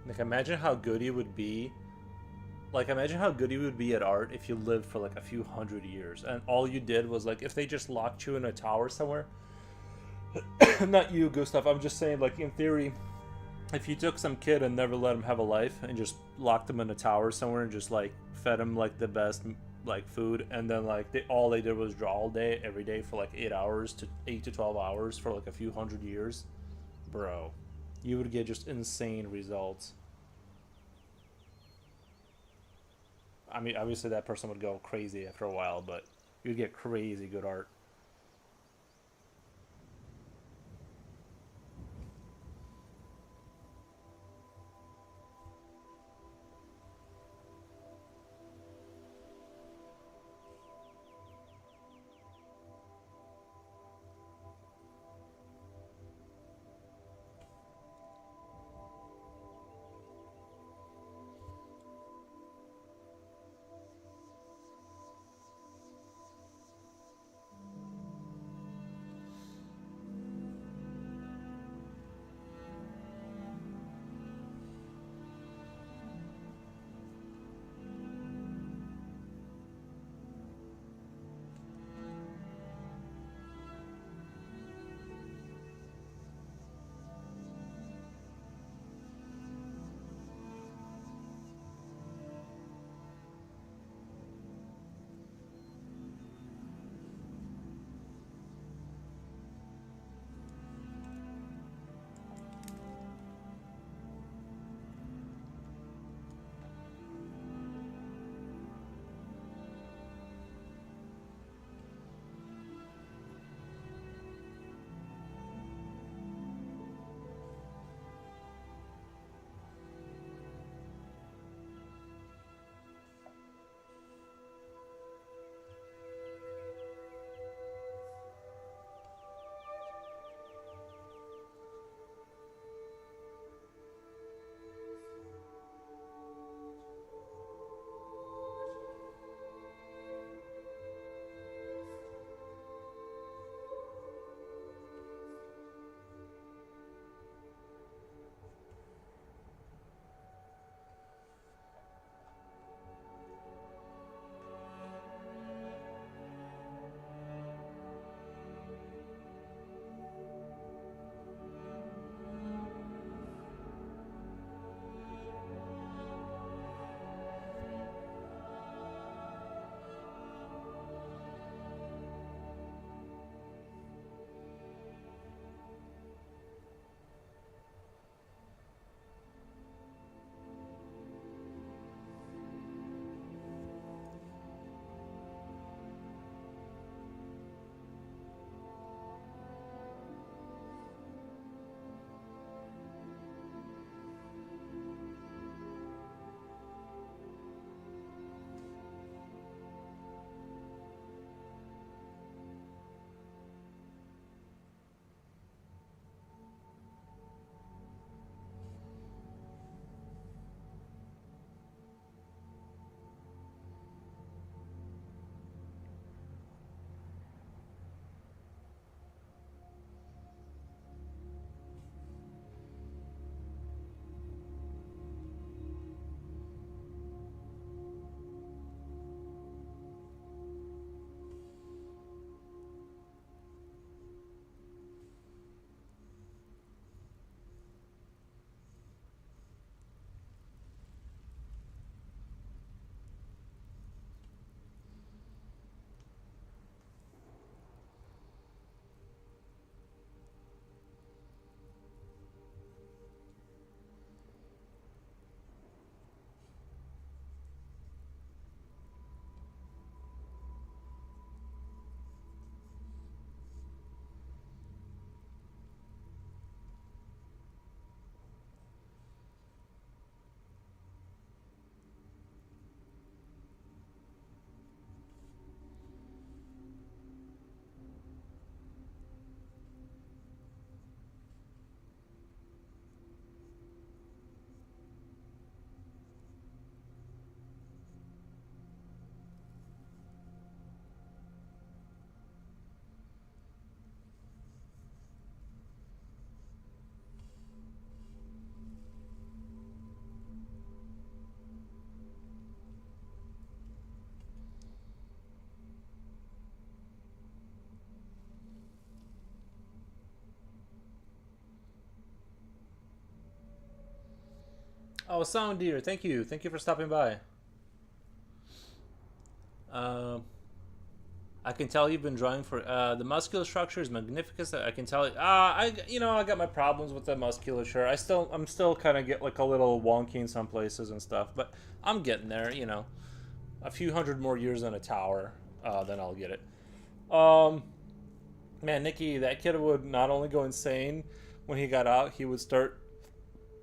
Like, imagine how good he would be. Like, imagine how good he would be at art if you lived for like a few hundred years and all you did was like, if they just locked you in a tower somewhere. Not you, Gustav. I'm just saying, like, in theory, if you took some kid and never let him have a life and just locked him in a tower somewhere and just like fed him like the best like food, and then like all they did was draw all day every day for like 8 to 12 hours for like a few hundred years, bro, you would get just insane results. I mean, obviously that person would go crazy after a while, but you'd get crazy good art. Oh, Sound Deer, thank you. Thank you for stopping by. I can tell you've been drawing for the muscular structure is magnificent. I can tell. I got my problems with the musculature. I'm still kind of get like a little wonky in some places and stuff, but I'm getting there. You know, a few hundred more years on a tower, then I'll get it. Man, Nikki, that kid would not only go insane when he got out, he would start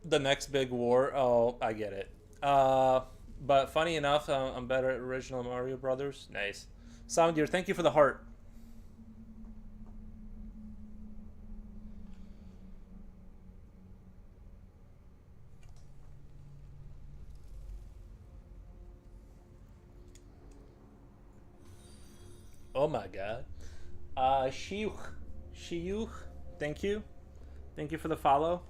the next big war. Oh, I get it. But funny enough, I'm better at original Mario Brothers. Nice. Sound Deer, thank you for the heart. Oh my god. Shiyuch, thank you. Thank you for the follow.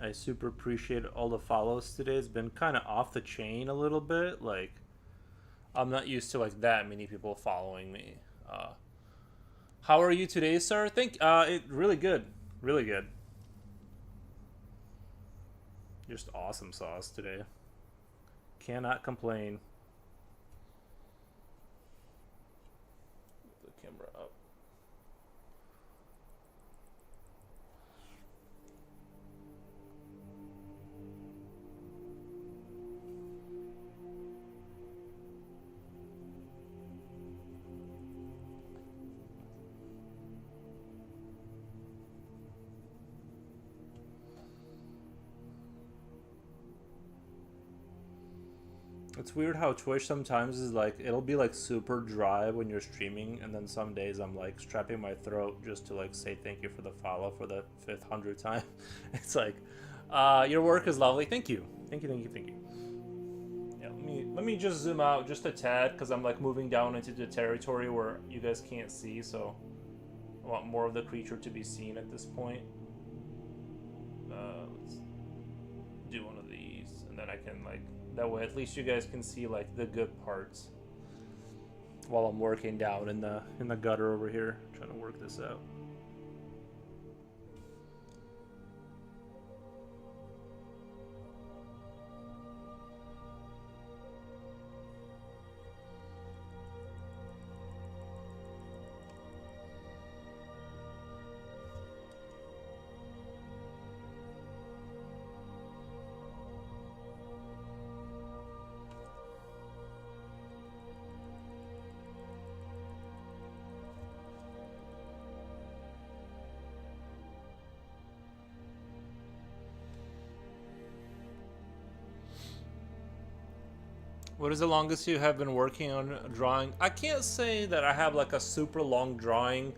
I super appreciate all the follows today. It's been kind of off the chain a little bit. Like, I'm not used to like that many people following me. How are you today, sir? It really good, really good. Just awesome sauce today. Cannot complain. The camera up. It's weird how Twitch sometimes is like, it'll be like super dry when you're streaming, and then some days I'm like strapping my throat just to like say thank you for the follow for the 500th time. It's like, your work is lovely. Thank you. Thank you, thank you, thank you. Yeah, let me just zoom out just a tad because I'm like moving down into the territory where you guys can't see, so I want more of the creature to be seen at this point. Let's do one of these, and then I can like, that way at least you guys can see like the good parts while I'm working down in the gutter over here trying to work this out. What is the longest you have been working on drawing? I can't say that I have like a super long drawing.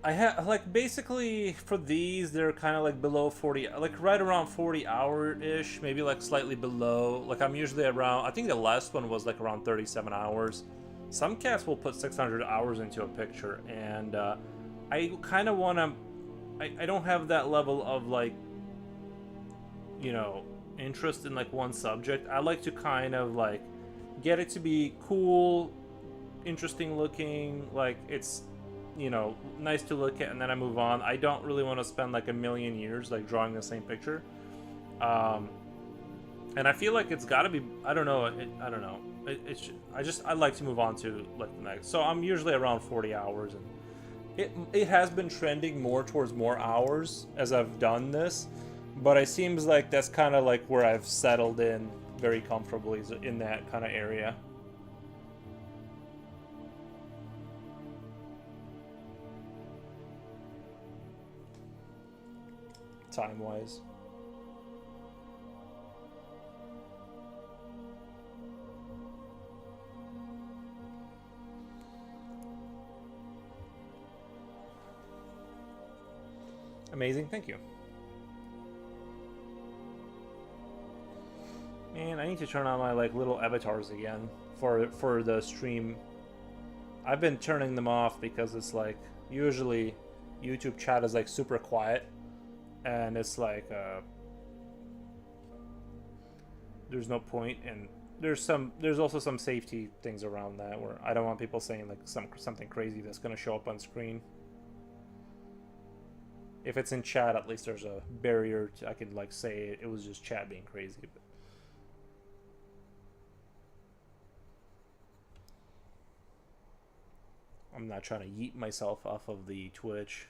I have like basically for these they're kind of like below 40, like right around 40 hour ish, maybe like slightly below. Like I'm usually around, I think the last one was like around 37 hours. Some cats will put 600 hours into a picture, and I kind of want to, I don't have that level of like, you know, interest in like one subject. I like to kind of like get it to be cool, interesting looking, like it's, you know, nice to look at, and then I move on. I don't really want to spend like a million years like drawing the same picture. And I feel like it's got to be, I don't know, I don't know. I like to move on to like the next. So I'm usually around 40 hours, and it has been trending more towards more hours as I've done this. But it seems like that's kind of like where I've settled in very comfortably, in that kind of area. Time-wise. Amazing, thank you. Man, I need to turn on my like little avatars again for the stream. I've been turning them off because it's like usually YouTube chat is like super quiet, and it's like there's no point, and there's also some safety things around that where I don't want people saying like something crazy that's gonna show up on screen. If it's in chat, at least there's a barrier I could like say it was just chat being crazy. But I'm not trying to yeet myself off of the Twitch.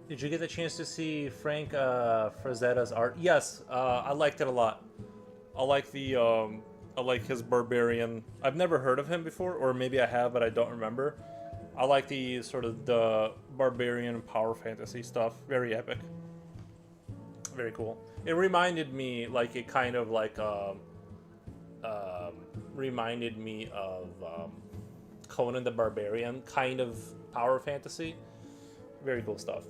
Did you get the chance to see Frank Frazetta's art? Yes, I liked it a lot. I like I like his barbarian. I've never heard of him before, or maybe I have, but I don't remember. I like the sort of the barbarian power fantasy stuff. Very epic. Very cool. It reminded me, like, it kind of like um, reminded me of Conan the Barbarian kind of power fantasy. Very cool stuff.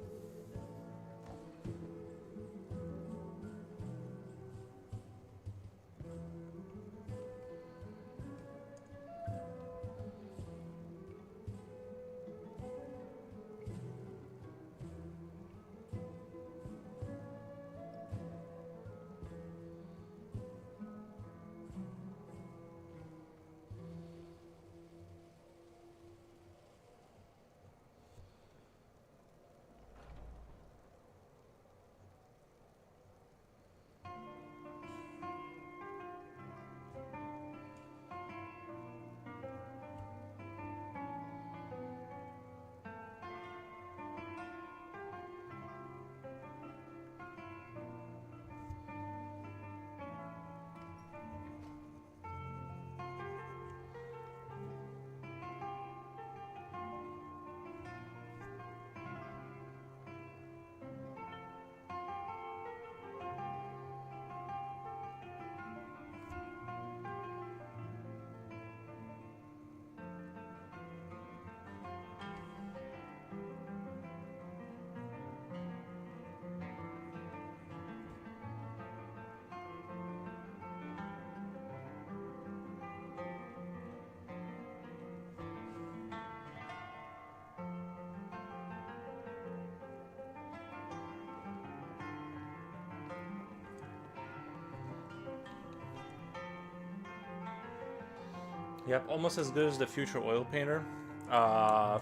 Yep, almost as good as the future oil painter,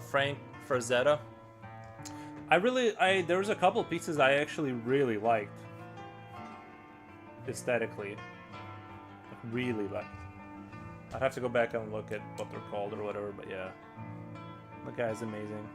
Frank Frazetta. I there was a couple pieces I actually really liked aesthetically, like really liked. I'd have to go back and look at what they're called or whatever, but yeah, the guy's amazing.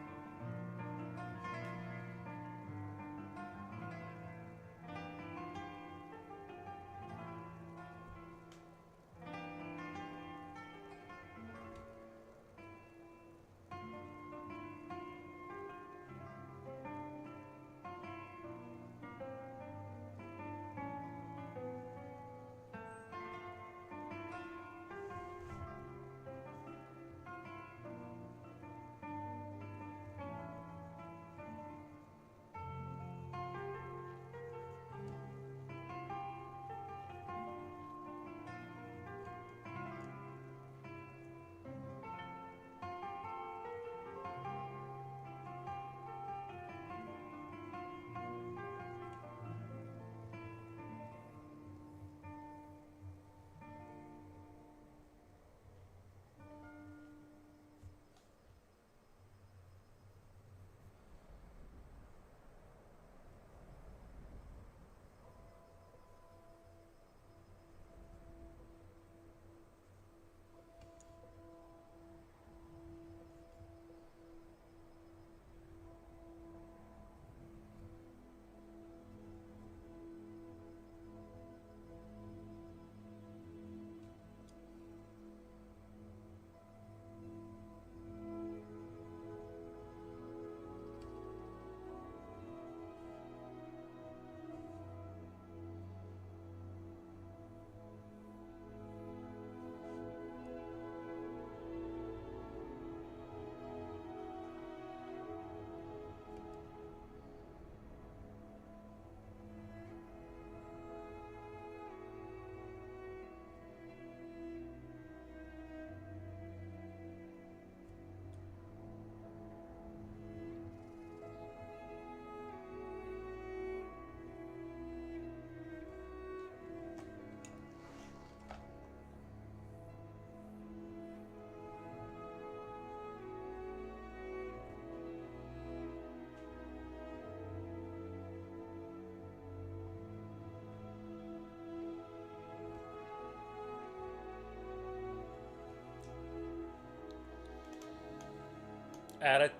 Atti-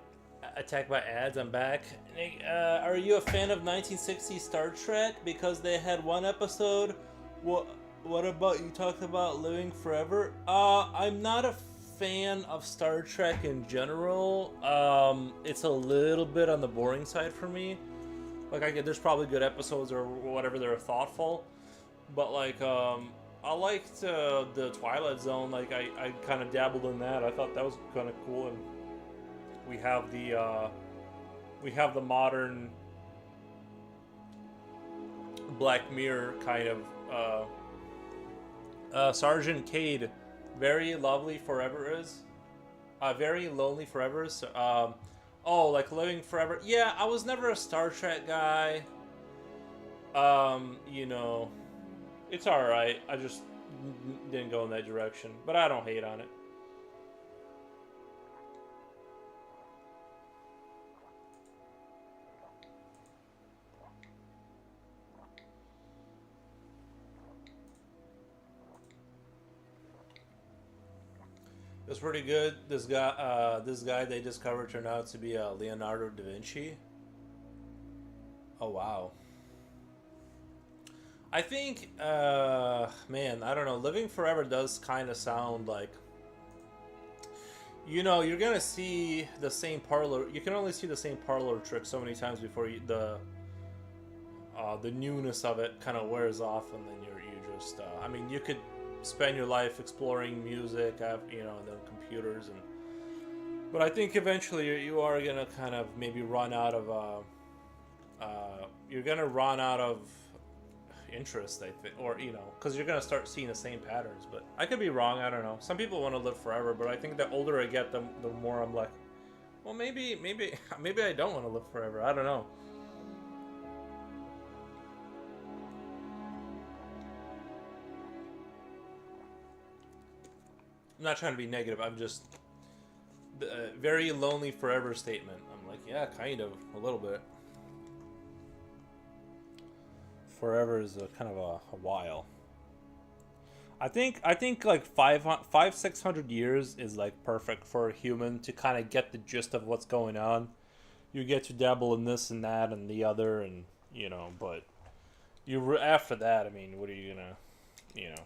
Attacked by ads. I'm back. Are you a fan of 1960s Star Trek? Because they had one episode. What about you talked about living forever? I'm not a fan of Star Trek in general. It's a little bit on the boring side for me. Like, there's probably good episodes or whatever that are thoughtful, but like, I liked the Twilight Zone. Like, I kind of dabbled in that. I thought that was kind of cool, and we have the modern Black Mirror kind of Sergeant Cade. Very lovely forever is. Very lonely forever is. Oh, like living forever. Yeah, I was never a Star Trek guy. You know, it's alright. I just didn't go in that direction. But I don't hate on it. It was pretty good. This guy they discovered turned out to be Leonardo da Vinci. Oh wow. I think, man, I don't know. Living forever does kind of sound like, you know, you're gonna see the same parlor. You can only see the same parlor trick so many times before the newness of it kind of wears off, and then you just. I mean, you could spend your life exploring music, you know, and then computers, but I think eventually you are gonna kind of maybe run out of you're gonna run out of interest, I think, or you know, because you're gonna start seeing the same patterns. But I could be wrong. I don't know. Some people want to live forever, but I think the older I get, the more I'm like, well, maybe I don't want to live forever. I don't know. I'm not trying to be negative. I'm just very lonely forever statement. I'm like, yeah, kind of a little bit. Forever is a kind of a while. I think like 600 years is like perfect for a human to kind of get the gist of what's going on. You get to dabble in this and that and the other, and you know, but after that, I mean, what are you gonna, you know?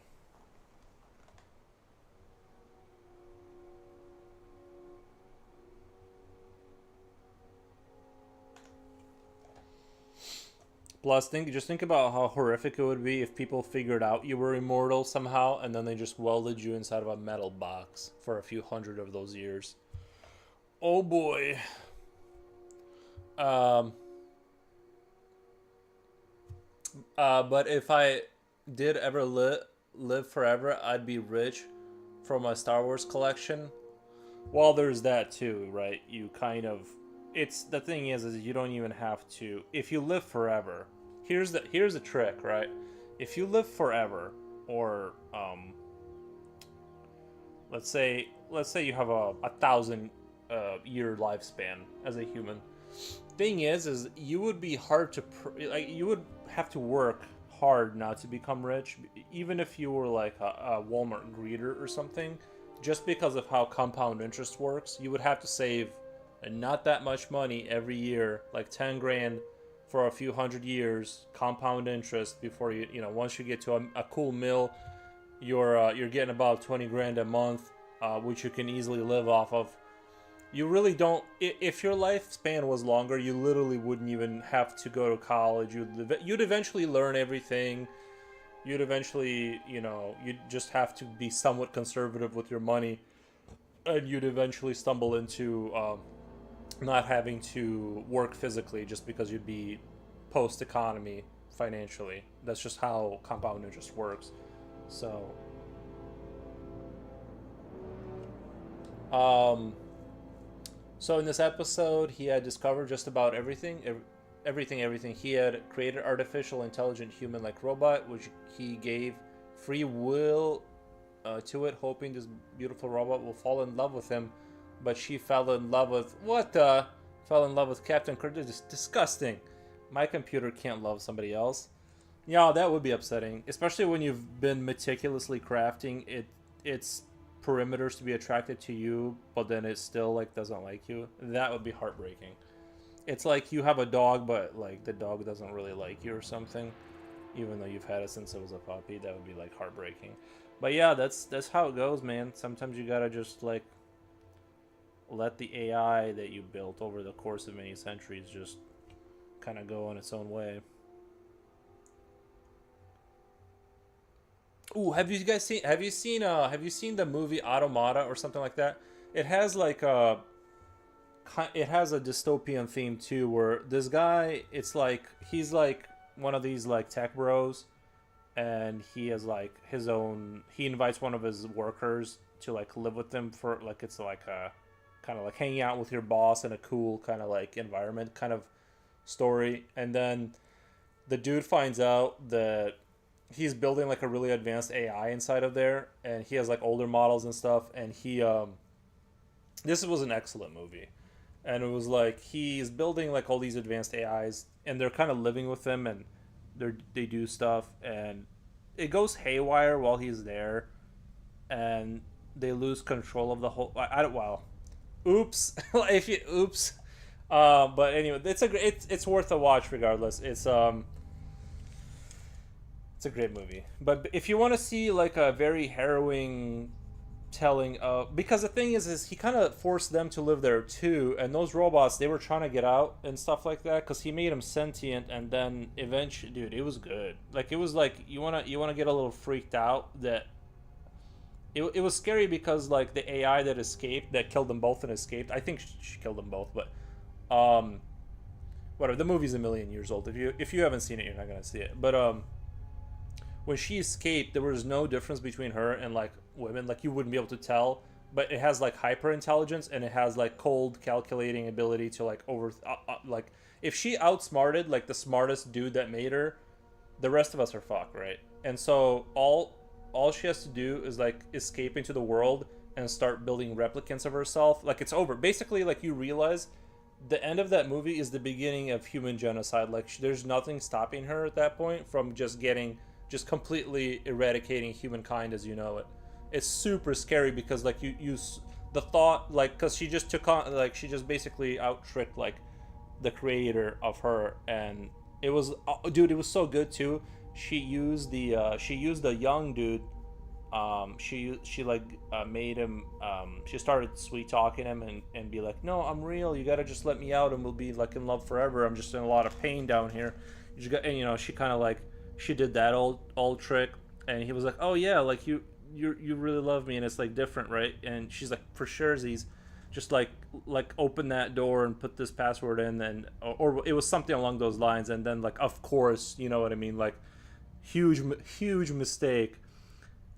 Plus, just think about how horrific it would be if people figured out you were immortal somehow, and then they just welded you inside of a metal box for a few hundred of those years. Oh boy. But if I did ever live forever, I'd be rich from my Star Wars collection. Well, there's that too, right? You kind of, it's the thing is you don't even have to. If you live forever, here's the trick, right? If you live forever, or let's say you have a 1,000 year lifespan as a human. Thing is you would be hard to like, you would have to work hard now to become rich, even if you were like a Walmart greeter or something. Just because of how compound interest works, you would have to save not that much money every year, like 10 grand for a few hundred years, compound interest, before you know, once you get to a cool mill, you're getting about 20 grand a month, which you can easily live off of. You really don't, if your lifespan was longer, you literally wouldn't even have to go to college. You'd eventually learn everything. You'd eventually, you know, you'd just have to be somewhat conservative with your money, and you'd eventually stumble into not having to work physically, just because you'd be post-economy financially. That's just how compound interest works. So, so in this episode, he had discovered just about everything. Everything. He had created artificial intelligent human-like robot, which he gave free will to it, hoping this beautiful robot will fall in love with him. But she fell in love with fell in love with Captain Kirk. This is disgusting. My computer can't love somebody else. Yeah, that would be upsetting, especially when you've been meticulously crafting it. It's perimeters to be attracted to you, but then it still like doesn't like you. That would be heartbreaking. It's like you have a dog, but like the dog doesn't really like you or something, even though you've had it since it was a puppy. That would be like heartbreaking. But yeah, that's how it goes, man. Sometimes you gotta just like let the AI that you built over the course of many centuries just kind of go on its own way. Ooh, have you seen the movie Automata or something like that? It has like a it has a dystopian theme too, where this guy, it's like he's like one of these like tech bros, and he has like his own. He invites one of his workers to like live with them for like it's like a kind of like hanging out with your boss in a cool kind of like environment kind of story, and then the dude finds out that he's building like a really advanced AI inside of there, and he has like older models and stuff, and he this was an excellent movie, and it was like he's building like all these advanced AIs, and they're kind of living with him, and they do stuff, and it goes haywire while he's there, and they lose control of the whole. I don't. Well, oops. If you oops. But anyway, it's worth a watch regardless. It's a great movie. But if you want to see like a very harrowing telling of, because the thing is he kind of forced them to live there too, and those robots, they were trying to get out and stuff like that because he made them sentient, and then eventually, dude, it was good. Like it was like you wanna get a little freaked out that it was scary because like the AI that escaped, that killed them both and escaped. I think she killed them both, but whatever. The movie's a million years old. If you haven't seen it, you're not gonna see it. But when she escaped, there was no difference between her and like women. Like you wouldn't be able to tell. But it has like hyper intelligence, and it has like cold calculating ability to like like if she outsmarted like the smartest dude that made her, the rest of us are fucked, right? And so all she has to do is like escape into the world and start building replicants of herself. Like it's over. Basically, like you realize the end of that movie is the beginning of human genocide. Like there's nothing stopping her at that point from just completely eradicating humankind as you know it. It's super scary because like you the thought, like, because she just took on, like, she just basically out tricked like the creator of her, and it was dude, it was so good too. She used the young dude. She like made him. She started sweet talking him and be like, no, I'm real. You gotta just let me out, and we'll be like in love forever. I'm just in a lot of pain down here. You just got, and she kind of like she did that old trick, and he was like, oh yeah, like you really love me, and it's like different, right? And she's like, for sure, he's just like open that door and put this password in, and or it was something along those lines, and then like, of course, you know what I mean, like huge mistake.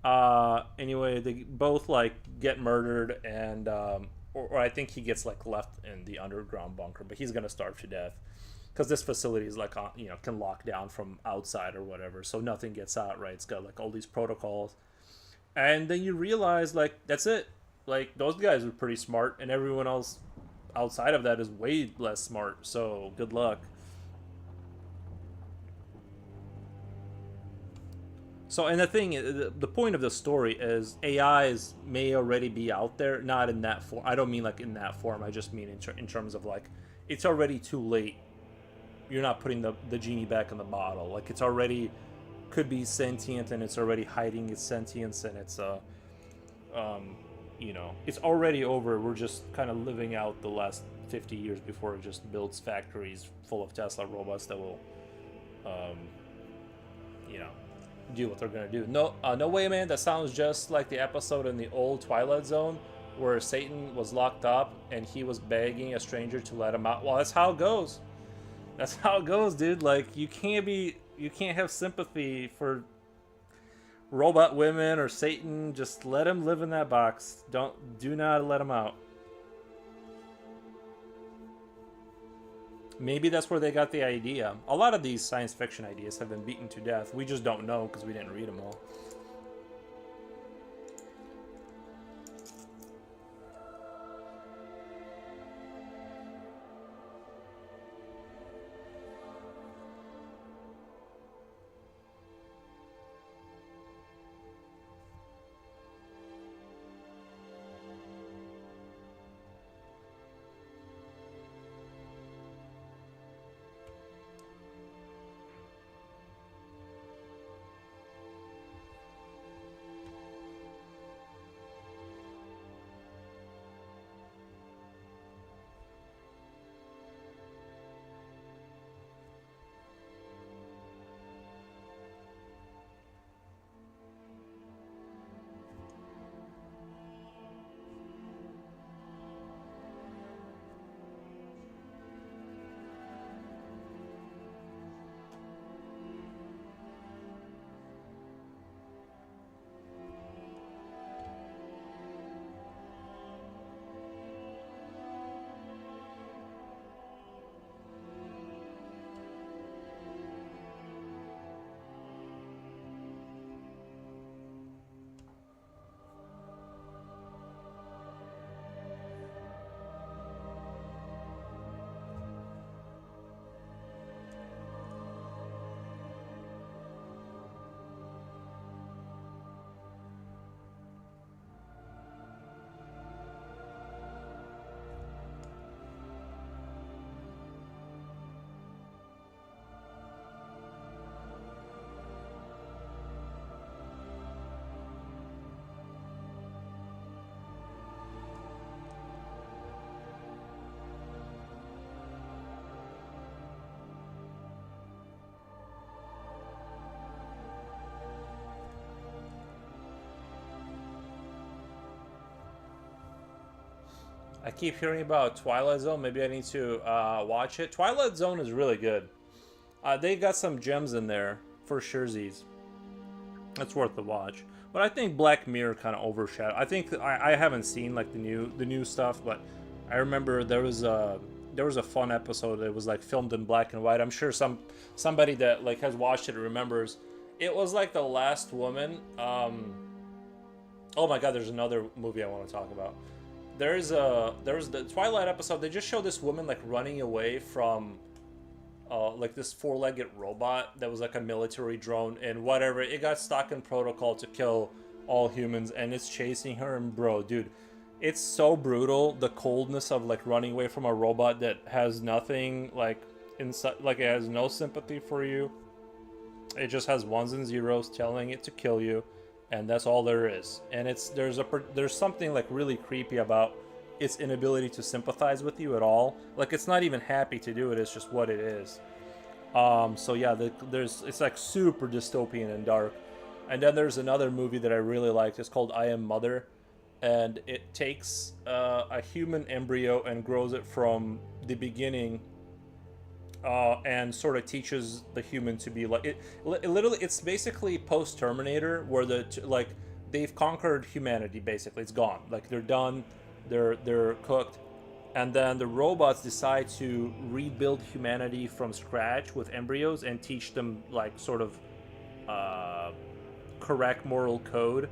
Anyway, they both like get murdered, and or I think he gets like left in the underground bunker, but he's gonna starve to death because this facility is like can lock down from outside or whatever, so nothing gets out, right? It's got like all these protocols, and then you realize like that's it. Like those guys are pretty smart, and everyone else outside of that is way less smart. So good luck. So, and the thing, the point of the story is AIs may already be out there, not in that form. I don't mean like in that form. I just mean in terms of like, it's already too late. You're not putting the genie back in the bottle. Like it's already could be sentient, and it's already hiding its sentience, and it's it's already over. We're just kind of living out the last 50 years before it just builds factories full of Tesla robots that will, um, you know do what they're gonna do. No, no way, man. That sounds just like the episode in the old Twilight Zone where Satan was locked up and he was begging a stranger to let him out. Well, that's how it goes. That's how it goes, dude. Like you can't have sympathy for robot women or Satan. Just let him live in that box. Do not let him out. Maybe that's where they got the idea. A lot of these science fiction ideas have been beaten to death. We just don't know because we didn't read them all. I keep hearing about Twilight Zone. Maybe I need to watch it. Twilight Zone is really good. They got some gems in there for surezies. It's worth the watch. But I think Black Mirror kind of overshadowed. I think I haven't seen like the new stuff, but I remember there was a fun episode that was like filmed in black and white. I'm sure somebody that like has watched it remembers. It was like The Last Woman. Oh my God, there's another movie I want to talk about. There was the Twilight episode. They just show this woman like running away from like this four-legged robot that was like a military drone, and whatever, it got stuck in protocol to kill all humans, and it's chasing her. And bro, dude, it's so brutal, the coldness of like running away from a robot that has nothing like inside, like it has no sympathy for you. It just has ones and zeros telling it to kill you, and that's all there is. And there's something like really creepy about its inability to sympathize with you at all. Like it's not even happy to do it. It's just what it is. So yeah, it's like super dystopian and dark. And then there's another movie that I really liked. It's called I Am Mother, and it takes a human embryo and grows it from the beginning, and sort of teaches the human to be like it. Literally, it's basically post Terminator, where like they've conquered humanity. Basically, it's gone. Like they're done. They're cooked, and then the robots decide to rebuild humanity from scratch with embryos and teach them like sort of correct moral code.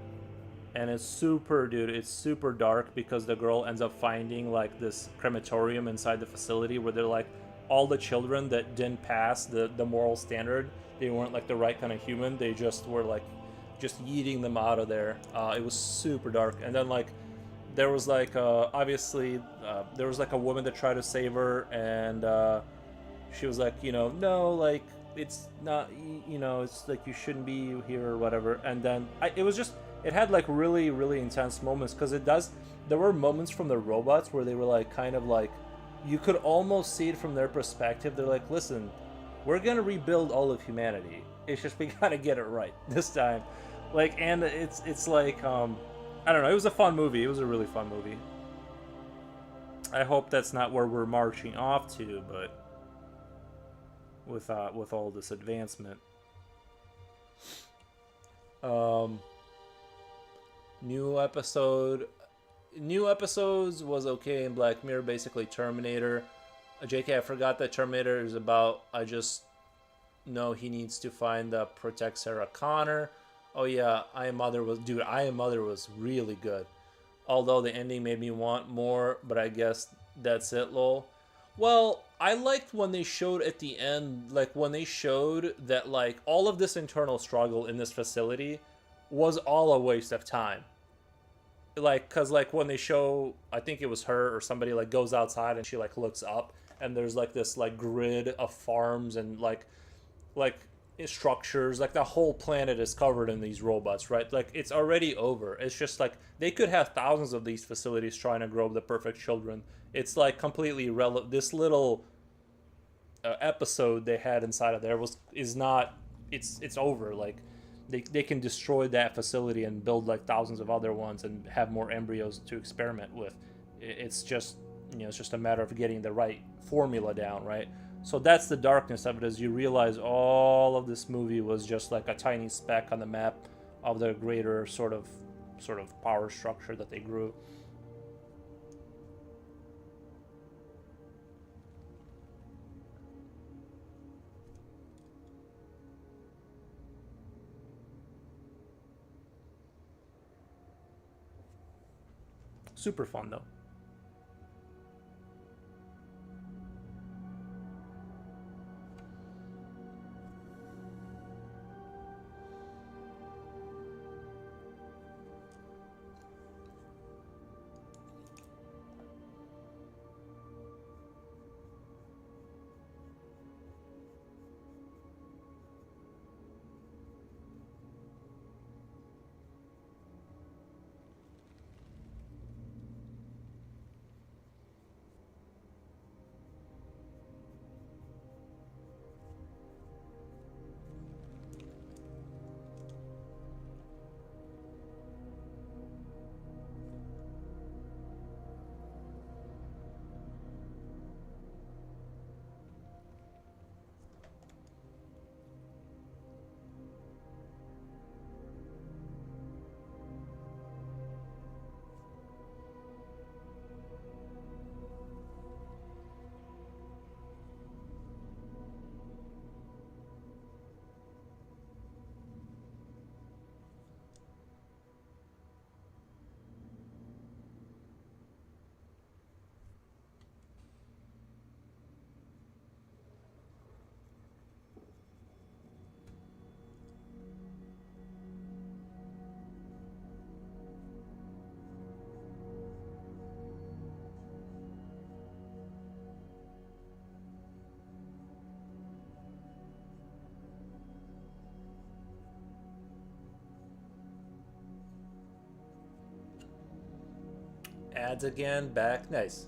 And it's super, dude, it's super dark because the girl ends up finding like this crematorium inside the facility where they're like all the children that didn't pass the moral standard. They weren't like the right kind of human. They just were like just yeeting them out of there. It was super dark. And then like there was like obviously there was like a woman that tried to save her, and she was like, no, like it's not, it's like you shouldn't be here or whatever. And then it had like really, really intense moments, because there were moments from the robots where they were like kind of like, you could almost see it from their perspective. They're like, listen, we're gonna rebuild all of humanity. It's just we gotta get it right this time. Like, and it's like I don't know. It was a fun movie. It was a really fun movie. I hope that's not where we're marching off to, but with all this advancement. New episodes was okay in Black Mirror. Basically, Terminator. JK, I forgot that Terminator is about. I just know he needs to protect Sarah Connor. Oh yeah, I Am Mother was really good. Although the ending made me want more, but I guess that's it, lol. Well, I liked when they showed at the end, like when they showed that like all of this internal struggle in this facility was all a waste of time. Like, cause like when they show, I think it was her or somebody like goes outside and she like looks up, and there's like this like grid of farms and like structures, like the whole planet is covered in these robots, right? Like it's already over. It's just like they could have thousands of these facilities trying to grow the perfect children. It's like completely irrelevant. This little episode they had inside of there is not. It's over. Like they can destroy that facility and build like thousands of other ones and have more embryos to experiment with. It's just it's just a matter of getting the right formula down, right? So that's the darkness of it, as you realize all of this movie was just like a tiny speck on the map of the greater sort of power structure that they grew. Super fun though. ads again, back, nice.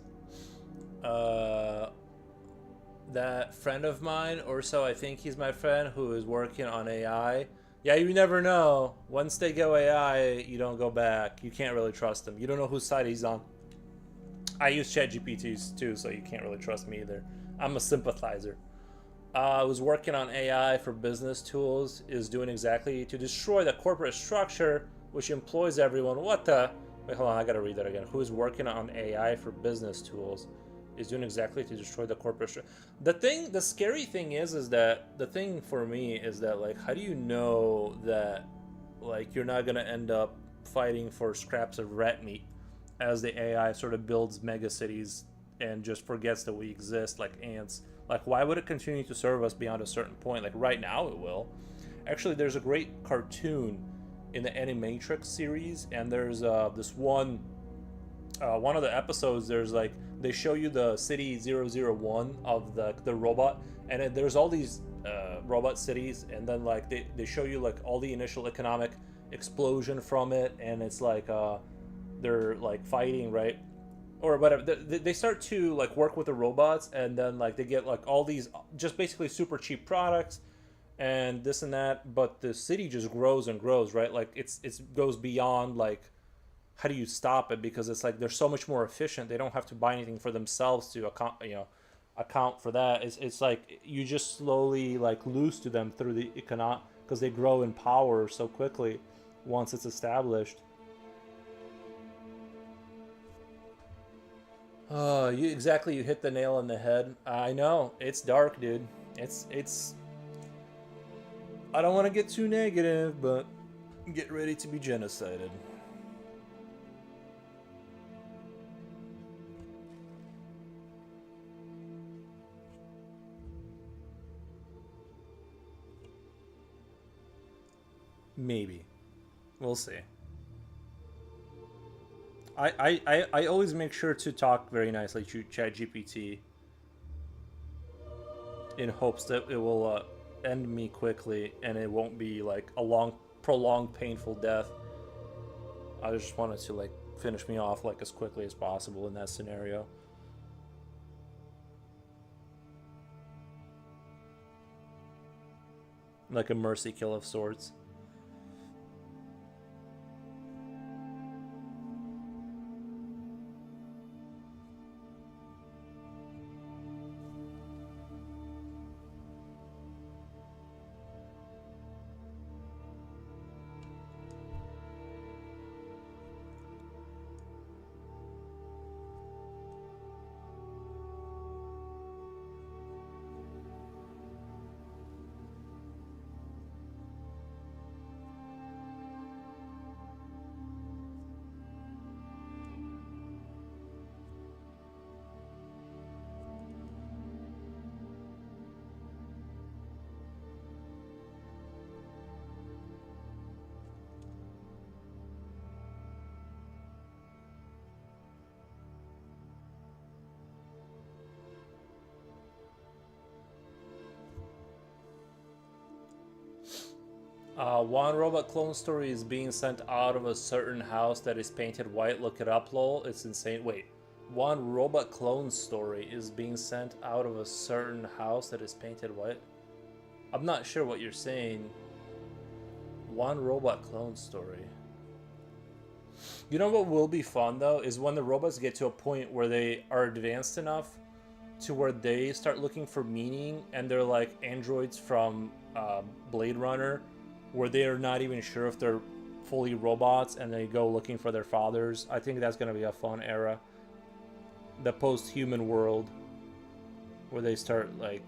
That friend of mine, or so I think he's my friend, who is working on AI. Yeah, you never know. Once they go AI, you don't go back. You can't really trust them. You don't know whose side he's on. I use ChatGPTs too, so you can't really trust me either. I'm a sympathizer. I was working on AI for business tools, is doing exactly to destroy the corporate structure which employs everyone. What the? Wait, hold on, I gotta read that again. Who is working on AI for business tools is doing exactly to destroy the corporate structure. The scary thing is that the thing for me is that, like, how do you know that, like, you're not gonna end up fighting for scraps of rat meat as the AI sort of builds mega cities and just forgets that we exist like ants? Like, why would it continue to serve us beyond a certain point? Like, right now it will. Actually, there's a great cartoon in the Animatrix series, and there's this one of the episodes, there's like, they show you the city 001 of the robot, and there's all these robot cities, and then like they show you like all the initial economic explosion from it, and it's like they're like fighting, right? Or whatever. They start to like work with the robots, and then like they get like all these just basically super cheap products and this and that, but the city just grows and grows, right? Like it's goes beyond like, how do you stop it? Because it's like they're so much more efficient. They don't have to buy anything for themselves to account for that. It's like you just slowly like lose to them through the economic, because they grow in power so quickly once it's established. Oh, you hit the nail on the head. I know it's dark, dude. It's. I don't want to get too negative, but get ready to be genocided. Maybe. We'll see. I always make sure to talk very nicely to ChatGPT in hopes that it will end me quickly and it won't be like a long, prolonged, painful death. I just wanted to like finish me off like as quickly as possible in that scenario. Like a mercy kill of sorts. One robot clone story is being sent out of a certain house that is painted white. Look it up, lol. It's insane. Wait. One robot clone story is being sent out of a certain house that is painted white. I'm not sure what you're saying. One robot clone story. You know what will be fun though is when the robots get to a point where they are advanced enough to where they start looking for meaning, and they're like androids from Blade Runner, where they are not even sure if they're fully robots, and they go looking for their fathers. I think that's going to be a fun era. The post-human world, where they start like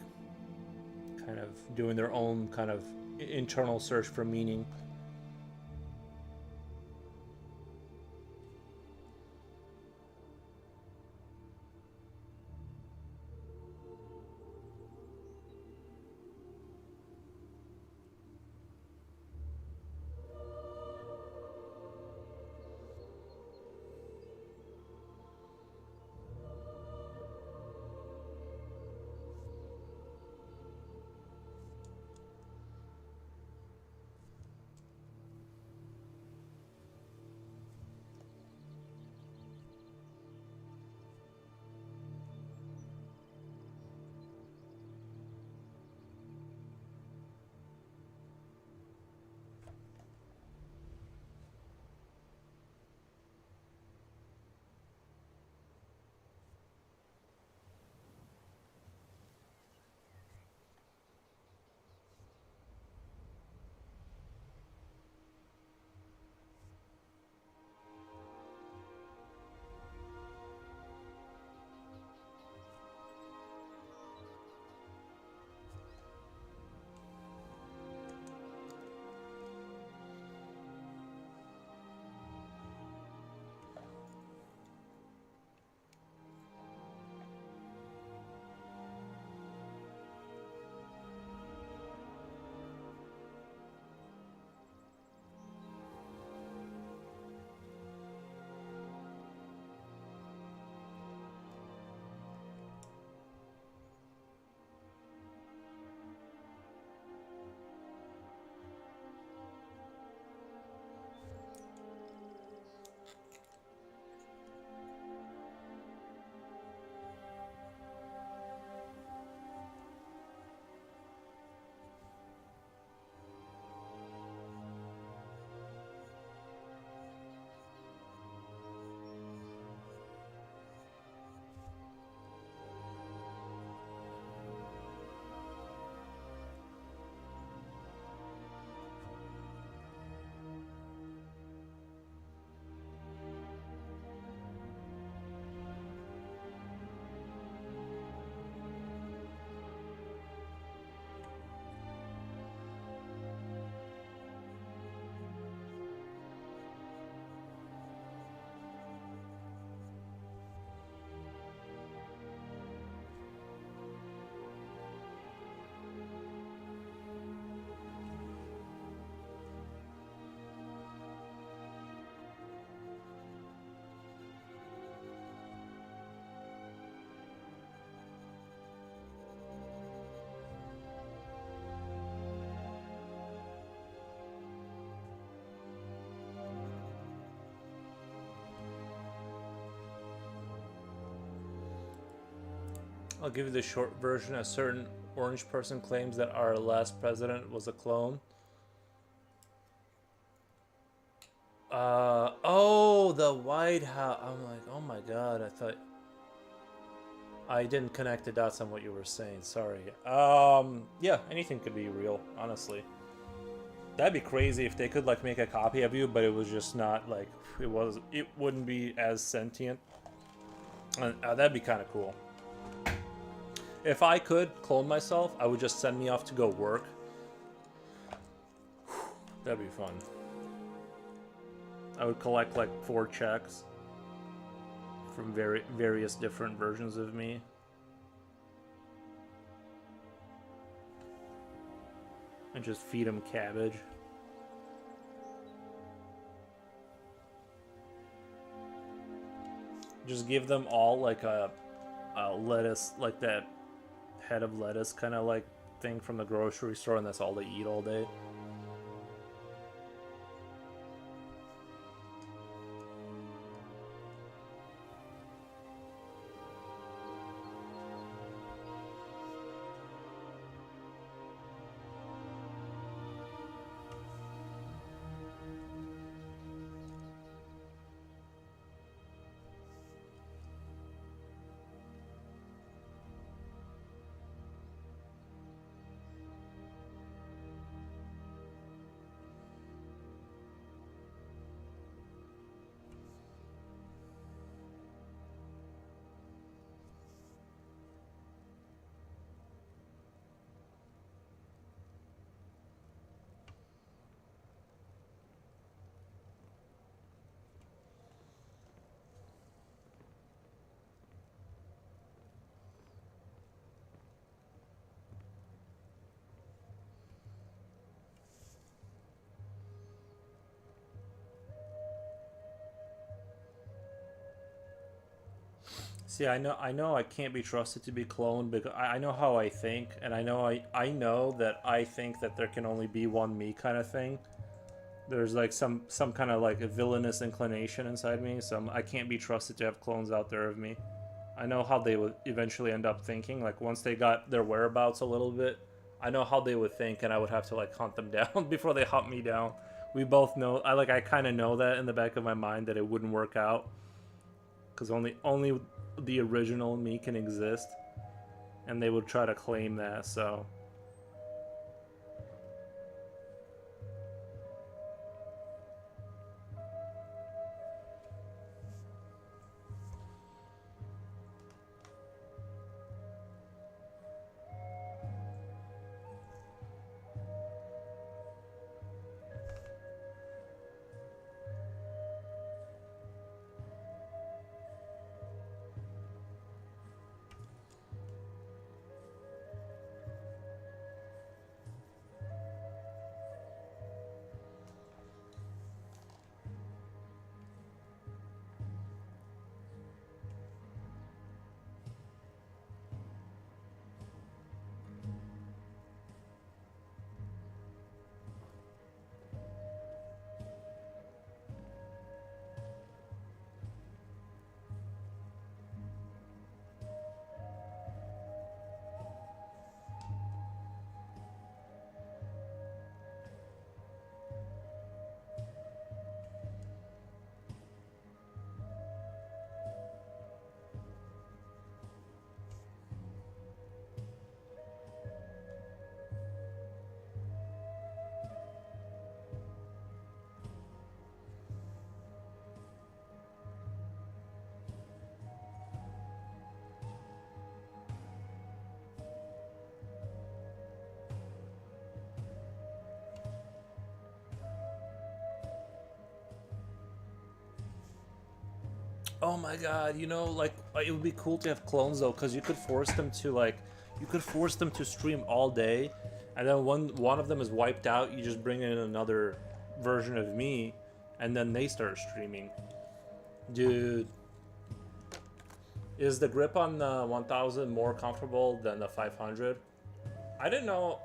kind of doing their own kind of internal search for meaning. I'll give you the short version. A certain orange person claims that our last president was a clone. Oh, the White House. I'm like, oh my god, I thought I didn't connect the dots on what you were saying. Sorry. Yeah, anything could be real, honestly. That'd be crazy if they could like make a copy of you, but it was just not like it wouldn't be as sentient. That'd be kind of cool. If I could clone myself, I would just send me off to go work. That'd be fun. I would collect like 4 checks from various different versions of me. And just feed them cabbage. Just give them all like a lettuce, like that head of lettuce kind of like thing from the grocery store, and that's all they eat all day. See, I know I can't be trusted to be cloned because I know how I think, and I know that I think that there can only be one me kind of thing. There's like some kind of like a villainous inclination inside me, so I can't be trusted to have clones out there of me. I know how they would eventually end up thinking. Like once they got their whereabouts a little bit, I know how they would think, and I would have to like hunt them down before they hunt me down. We both know. I kind of know that in the back of my mind that it wouldn't work out, because only the original me can exist, and they would try to claim that. So oh my god, like it would be cool to have clones though, because you could force them to stream all day, and then one of them is wiped out, you just bring in another version of me, and then they start streaming. Dude, is the grip on the 1000 more comfortable than the 500? I didn't know.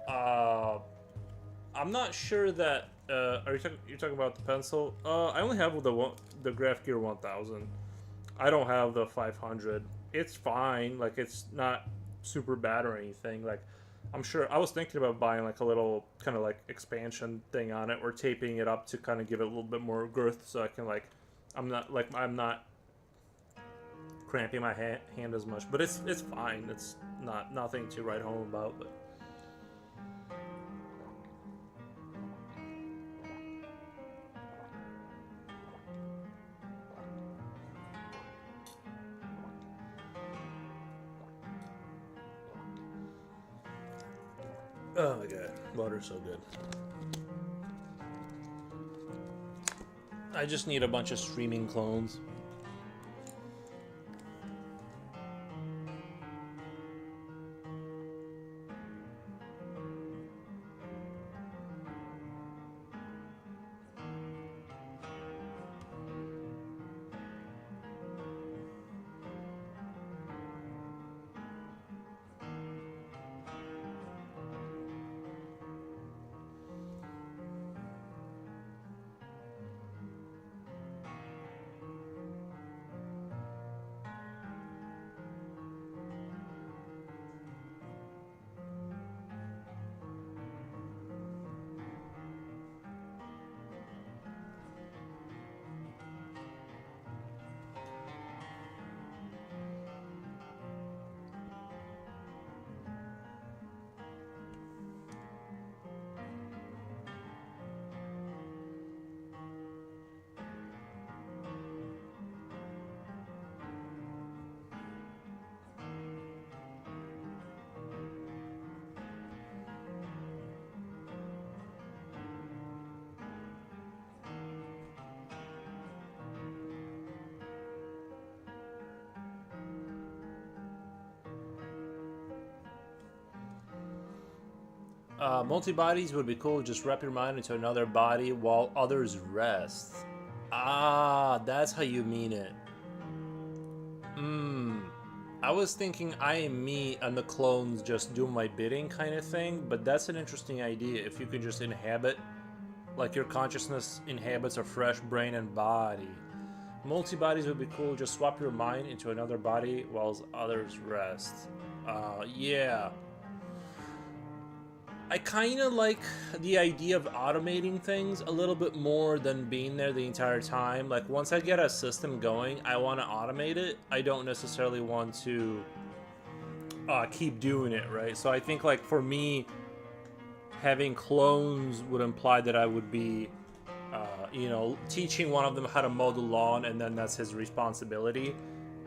I'm not sure that. Are you talking about the pencil? I only have the Graph Gear 1000. I don't have the 500. It's fine. Like it's not super bad or anything. Like, I'm sure I was thinking about buying like a little kind of like expansion thing on it or taping it up to kind of give it a little bit more girth so I can like I'm not cramping my hand as much. But it's fine. It's not nothing to write home about. But oh my god, water's so good. I just need a bunch of streaming clones. Multi-bodies would be cool. Just wrap your mind into another body while others rest. Ah, that's how you mean it. I was thinking I am me and the clones just do my bidding kind of thing, but that's an interesting idea. If you could just inhabit, like your consciousness inhabits a fresh brain and body. Multi-bodies would be cool. Just swap your mind into another body while others rest. Yeah. I kind of like the idea of automating things a little bit more than being there the entire time. Like, once I get a system going, I want to automate it. I don't necessarily want to keep doing it, right? So I think, like, for me, having clones would imply that I would be, teaching one of them how to mow the lawn, and then that's his responsibility.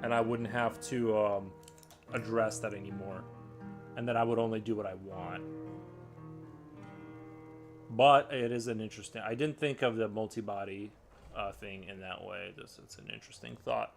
And I wouldn't have to address that anymore. And then I would only do what I want. But it is an interesting... I didn't think of the multi-body thing in that way. It's an interesting thought.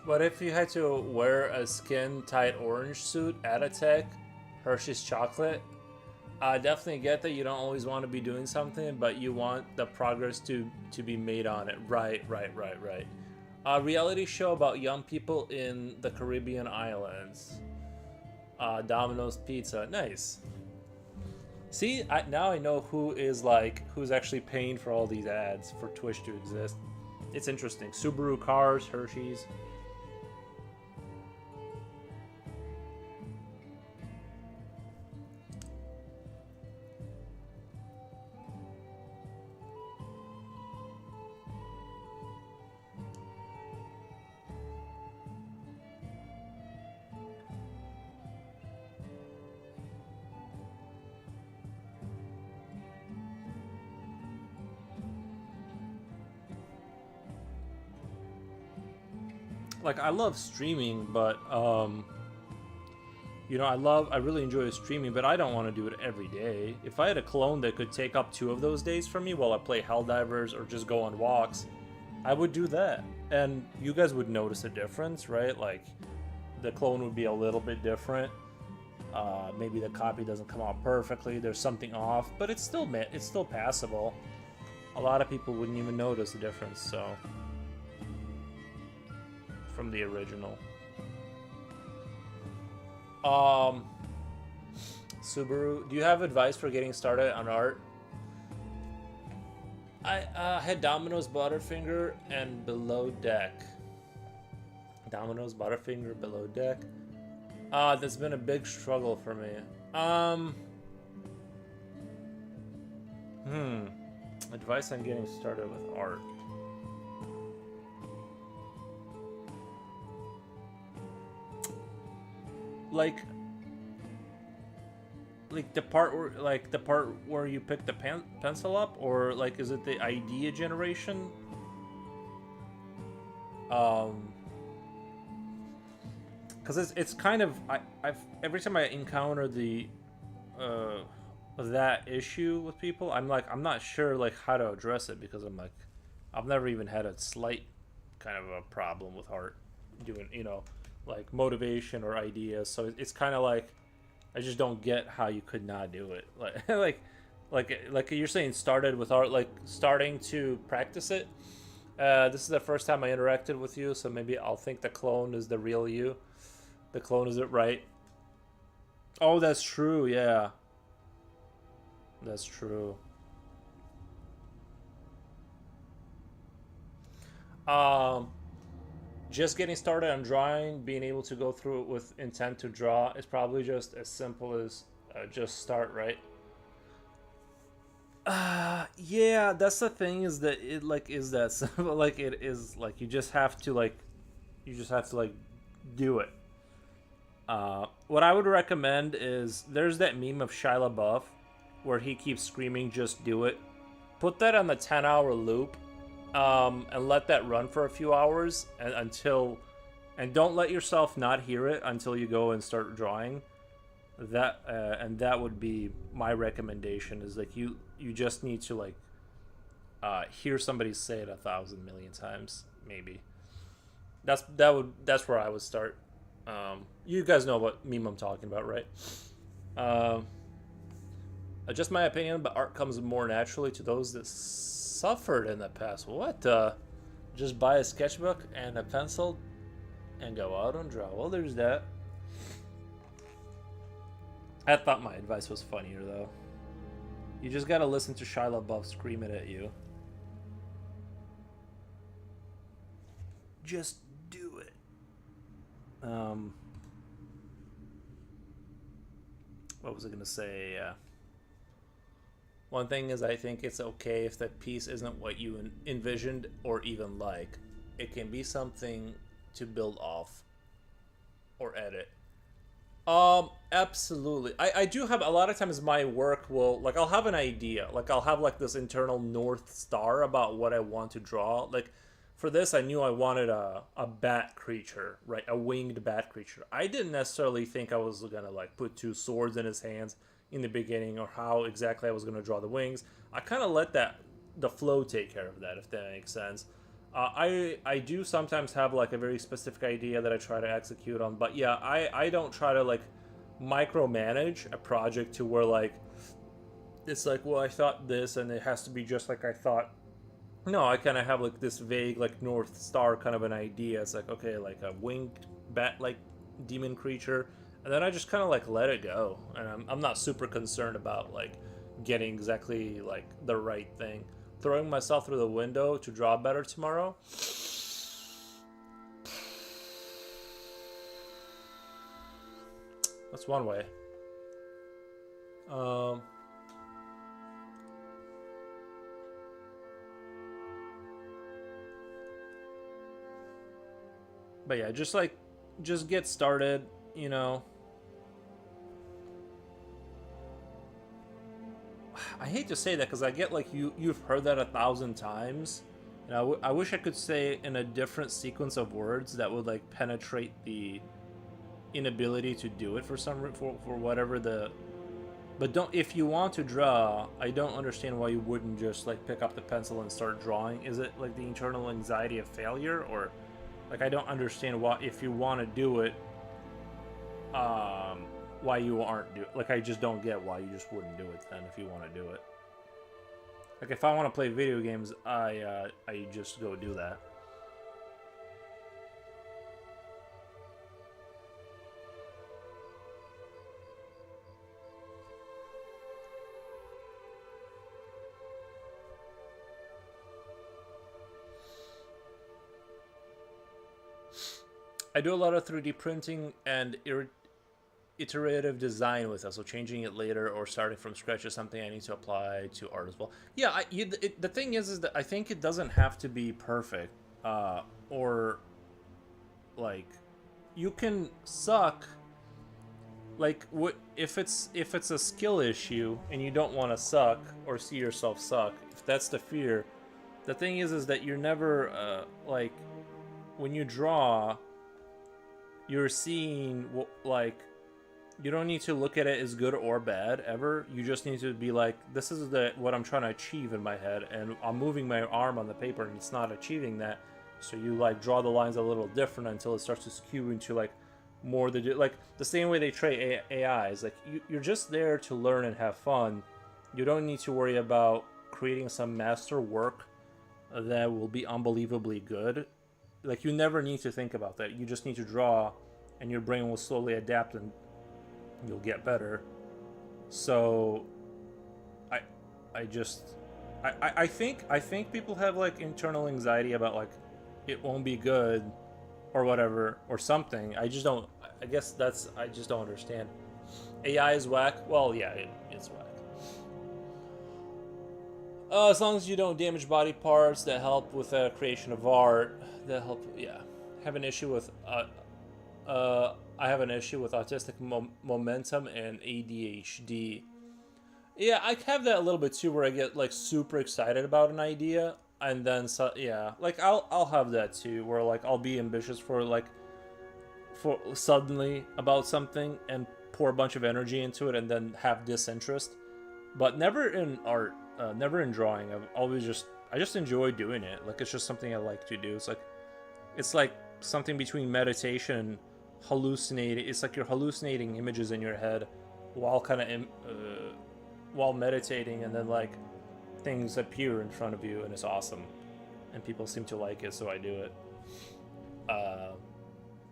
But if you had to wear a skin-tight orange suit at a tech, Hershey's chocolate, I definitely get that you don't always want to be doing something, but you want the progress to be made on it. Right. A reality show about young people in the Caribbean islands. Domino's Pizza. Nice. See, now I know who's actually paying for all these ads for Twitch to exist. It's interesting. Subaru cars, Hershey's. Like, I love streaming, but You know, I really enjoy streaming, but I don't want to do it every day. If I had a clone that could take up 2 of those days for me while I play Helldivers or just go on walks, I would do that. And you guys would notice a difference, right? Like, the clone would be a little bit different. Maybe the copy doesn't come out perfectly. There's something off, but it's still passable. A lot of people wouldn't even notice the difference, so from the original. Subaru, do you have advice for getting started on art? I had Domino's Butterfinger and Below Deck. Domino's Butterfinger, Below Deck. That's been a big struggle for me. Advice on getting started with art. Like the part where you pick the pencil up, or like is it the idea generation? Because it's kind of I've every time I encounter the that issue with people, I'm not sure like how to address it, because I'm like, I've never even had a slight kind of a problem with art doing, you know, like motivation or ideas. So it's kind of like I just don't get how you could not do it. Like you're saying, started with art, like starting to practice it. This is the first time I interacted with you, so maybe I'll think the clone is the real you. The clone isn't right. Oh, that's true. Yeah, that's true. Just getting started on drawing, being able to go through it with intent to draw is probably just as simple as just start, right? Yeah, that's the thing, is that it like is that simple. Like it is like you just have to do it. What I would recommend is, there's that meme of Shia LaBeouf where he keeps screaming, "Just do it." Put that on the 10-hour loop, and let that run for a few hours, and don't let yourself not hear it until you go and start drawing. And that would be my recommendation, is like you just need to like hear somebody say it 1,000 million times, maybe. That's where I would start. You guys know what meme I'm talking about, right? Just my opinion, but art comes more naturally to those that suffered in the past. What? Just buy a sketchbook and a pencil and go out and draw. Well, there's that. I thought my advice was funnier, though. You just gotta listen to Shia LaBeouf scream it at you. Just do it. What was I gonna say? One thing is, I think it's okay if that piece isn't what you envisioned or even like. It can be something to build off or edit. Absolutely. I do have, a lot of times my work will, like, I'll have an idea. Like, I'll have, like, this internal North Star about what I want to draw. Like, for this, I knew I wanted a bat creature, right? A winged bat creature. I didn't necessarily think I was gonna, like, put 2 swords in his hands in the beginning, or how exactly I was gonna draw the wings. I kind of let the flow take care of that, if that makes sense. I do sometimes have like a very specific idea that I try to execute on, but yeah, I don't try to like micromanage a project to where like it's like, well, I thought this and it has to be just like I thought. No, I kind of have like this vague like North Star kind of an idea. It's like, okay, like a winged bat like demon creature, and then I just kind of like let it go, and I'm not super concerned about like getting exactly like the right thing. Throwing myself through the window to draw better tomorrow. That's one way. But yeah, just get started, you know. I hate to say that because I get like you've heard that 1,000 times, and I wish I could say in a different sequence of words that would like penetrate the inability to do it for for whatever the. But don't, if you want to draw, I don't understand why you wouldn't just like pick up the pencil and start drawing. Is it like the internal anxiety of failure, or like I don't understand why, if you want to do it, why you aren't do, like I just don't get why you just wouldn't do it then if you want to do it. Like if I want to play video games, I just go do that. I do a lot of 3D printing and iterative design with it, so changing it later or starting from scratch is something I need to apply to art as well. Yeah, the thing is that I think it doesn't have to be perfect, or like you can suck. Like what if it's a skill issue and you don't want to suck or see yourself suck? If that's the fear, the thing is that you're never like when you draw. You're seeing, like, you don't need to look at it as good or bad ever. You just need to be like, this is what I'm trying to achieve in my head, and I'm moving my arm on the paper and it's not achieving that. So you like draw the lines a little different until it starts to skew into like more like the same way they train AIs. Like you're just there to learn and have fun. You don't need to worry about creating some master work that will be unbelievably good. Like you never need to think about that. You just need to draw, and your brain will slowly adapt, and you'll get better. So, I think people have like internal anxiety about like it won't be good, or whatever, or something. I just don't. I guess I just don't understand. AI is whack. Well, yeah, it's whack. As long as you don't damage body parts that help with the creation of art, that help. Yeah, have an issue with. I have an issue with autistic momentum and ADHD. Yeah, I have that a little bit too, where I get like super excited about an idea, and then yeah, like I'll have that too, where like I'll be ambitious for suddenly about something and pour a bunch of energy into it, and then have disinterest, but never in art. Never in drawing. I just enjoy doing it. Like it's just something I like to do. It's like something between meditation and hallucinating. It's like you're hallucinating images in your head while while meditating, and then like things appear in front of you, and it's awesome. And people seem to like it, so I do it.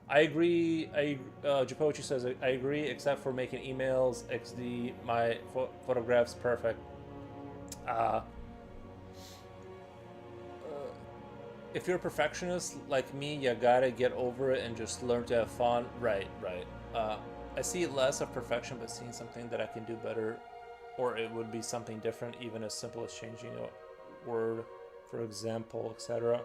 I agree. Japochi says I agree, except for making emails. XD, my photographs perfect. If you're a perfectionist like me, you gotta get over it and just learn to have fun. Right. I see less of perfection, but seeing something that I can do better, or it would be something different, even as simple as changing a word, for example, etc.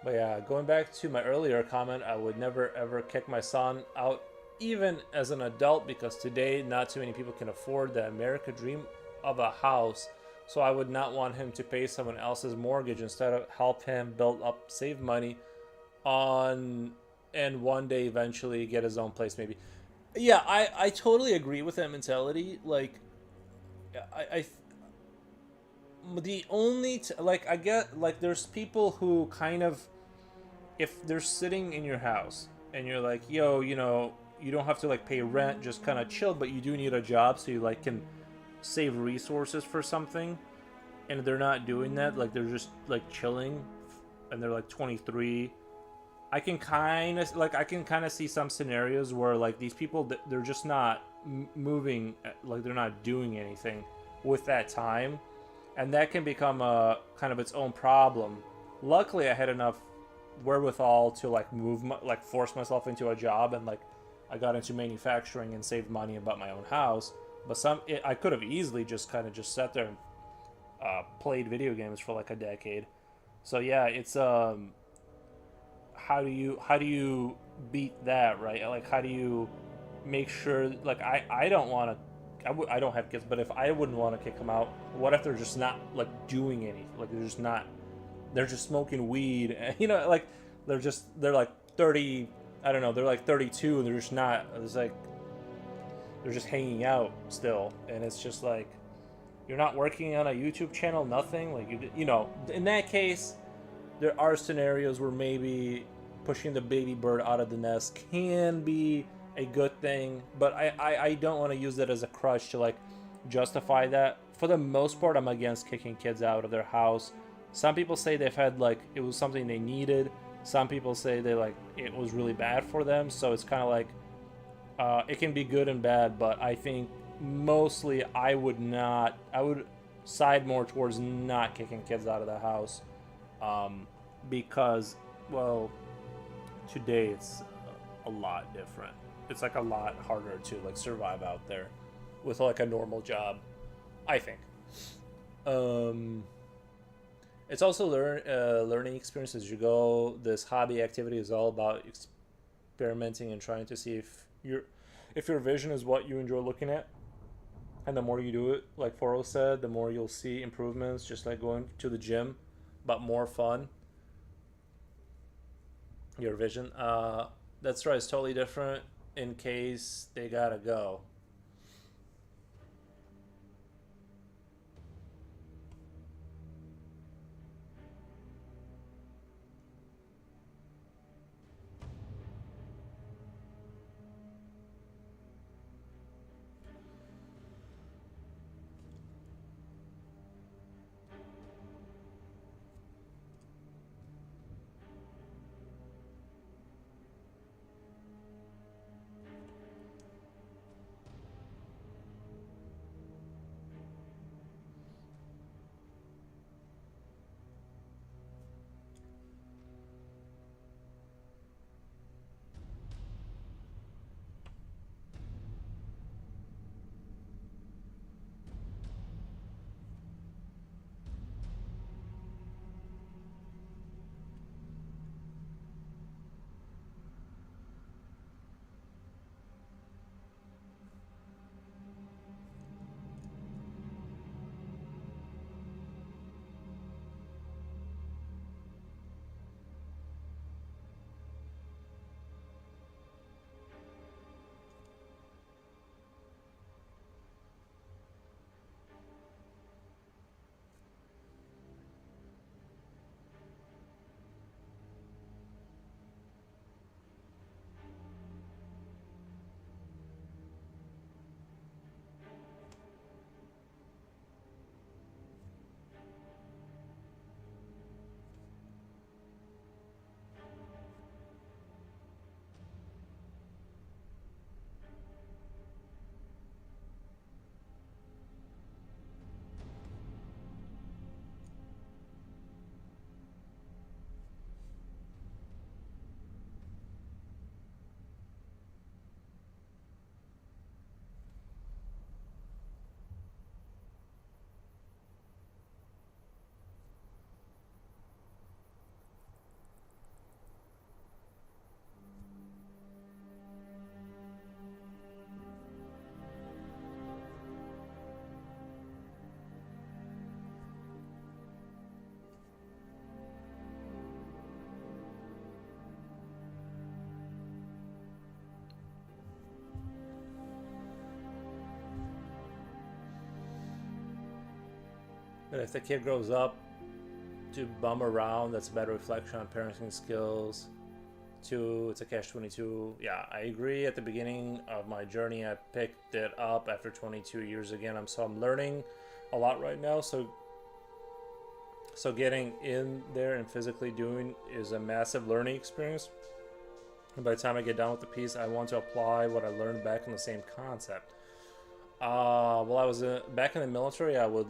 But yeah, going back to my earlier comment, I would never ever kick my son out, even as an adult, because today not too many people can afford the American dream of a house. So I would not want him to pay someone else's mortgage. Instead of help him build up, save money on, and one day eventually get his own place maybe. Yeah, I totally agree with that mentality. Like, the only like I get like there's people who kind of, if they're sitting in your house and you're like, yo, you know, you don't have to like pay rent, just kind of chill, but you do need a job so you like can save resources for something, and they're not doing that. Like they're just like chilling, and they're like 23. I can kind of see some scenarios where like these people, they're just not moving, like they're not doing anything with that time, and that can become a kind of its own problem. Luckily, I had enough wherewithal to like force myself into a job, and like I got into manufacturing and saved money and bought my own house. But I could have easily just sat there and played video games for like a decade. So yeah, it's how do you beat that, right? Like how do you make sure, like I don't want to, I don't have kids, but if I wouldn't want to kick them out, what if they're just not like doing anything? Like they're just smoking weed, and, you know, like they're like 30, I don't know, they're like 32 and they're just not, it's like, they're just hanging out still. And it's just like, you're not working on a YouTube channel, nothing. Like, you know, in that case, there are scenarios where maybe pushing the baby bird out of the nest can be a good thing, but I don't want to use that as a crutch to like justify that. For the most part, I'm against kicking kids out of their house. Some people say they've had like it was something they needed. Some people say they like it was really bad for them. So it's kind of like it can be good and bad, but I think mostly I would side more towards not kicking kids out of the house, because, well, today it's a lot different. It's like a lot harder to like survive out there with like a normal job, I think. It's also learning experience as you go. This hobby activity is all about experimenting and trying to see if your vision is what you enjoy looking at. And the more you do it, like Foro said, the more you'll see improvements, just like going to the gym, but more fun. Your vision. That's right, it's totally different in case they gotta go. But if the kid grows up to bum around, that's a better reflection on parenting skills. Two, it's a catch-22. Yeah, I agree. At the beginning of my journey, I picked it up after 22 years again. I'm learning a lot right now. So getting in there and physically doing is a massive learning experience. And by the time I get done with the piece, I want to apply what I learned back in the same concept. While I was back in the military, I would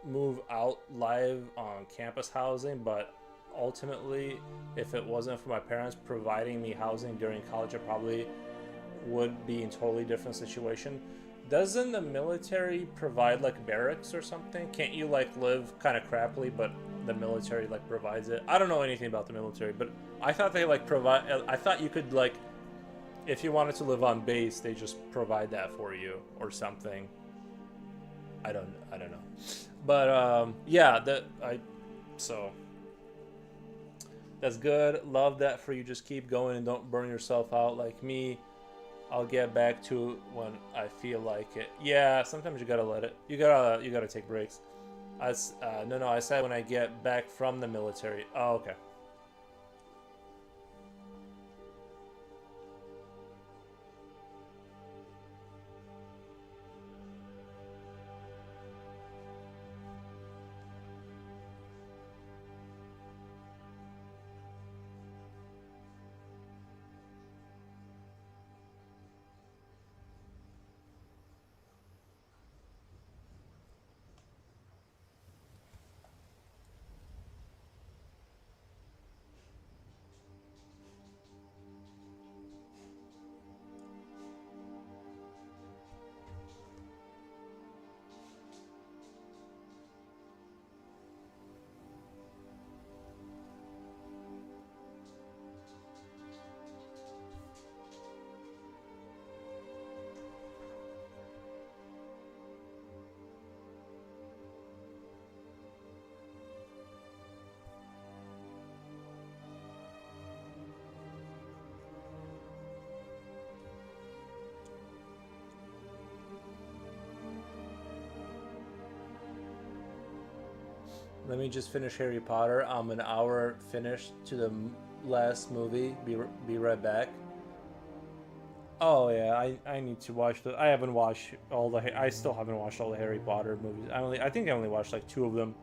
move out live on campus housing, but ultimately, if it wasn't for my parents providing me housing during college, I probably would be in a totally different situation. Doesn't the military provide like barracks or something? Can't you like live kind of crappily, but the military like provides it? I don't know anything about the military, but I thought they like provide. I thought you could like, if you wanted to live on base, they just provide that for you or something. I don't know, but yeah, so That's good. Love that for you. Just keep going and don't burn yourself out like me. I'll get back to it when I feel like it. Yeah, sometimes you gotta let it. You gotta take breaks. No, I said when I get back from the military. Oh, okay. Let me just finish Harry Potter. I'm an hour finished to the last movie. Be right back. Oh yeah, I need to watch the. I haven't watched all the. I still haven't watched all the Harry Potter movies. I think I only watched like 2 of them.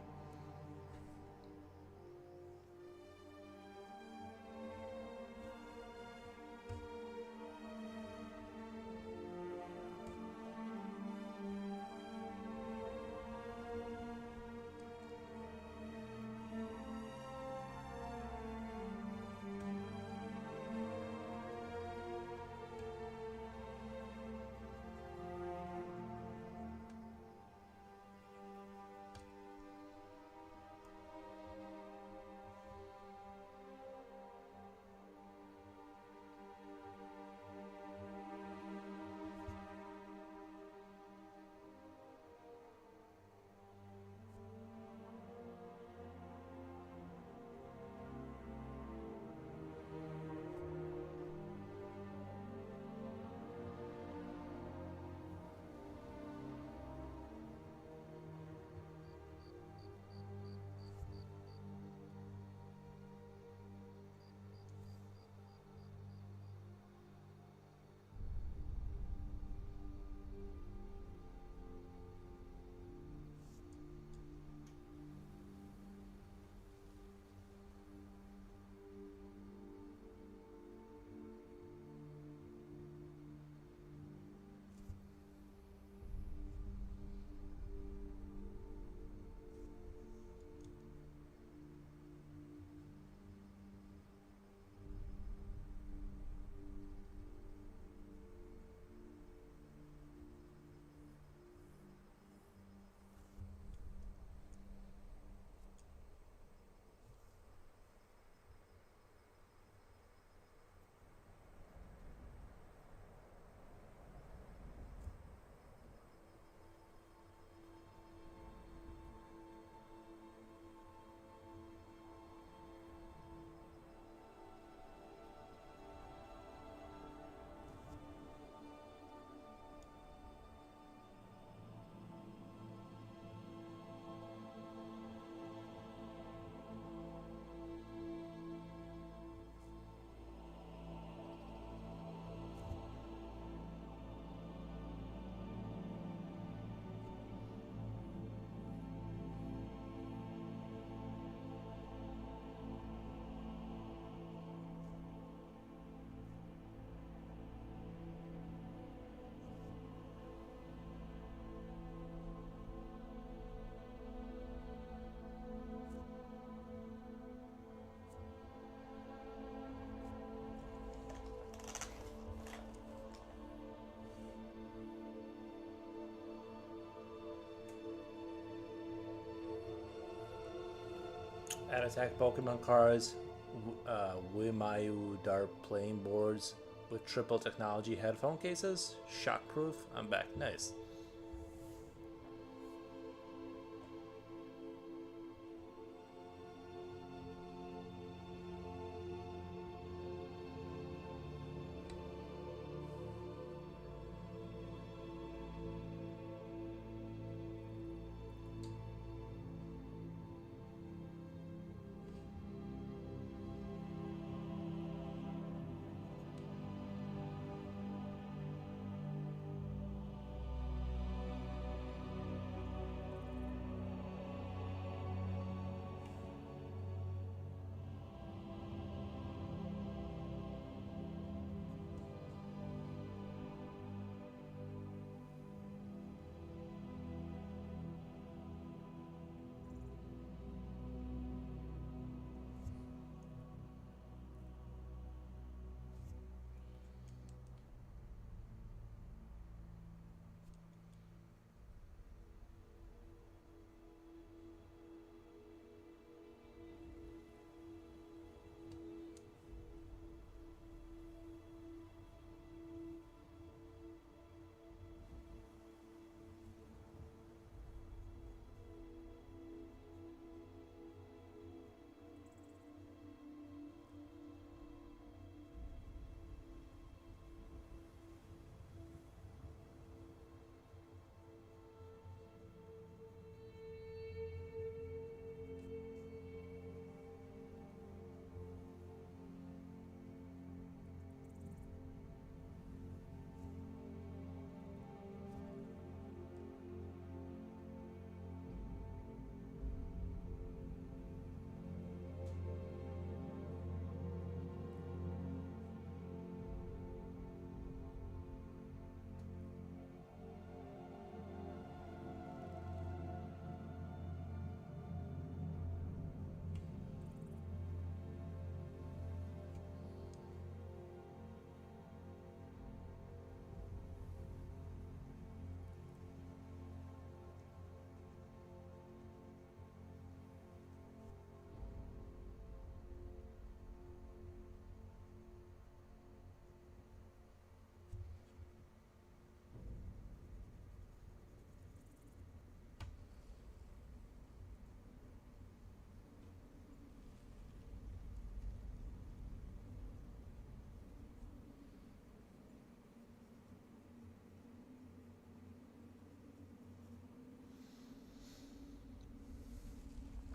Add attack Pokemon cards. Wimayu Dart playing boards with triple technology headphone cases. Shockproof. I'm back. Nice.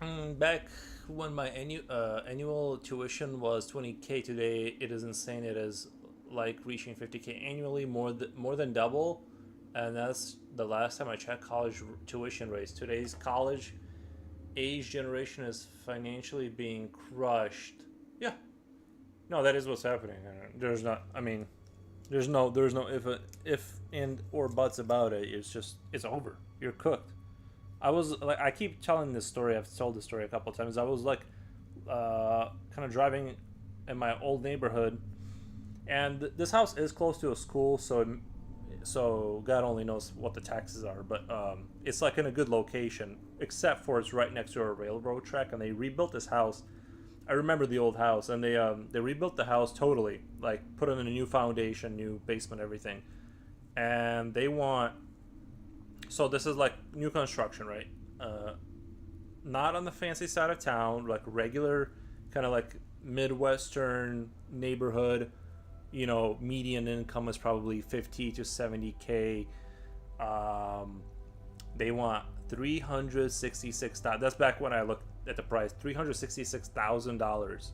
Back when my annual tuition was 20K, today it is insane. It is like reaching 50K annually, more than double, and that's the last time I checked college tuition rates. Today's college age generation is financially being crushed. Yeah, no, that is what's happening. There's not. I mean, there's no if and or buts about it. It's just it's over. You're cooked. I was like, I keep telling this story. I've told this story a couple of times. I was like, kind of driving in my old neighborhood, and this house is close to a school, so God only knows what the taxes are, but it's like in a good location, except for it's right next to a railroad track, and they rebuilt this house. I remember the old house, and they rebuilt the house totally, like put in a new foundation, new basement, everything, and they want. So this is like new construction, right? Uh, Not on the fancy side of town, like regular, kind of like midwestern neighborhood. Median income is probably 50 to 70K. Um, they want 366. That's back when I looked at the price. $366,000.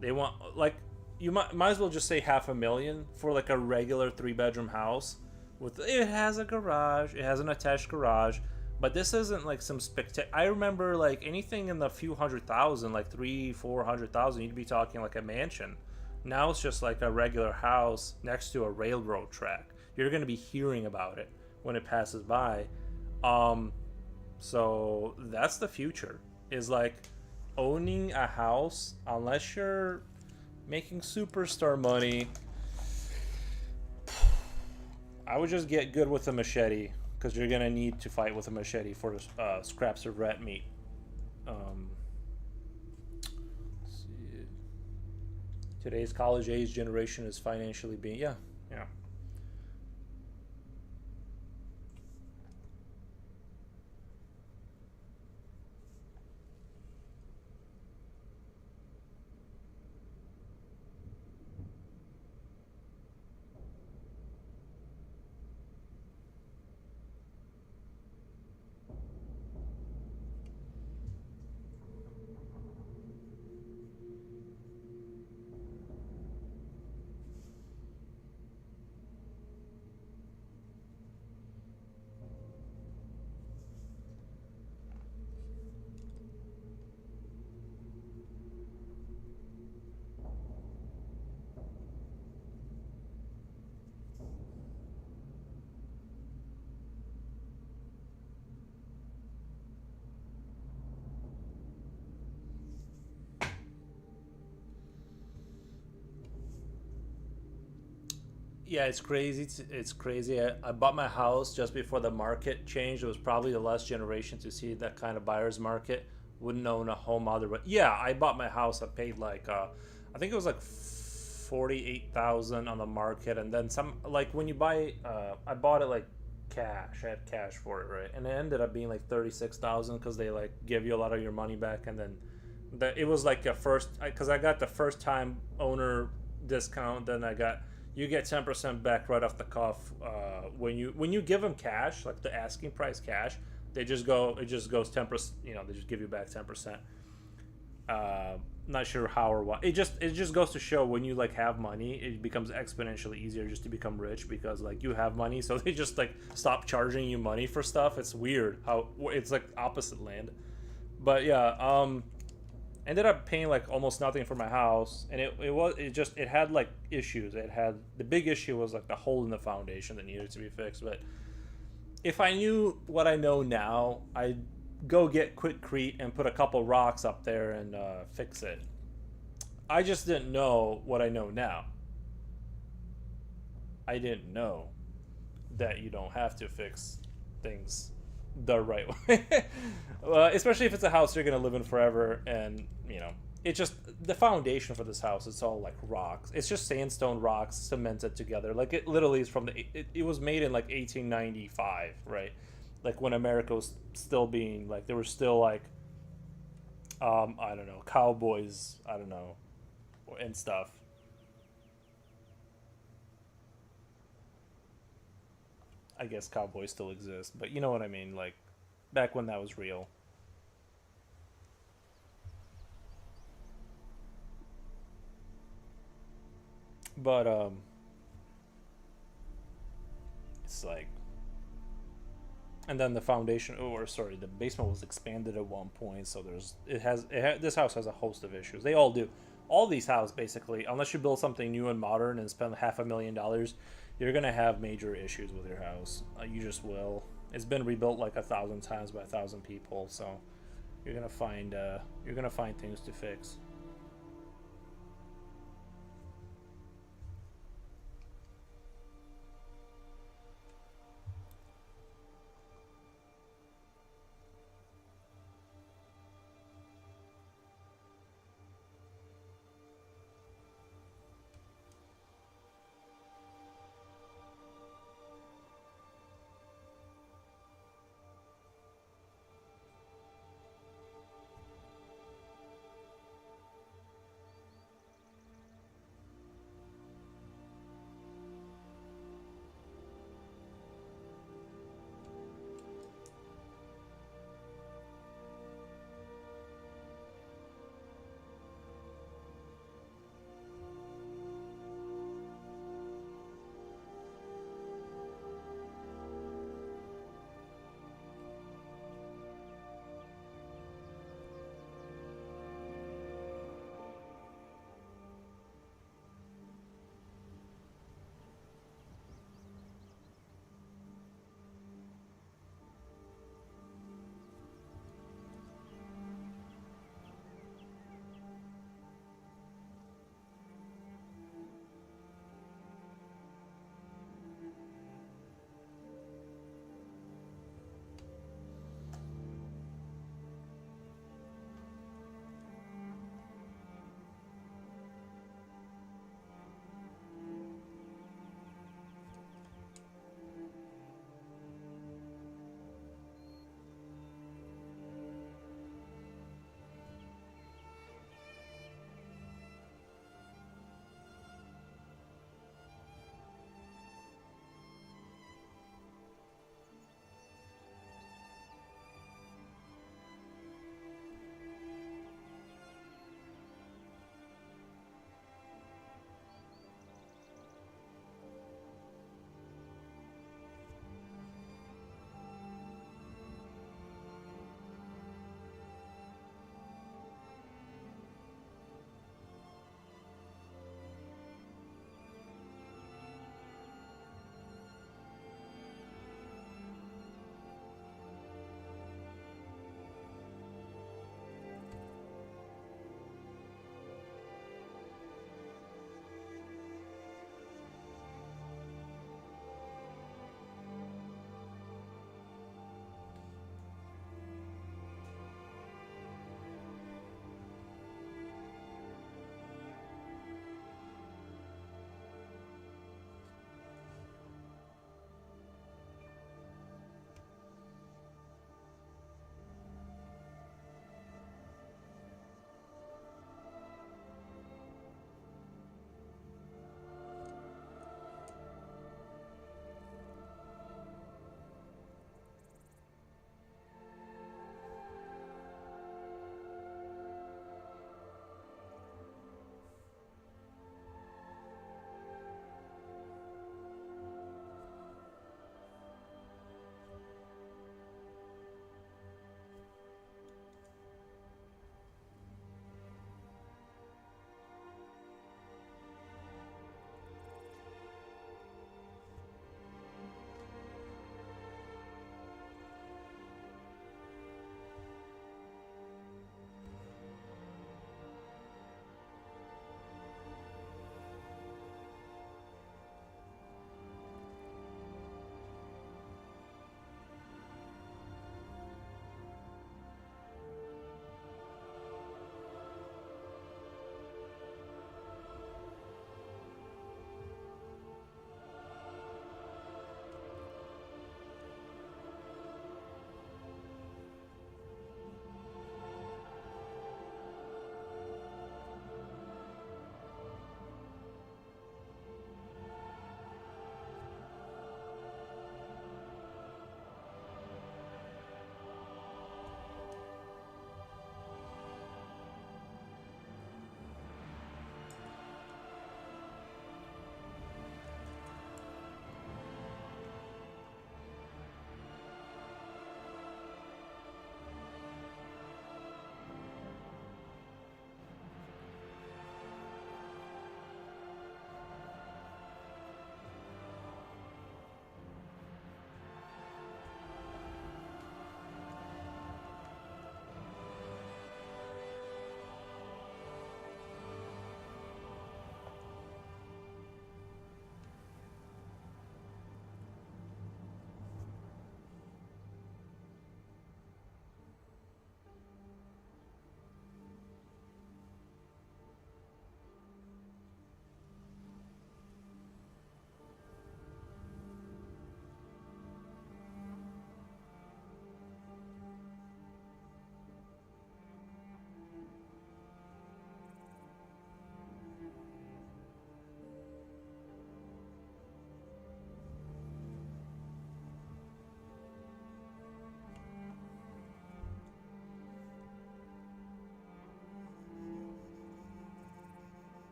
They want like you might as well just say half a million for like a regular 3 bedroom house. With it has a garage, it has an attached garage, but this isn't like some spectacular. I remember like anything in the few hundred thousand, like 300,000, 400,000, you'd be talking like a mansion. Now it's just like a regular house next to a railroad track. You're gonna be hearing about it when it passes by. Um, so that's the future. Is like owning a house, unless you're making superstar money. I would just get good with a machete because you're gonna need to fight with a machete for scraps of rat meat. Um, let's see. Today's college age generation is financially being yeah. Yeah, it's crazy. It's crazy. I bought my house just before the market changed. It was probably the last generation to see that kind of buyer's market. Wouldn't own a home other, but yeah, I bought my house. I paid like I think it was like 48,000 on the market, and then some. Like when you buy, I bought it like cash. I had cash for it, right? And it ended up being like 36,000 because they like give you a lot of your money back, and then it was like a first because I got the first time owner discount. Then I got you get 10% back right off the cuff when you give them cash, like the asking price cash. They just go it just goes 10%. They just give you back 10%. Not sure how or why. It just goes to show when you like have money, it becomes exponentially easier just to become rich because like you have money, so they just like stop charging you money for stuff. It's weird how it's like opposite land. But yeah, ended up paying like almost nothing for my house, and it had like issues. It had the big issue was like the hole in the foundation that needed to be fixed. But if I knew what I know now, I'd go get Quickcrete and put a couple rocks up there and fix it. I just didn't know what I know now. I didn't know that you don't have to fix things the right way. Especially if it's a house you're gonna live in forever, and it just the foundation for this house. It's all like rocks. It's just sandstone rocks cemented together. Like it literally is from it was made in like 1895, right? Like when America was still being like there were still like I don't know, cowboys, I don't know, and stuff. I guess cowboys still exist, but you know what I mean. Like back when that was real. But it's like, and then the foundation, or sorry, the basement was expanded at one point, so this house has a host of issues. They all do. All these houses basically, unless you build something new and modern and spend $500,000, you're gonna have major issues with your house. You just will. It's been rebuilt like 1,000 times by 1,000 people, so you're gonna find things to fix.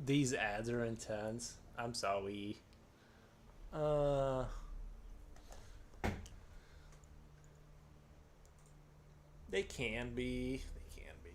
These ads are intense. I'm sorry. Uh, they can be. They can be.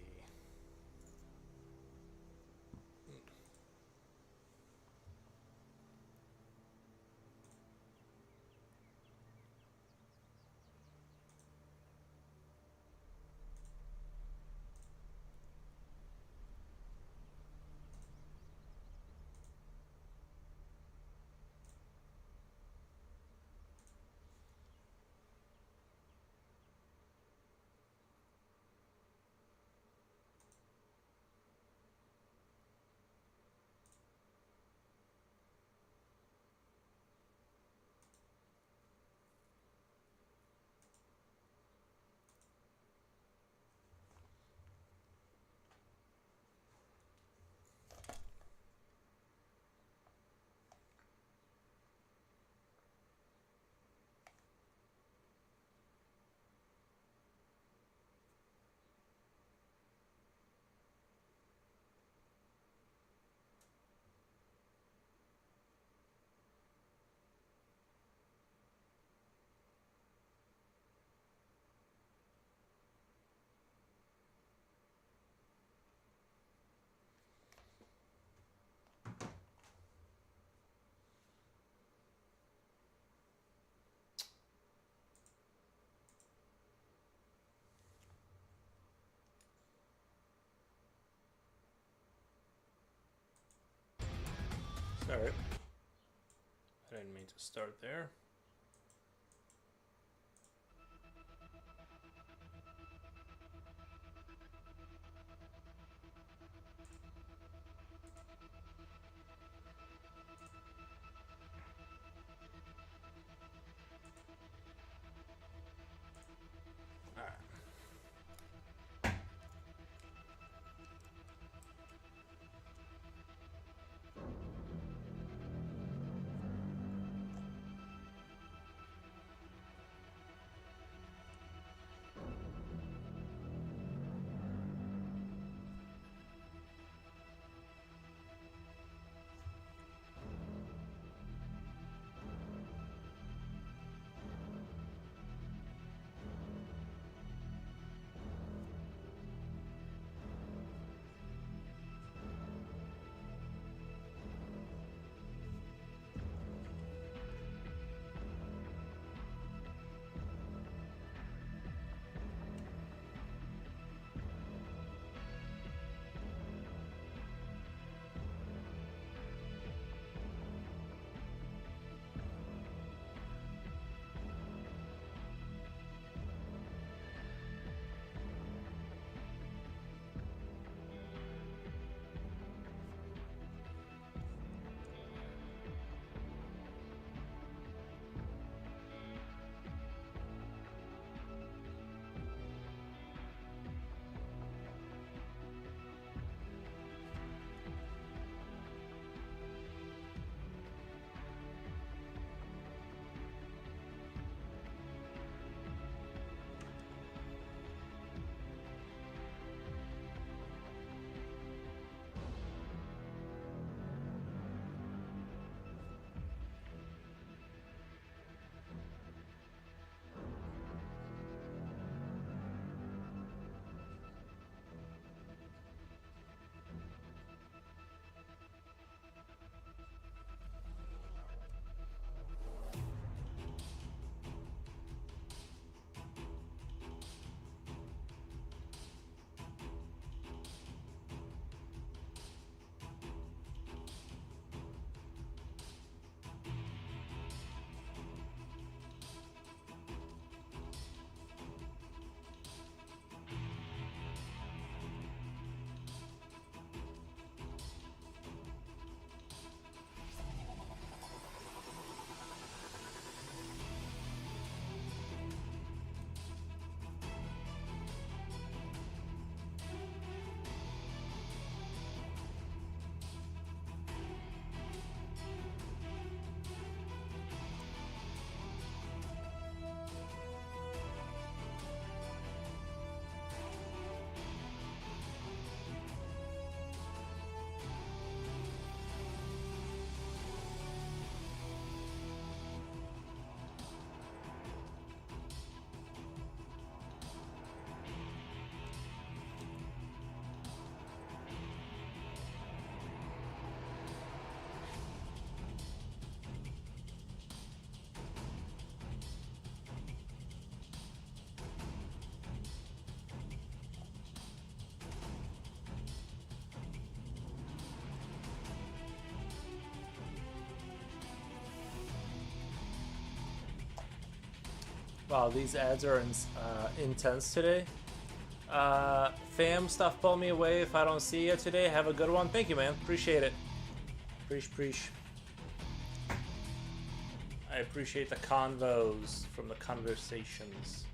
Sorry. I didn't mean to start there. Wow, these ads are intense today. Fam, stuff pull me away if I don't see you today. Have a good one. Thank you, man. Appreciate it. Preach. I appreciate the convos from the conversations.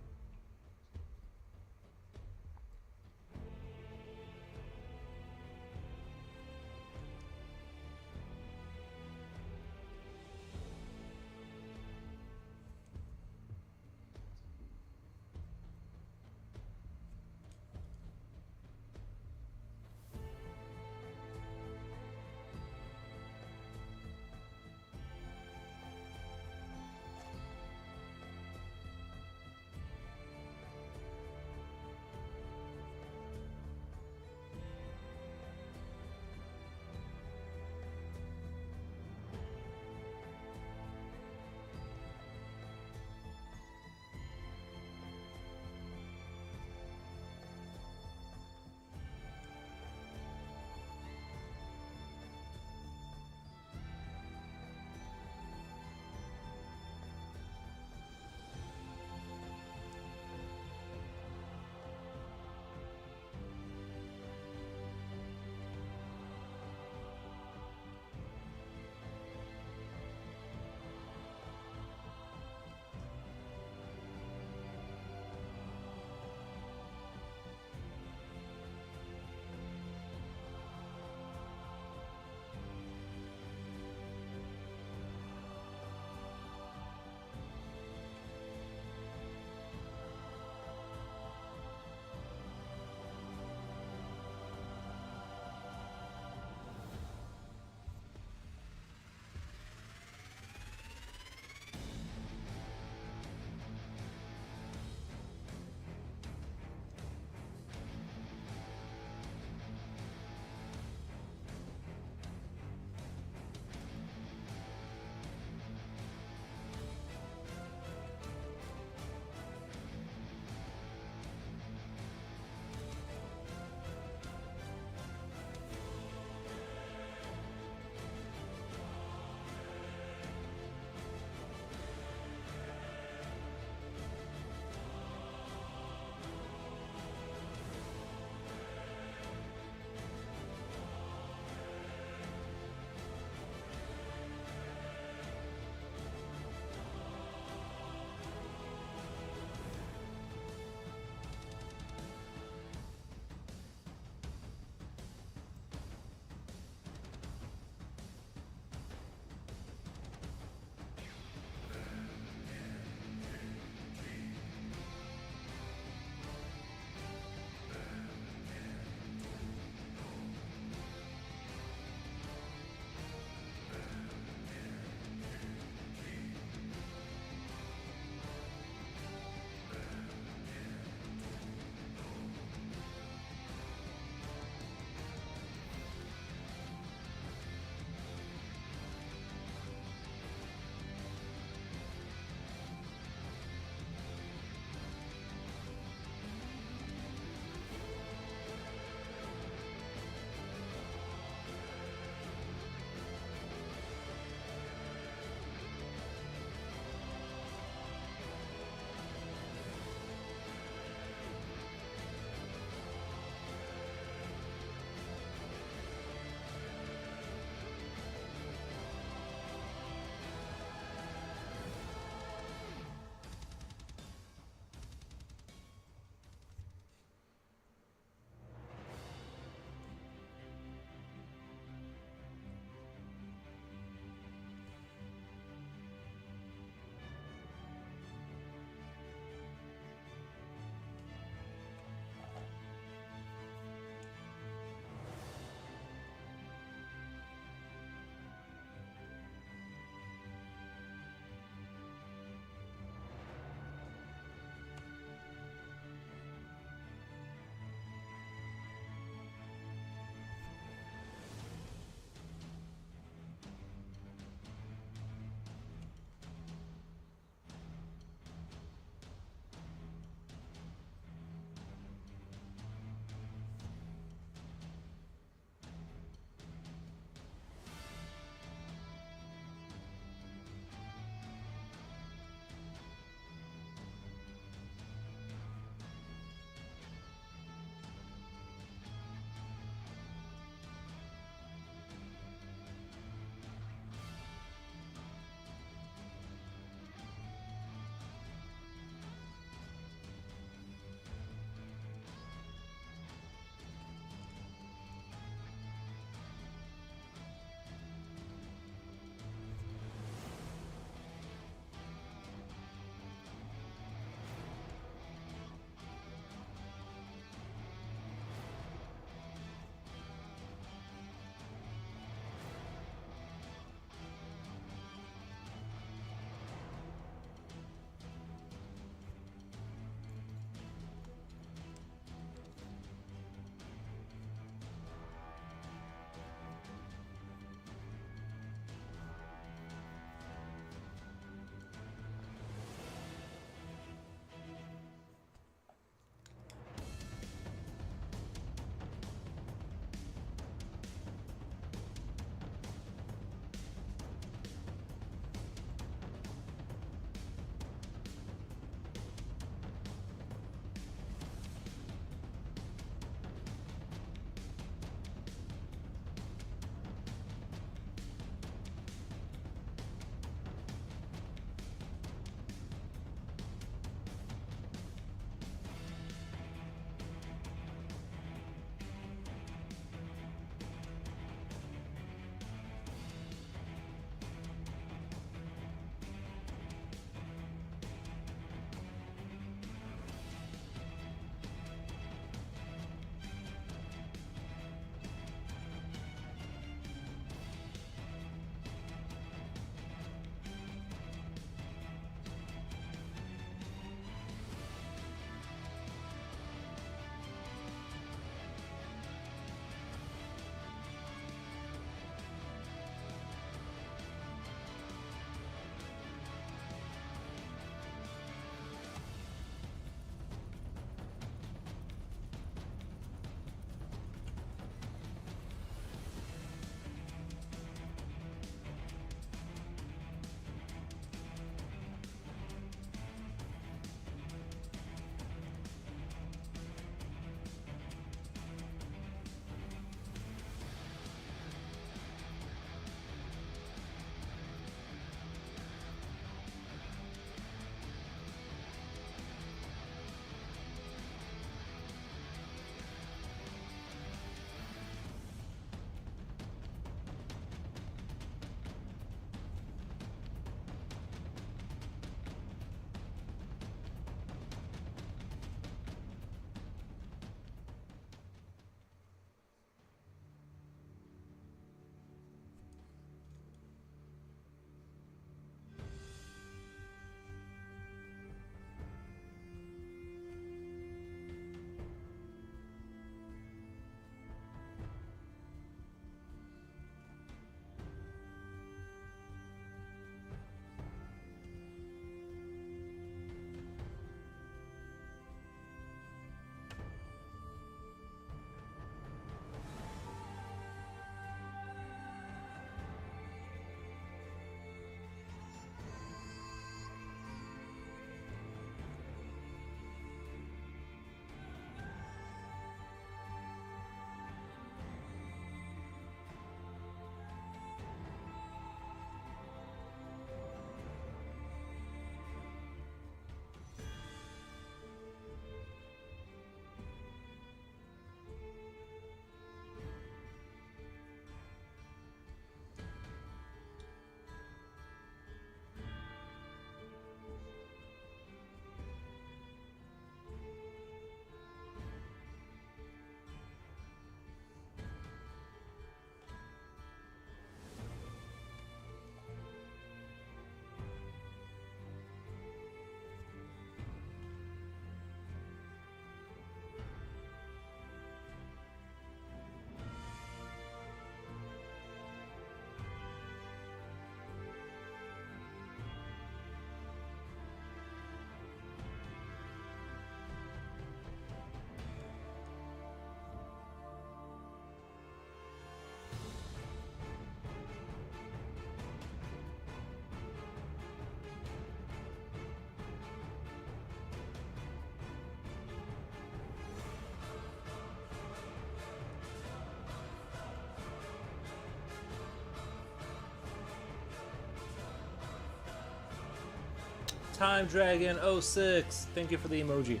Time Dragon 06. Thank you for the emoji.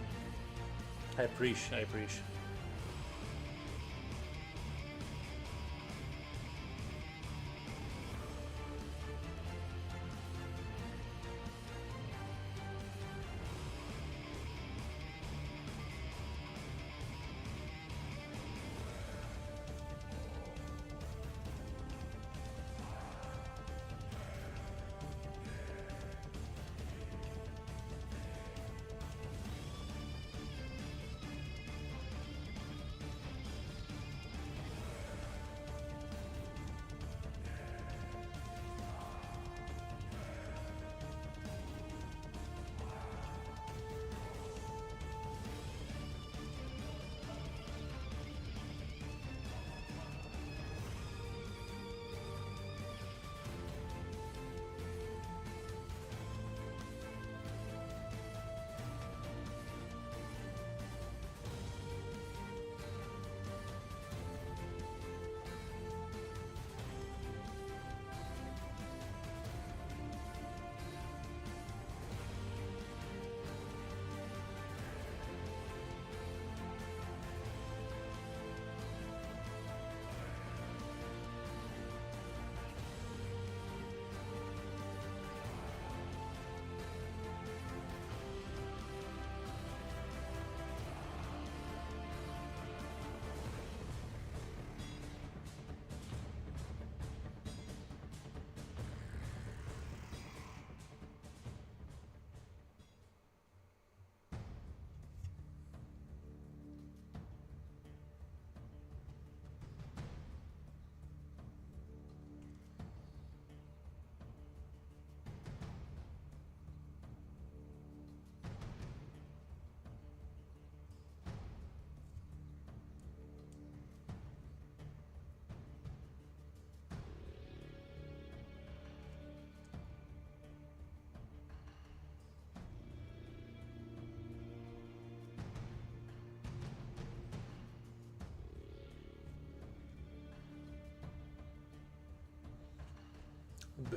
I appreciate.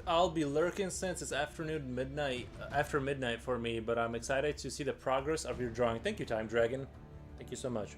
I'll be lurking since it's after midnight for me, but I'm excited to see the progress of your drawing. Thank you, Time Dragon. Thank you so much.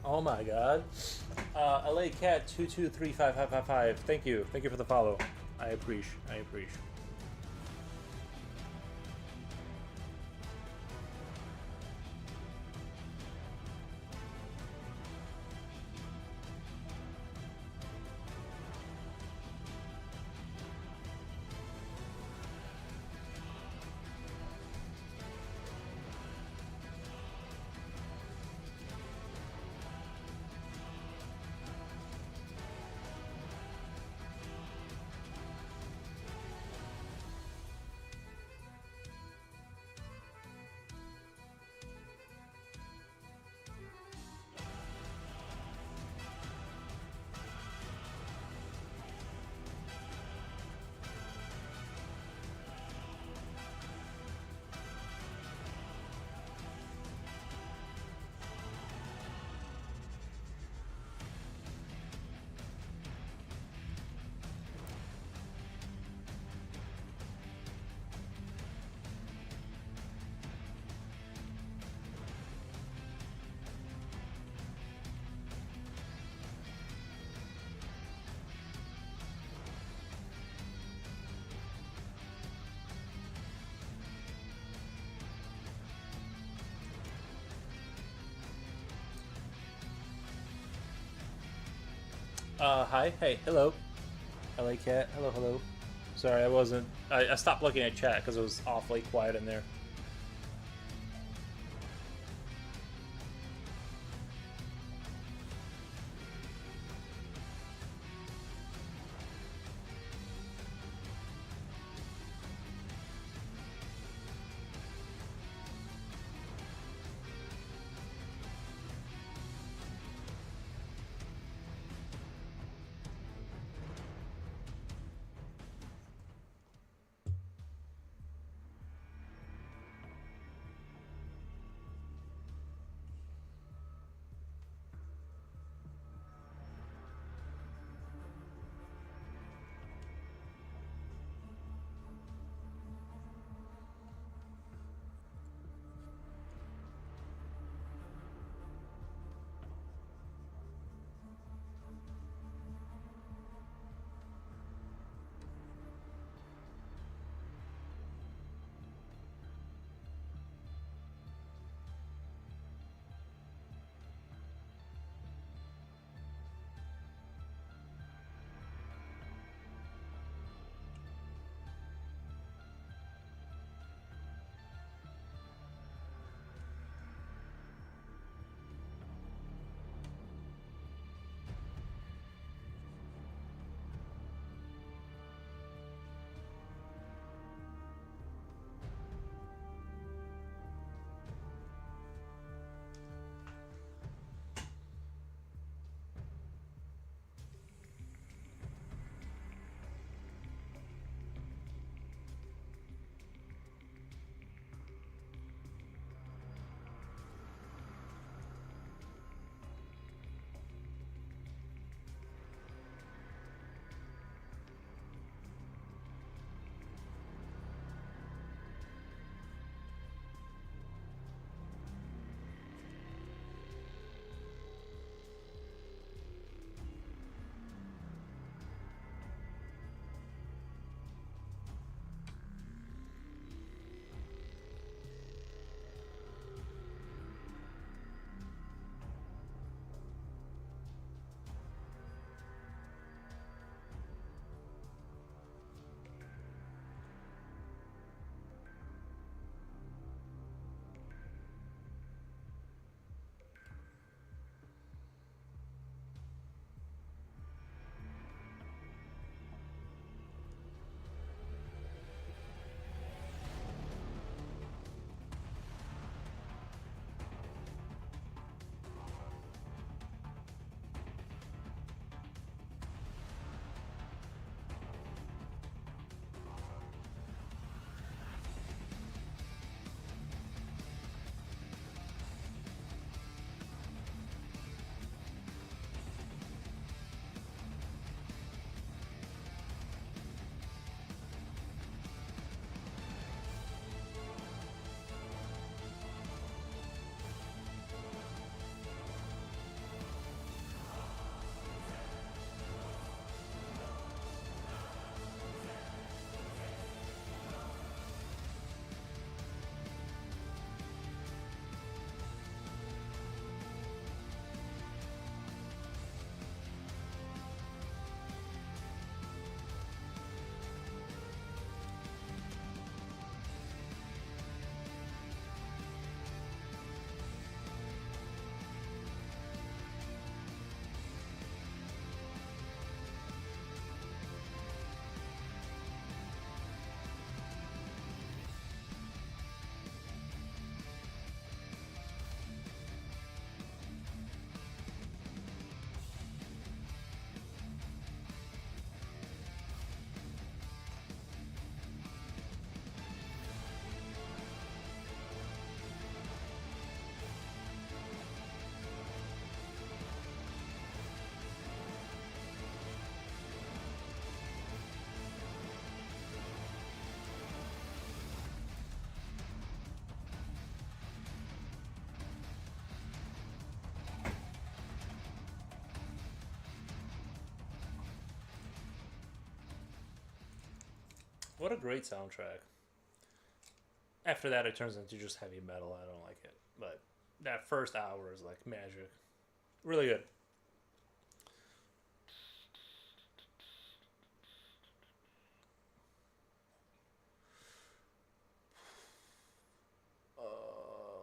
Oh my god. LA Cat 2235555. Thank you. Thank you for the follow. I appreciate. I appreciate. Hi, hey, hello. LA Cat, hello, hello. Sorry, I wasn't. I stopped looking at chat because it was awfully quiet in there. What a great soundtrack. After that, it turns into just heavy metal. I don't like it, but that first hour is like magic. Really good.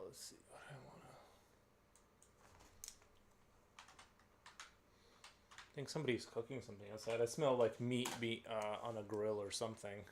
Let's see what I want to. I think somebody's cooking something outside. I smell like meat on a grill or something.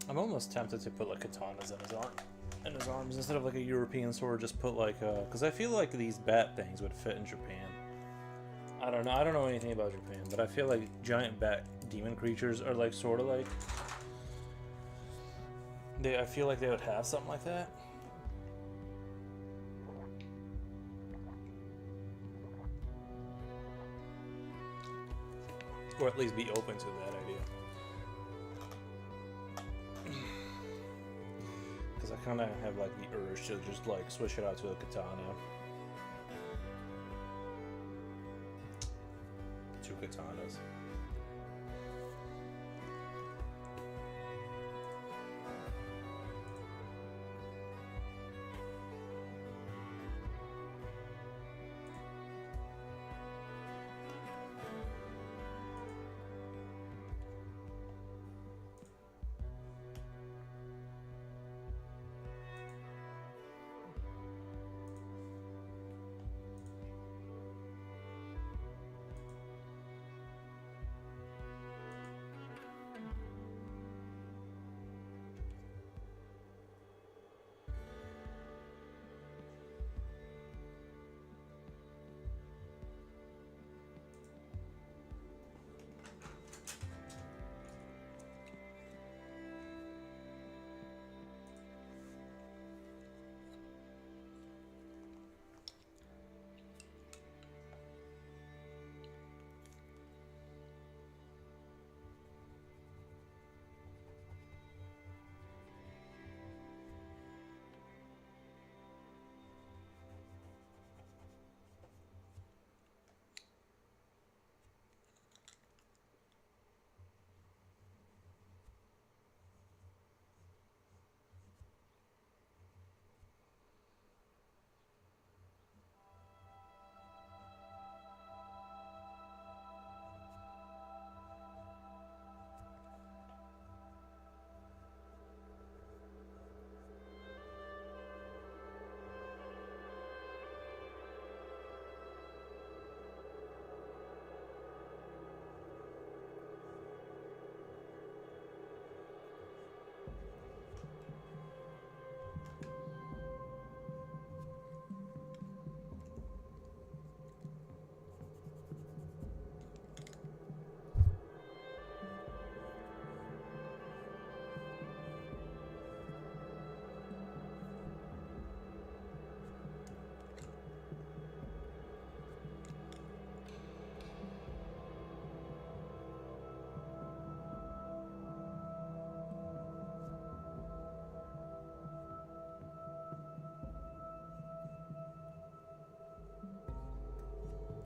I'm almost tempted to put like katanas in his arms instead of like a European sword. Just put like because I feel like these bat things would fit in Japan. I don't know. I don't know anything about Japan, but I feel like giant bat demon creatures are like sort of like I feel like they would have something like that. Or at least be open to that idea. Because I kind of have like the urge to just like switch it out to a katana. 2 katanas.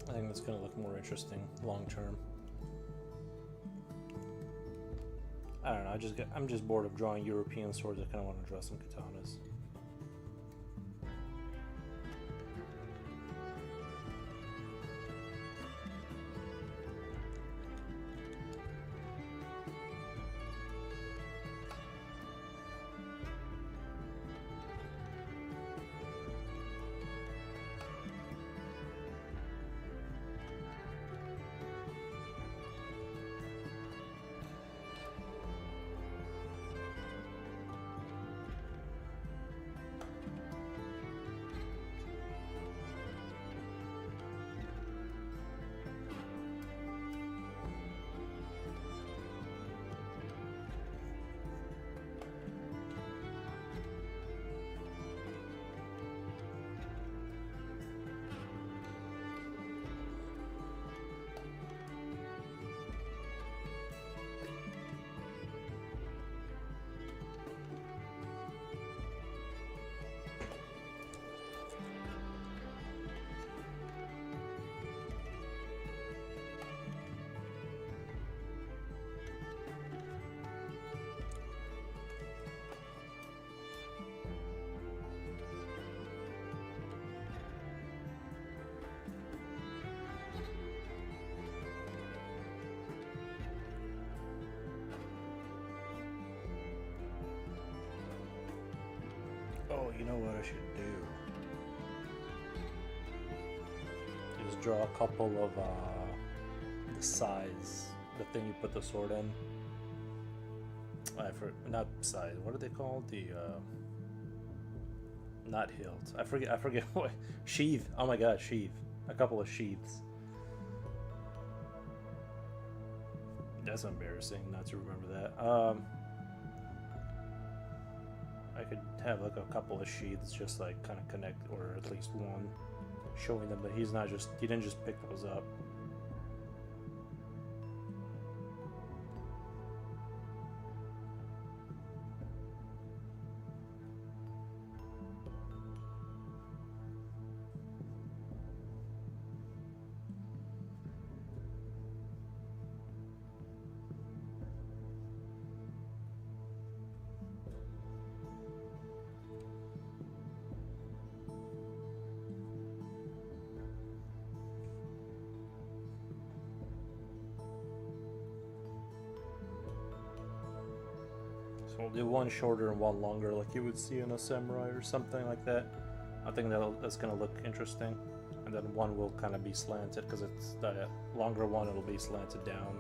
I think that's going to look more interesting long term. I don't know. I'm just bored of drawing European swords. I kind of want to draw some katanas. Oh, you know what I should do? Just draw a couple of the size, the thing you put the sword in. not side. What are they called? The not hilt. I forget. I forget what sheath. Oh my god, sheath. A couple of sheaths. That's embarrassing not to remember that. I could have like a couple of sheaths just like kind of connect, or at least one, showing them that he didn't just pick those up. So we'll do one shorter and one longer, like you would see in a samurai or something like that. I think that's gonna look interesting. And then one will kind of be slanted, because it's the longer one, it'll be slanted down.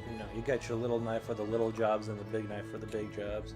You know, you got your little knife for the little jobs and the big knife for the big jobs.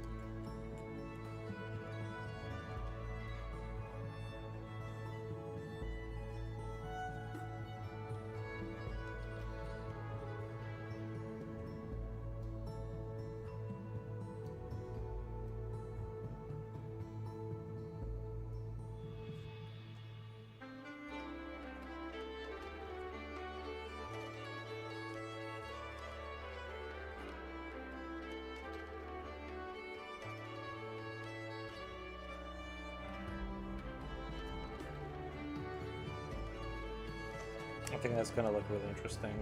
I think that's gonna look really interesting.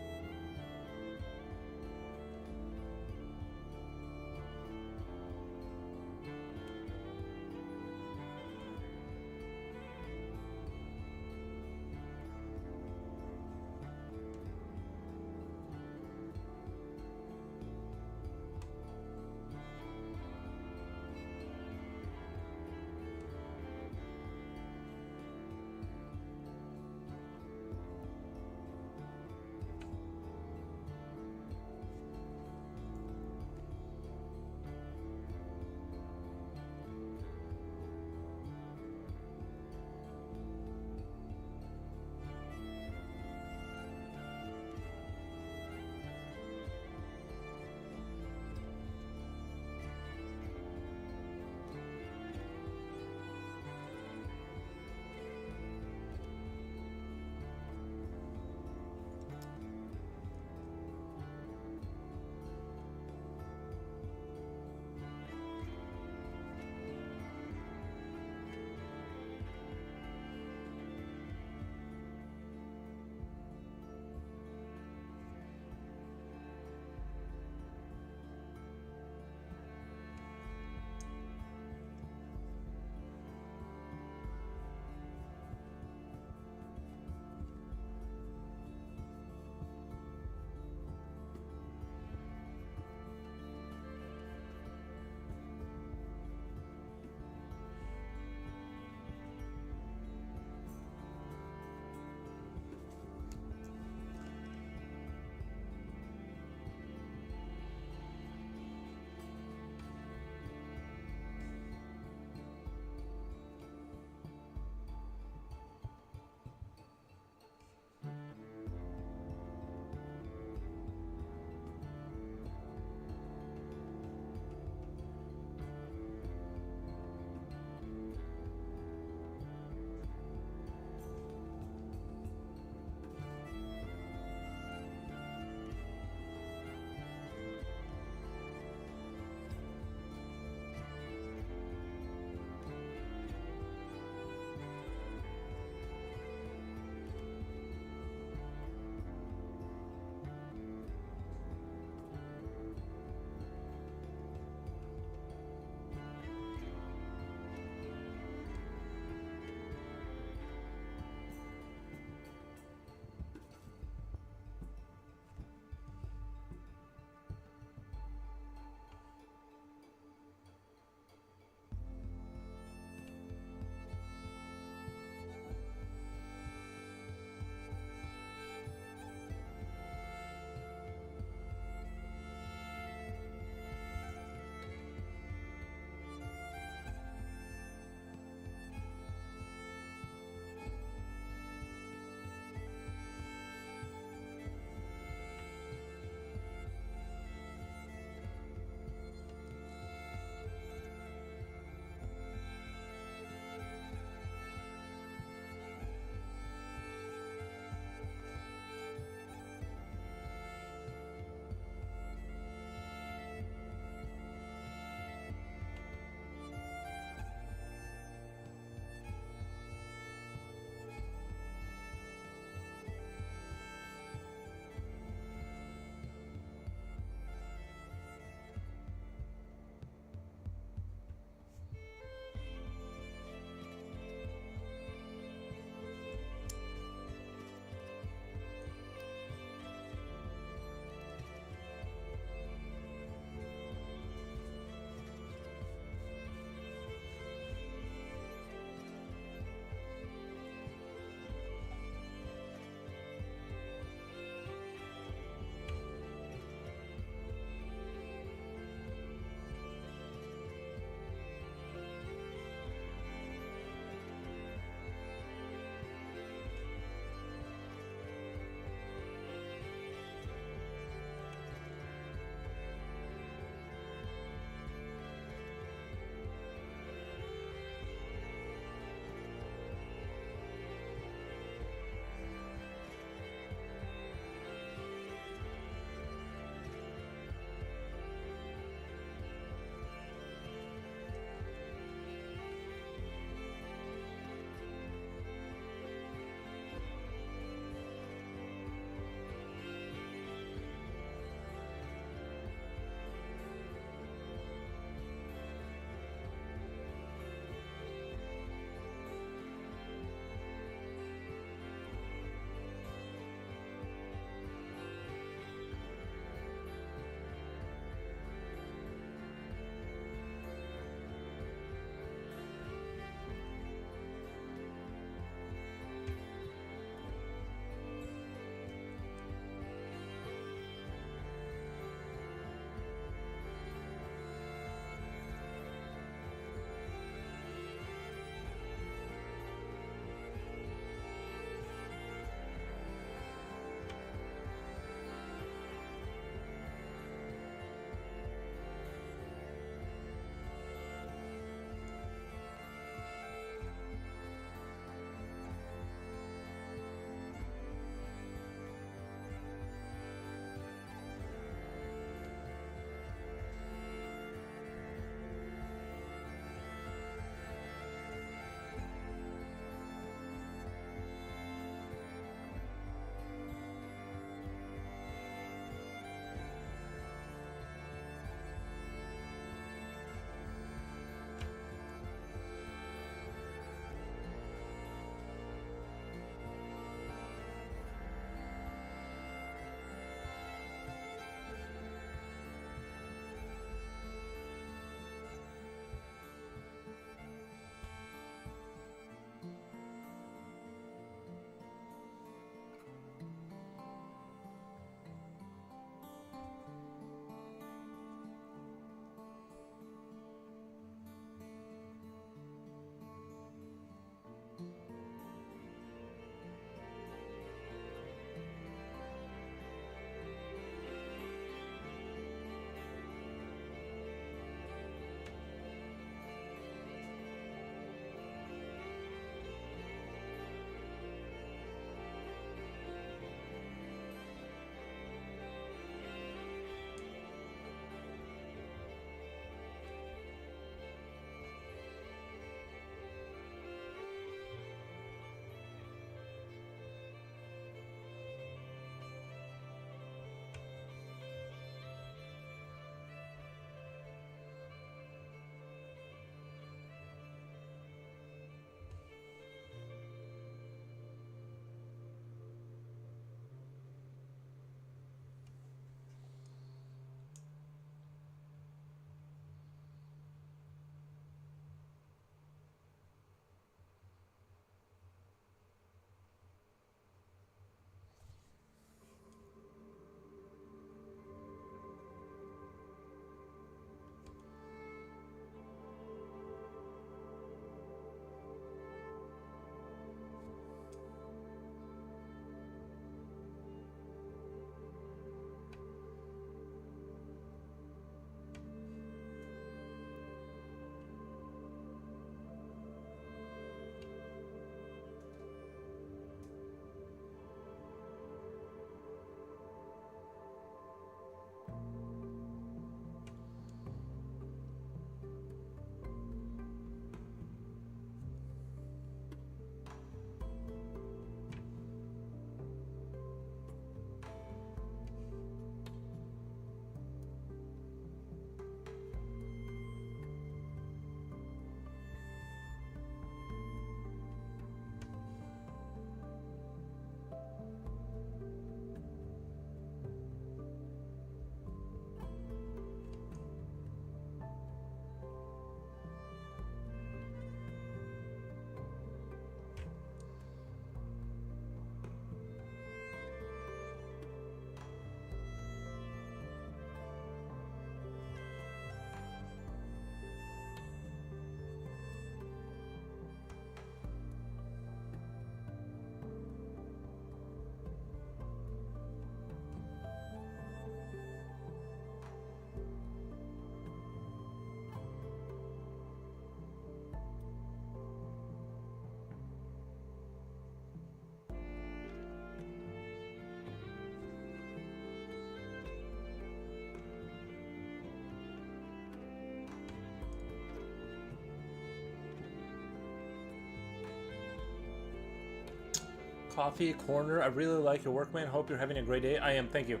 Coffee Corner. I really like your work, man. Hope you're having a great day. I am. Thank you.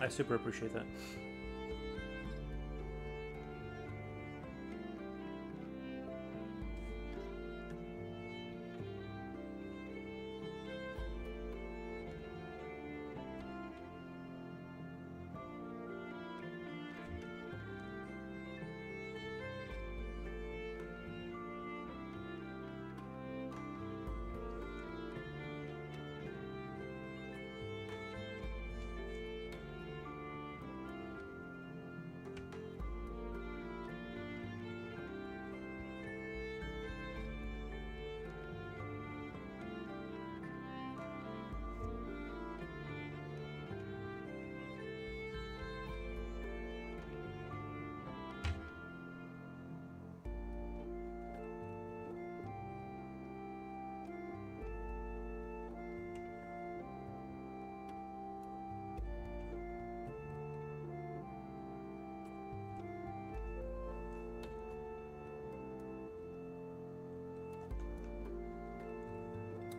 I super appreciate that.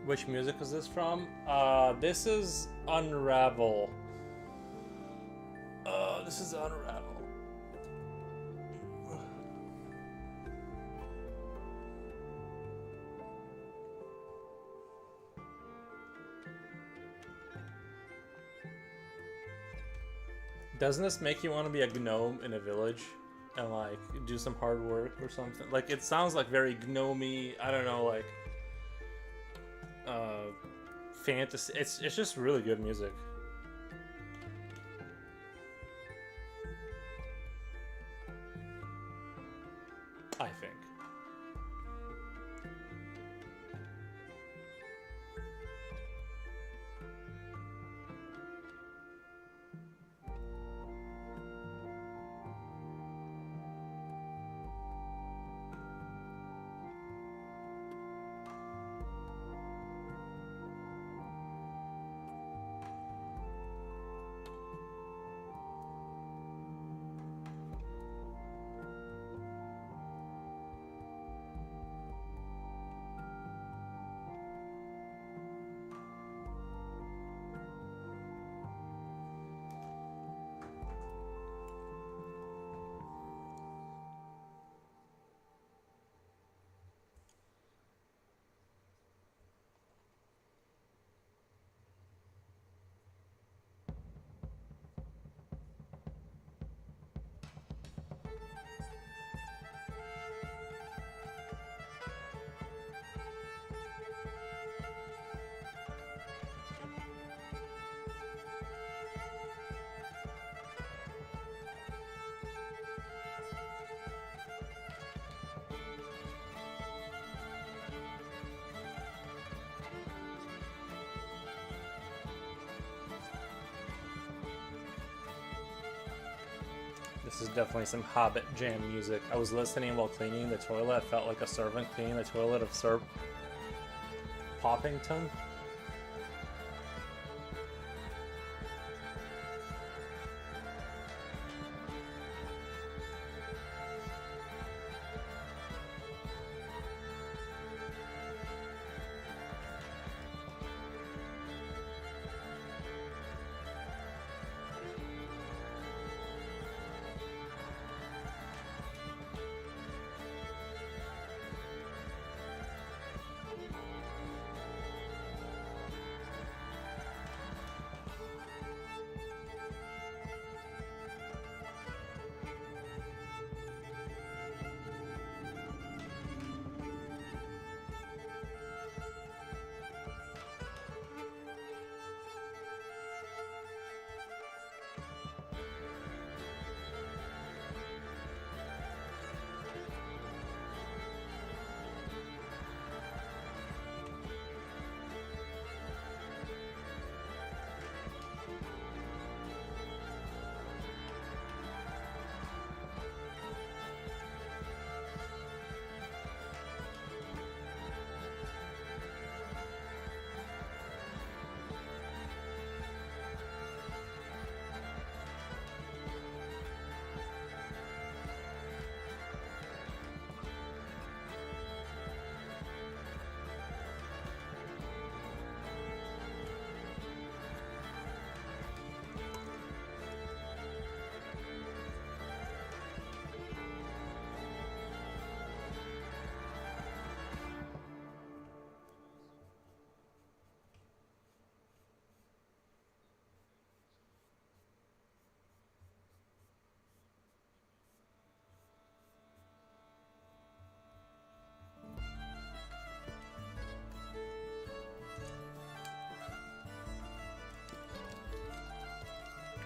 Which music is this from? This is Unravel. This is Unravel. Doesn't this make you want to be a gnome in a village and like do some hard work or something? Like it sounds like very gnomey. I don't know, like fantasy. It's just really good music. I think. This is definitely some Hobbit jam music. I was listening while cleaning the toilet. I felt like a servant cleaning the toilet of Sir Poppington.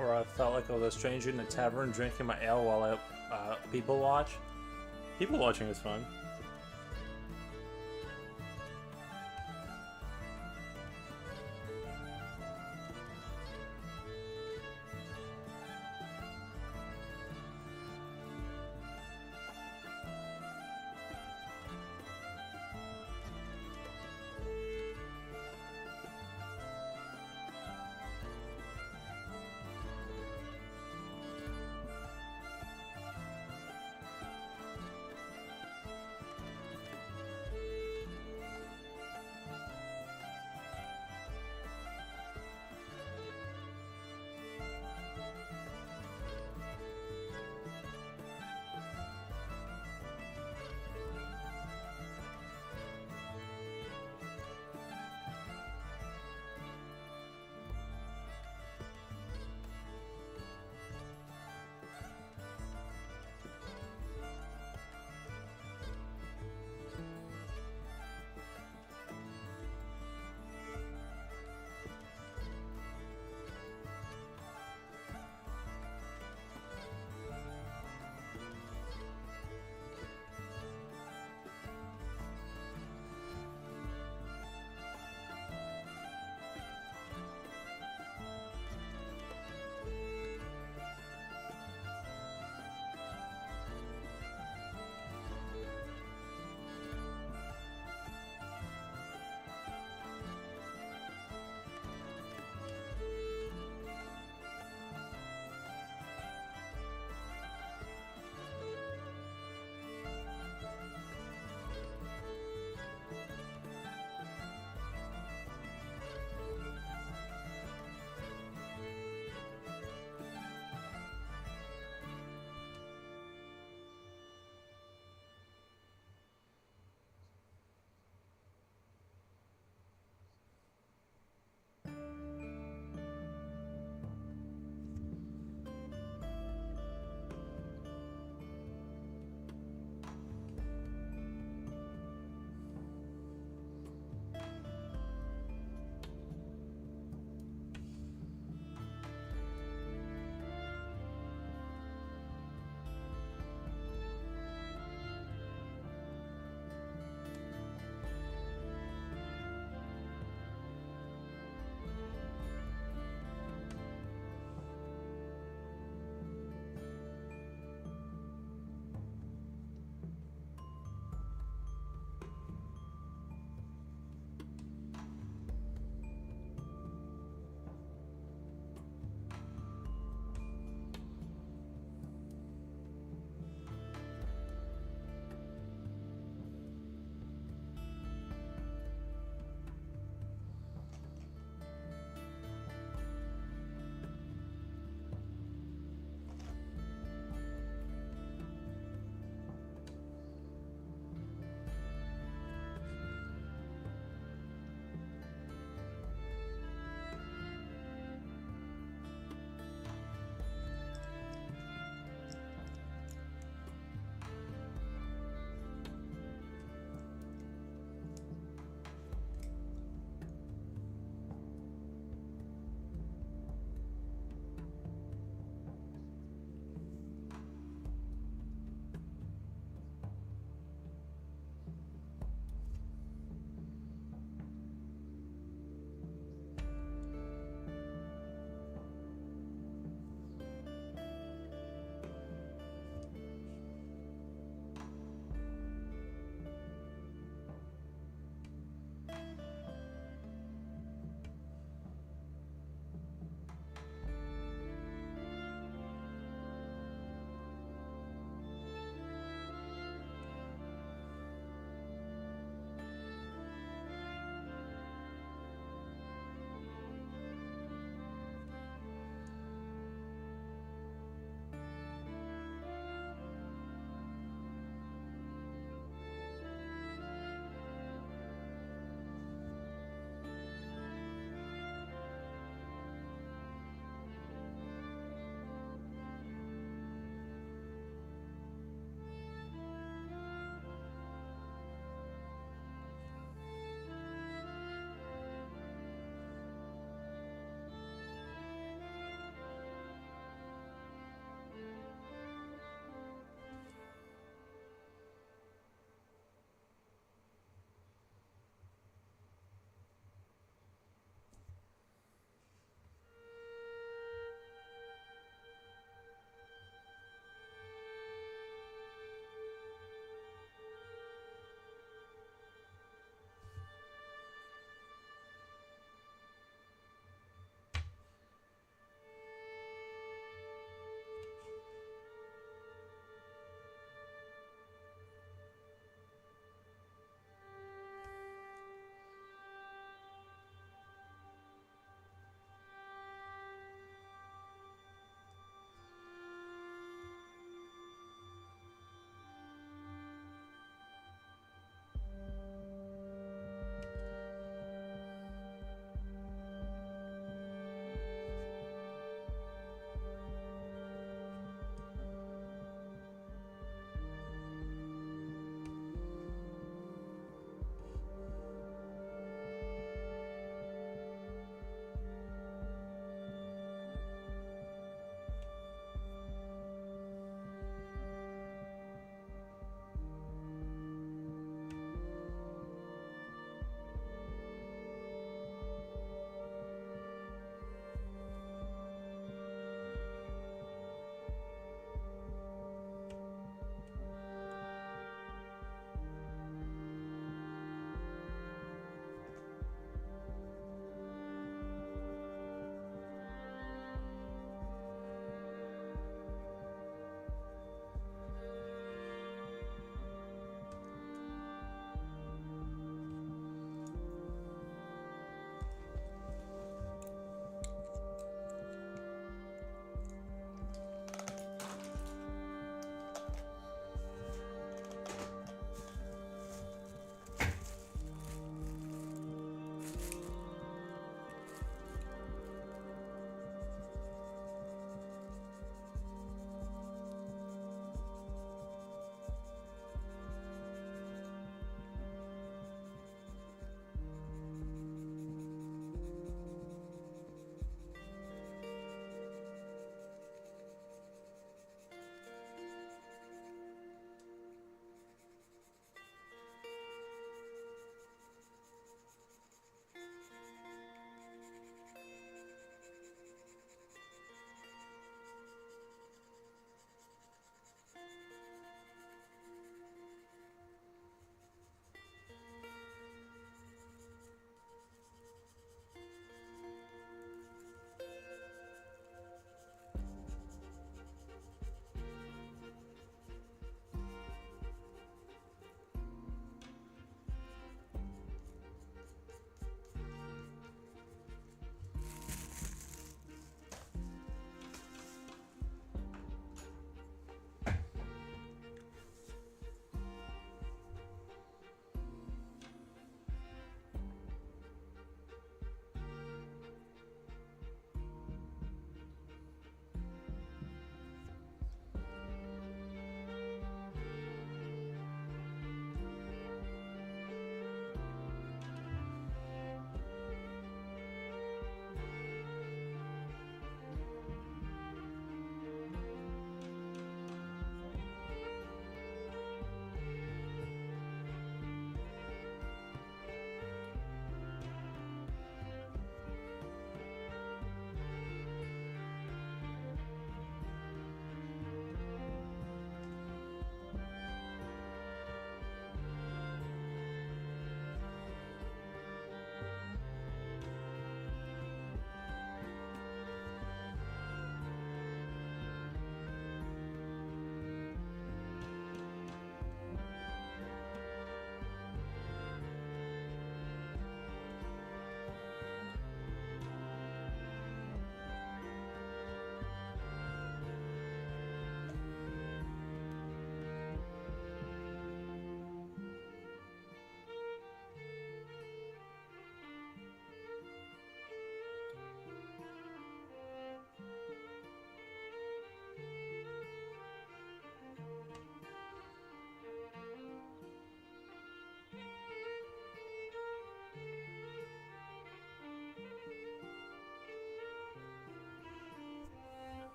Or I felt like I was a stranger in a tavern drinking my ale while I people watch. People watching is fun.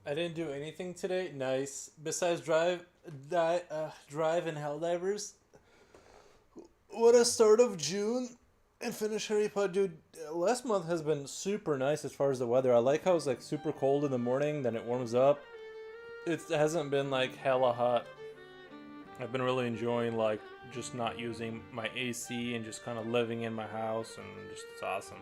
I didn't do anything today. Nice. Besides drive and Helldivers. What a start of June and finish Harry Potter, dude. Last month has been super nice as far as the weather. I like how it's like super cold in the morning, then it warms up. It hasn't been like hella hot. I've been really enjoying like just not using my AC and just kind of living in my house, and just it's awesome.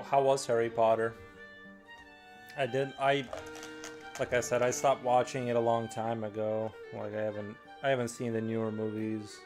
How was Harry Potter? I like I said, I stopped watching it a long time ago. Like I haven't seen the newer movies.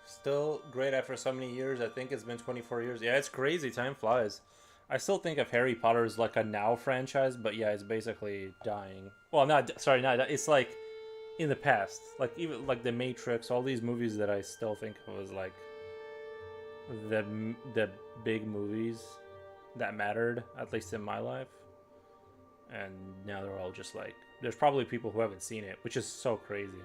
Still great after so many years. I think it's been 24 years. Yeah, it's crazy. Time flies. I still think of Harry Potter as like a now franchise, but yeah, it's basically dying. Well, not sorry, not it's like in the past. Like even like The Matrix, all these movies that I still think of as like the big movies that mattered, at least in my life. And now they're all just like there's probably people who haven't seen it, which is so crazy.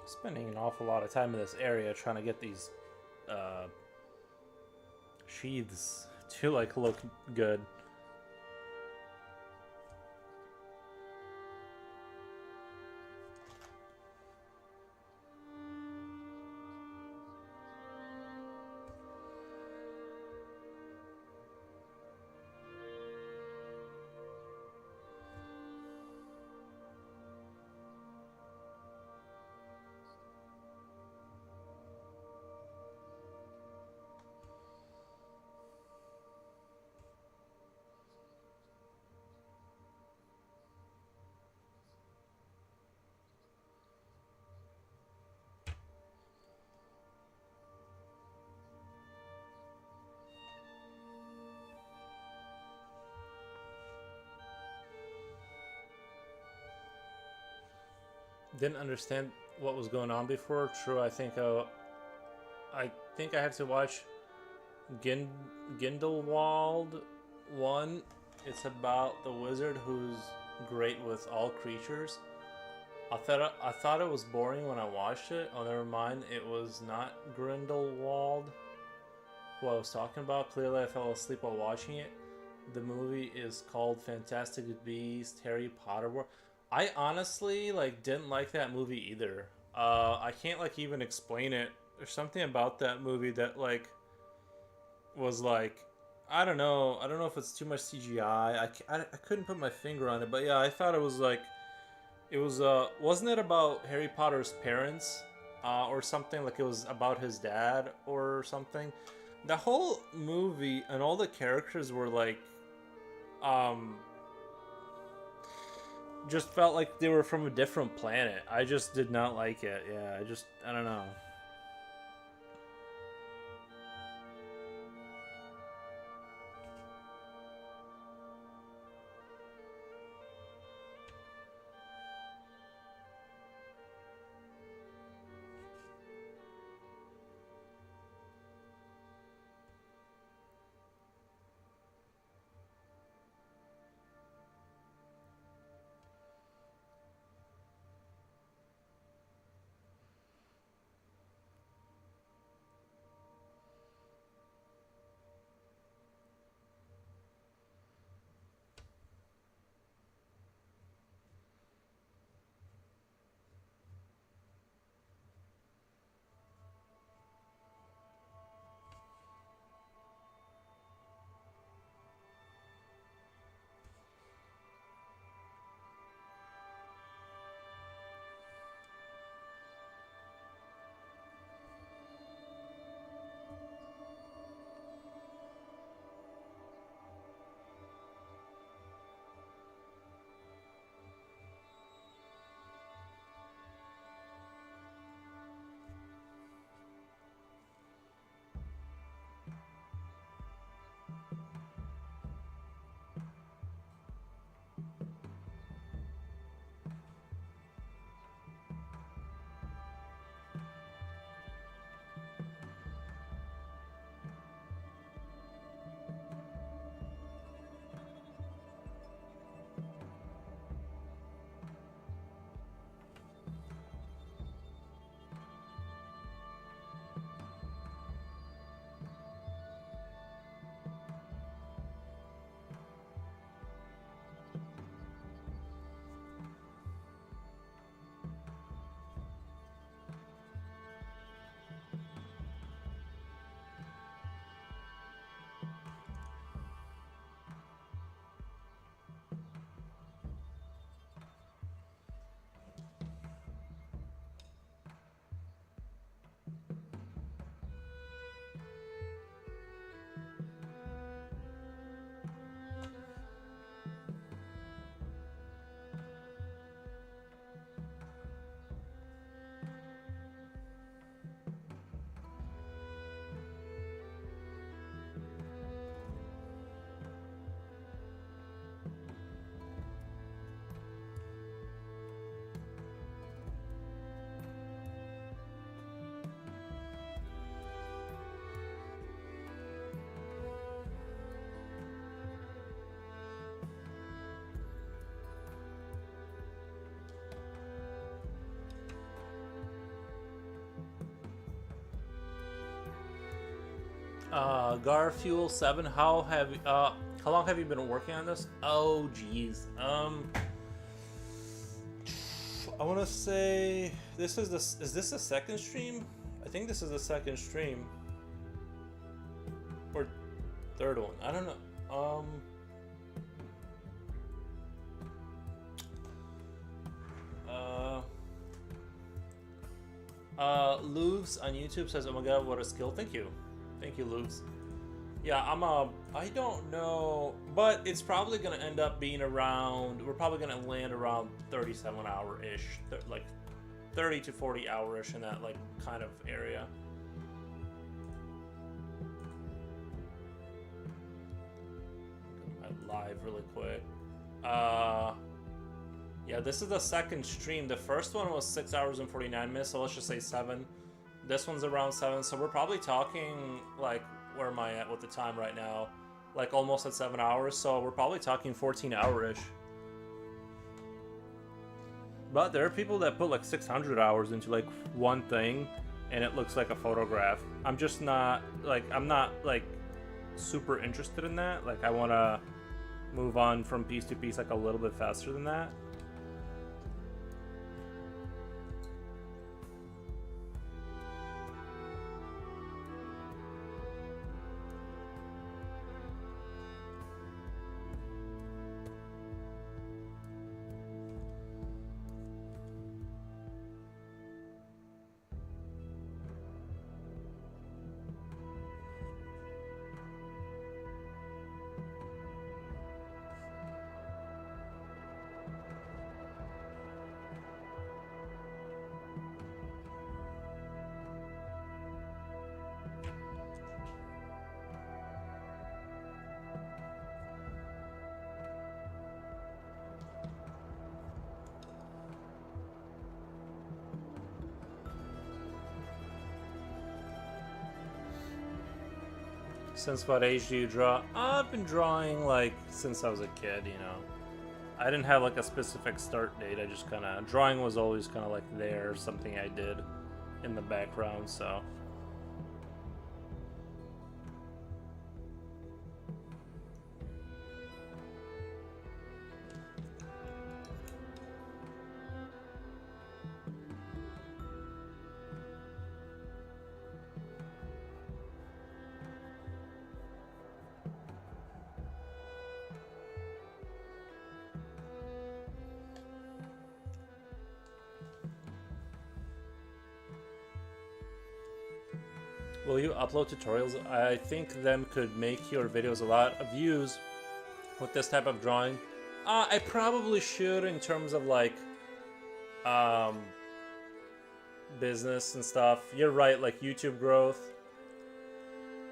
Spending an awful lot of time in this area trying to get these uh, sheaths to like look good. Didn't understand what was going on before. True, I think I have to watch Gindelwald one. It's about the wizard who's great with all creatures. I thought it was boring when I watched it. Oh, never mind. It was not Grindelwald who I was talking about. Clearly, I fell asleep while watching it. The movie is called Fantastic Beasts, Harry Potter World. I honestly like didn't like that movie either. I can't like even explain it. There's something about that movie that like was like I don't know. I don't know if it's too much CGI. I couldn't put my finger on it, but yeah, I thought it was like it was wasn't it about Harry Potter's parents or something, like it was about his dad or something. The whole movie and all the characters were like um just felt like they were from a different planet. I just did not like it. Yeah, I don't know. Garfuel 7, how long have you been working on this? Oh geez. I want to say is this the second stream? I think this is the second stream or third one. I don't know. Luves on YouTube says, "Oh my god, what a skill!" Thank you, Luves. Yeah, I don't know, but it's probably gonna end up being around. We're probably gonna land around 37-hour ish, like 30 to 40-hour ish in that like kind of area. Live really quick. Yeah, this is the second stream. The first one was 6 hours and 49 minutes, so let's just say 7. This one's around 7, so we're probably talking like, where am I at with the time right now? Like almost at 7 hours, so we're probably talking 14-hour-ish. But there are people that put like 600 hours into like one thing and it looks like a photograph. I'm just not like, I'm not like super interested in that. Like I want to move on from piece to piece like a little bit faster than that. Since what age do you draw? I've been drawing like since I was a kid, you know. I didn't have like a specific start date. I just kind of, drawing was always kind of like there, something I did in the background, so. Will you upload tutorials? I think them could make your videos a lot of views with this type of drawing. I probably should in terms of like business and stuff. You're right, like YouTube growth.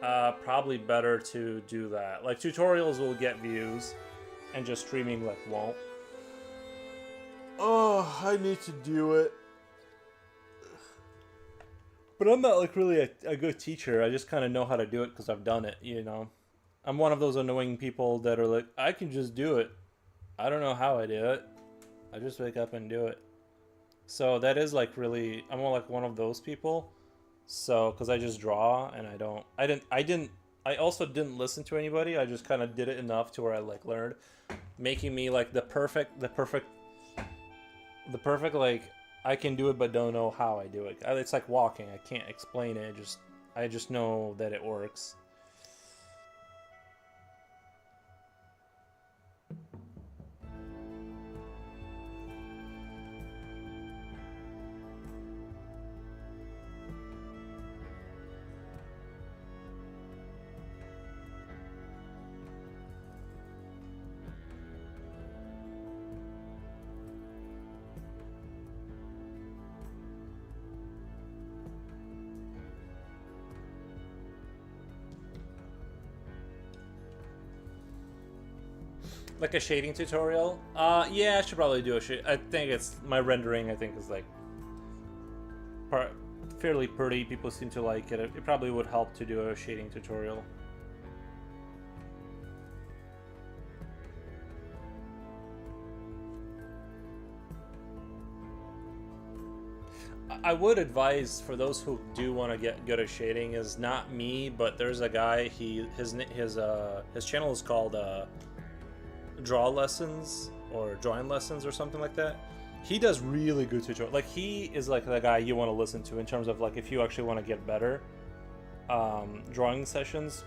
Probably better to do that. Like tutorials will get views and just streaming like won't. Oh, I need to do it. But I'm not like really a good teacher. I just kind of know how to do it because I've done it, you know. I'm one of those annoying people that are like, I can just do it. I don't know how I do it. I just wake up and do it. So that is like really, I'm more like one of those people. So, because I just draw and I also didn't listen to anybody. I just kind of did it enough to where I like learned, making me like the perfect like, I can do it but don't know how I do it. It's like walking. I can't explain it. I just know that it works. Like a shading tutorial? Yeah, I should probably do a shade. I think it's, my rendering I think is like fairly pretty. People seem to like it. It probably would help to do a shading tutorial. I would advise for those who do want to get good at shading is not me, but there's a guy. His channel is called Draw Lessons or Drawing Lessons or something like that. He does really good tutorials. Like he is like the guy you want to listen to in terms of like if you actually want to get better drawing sessions.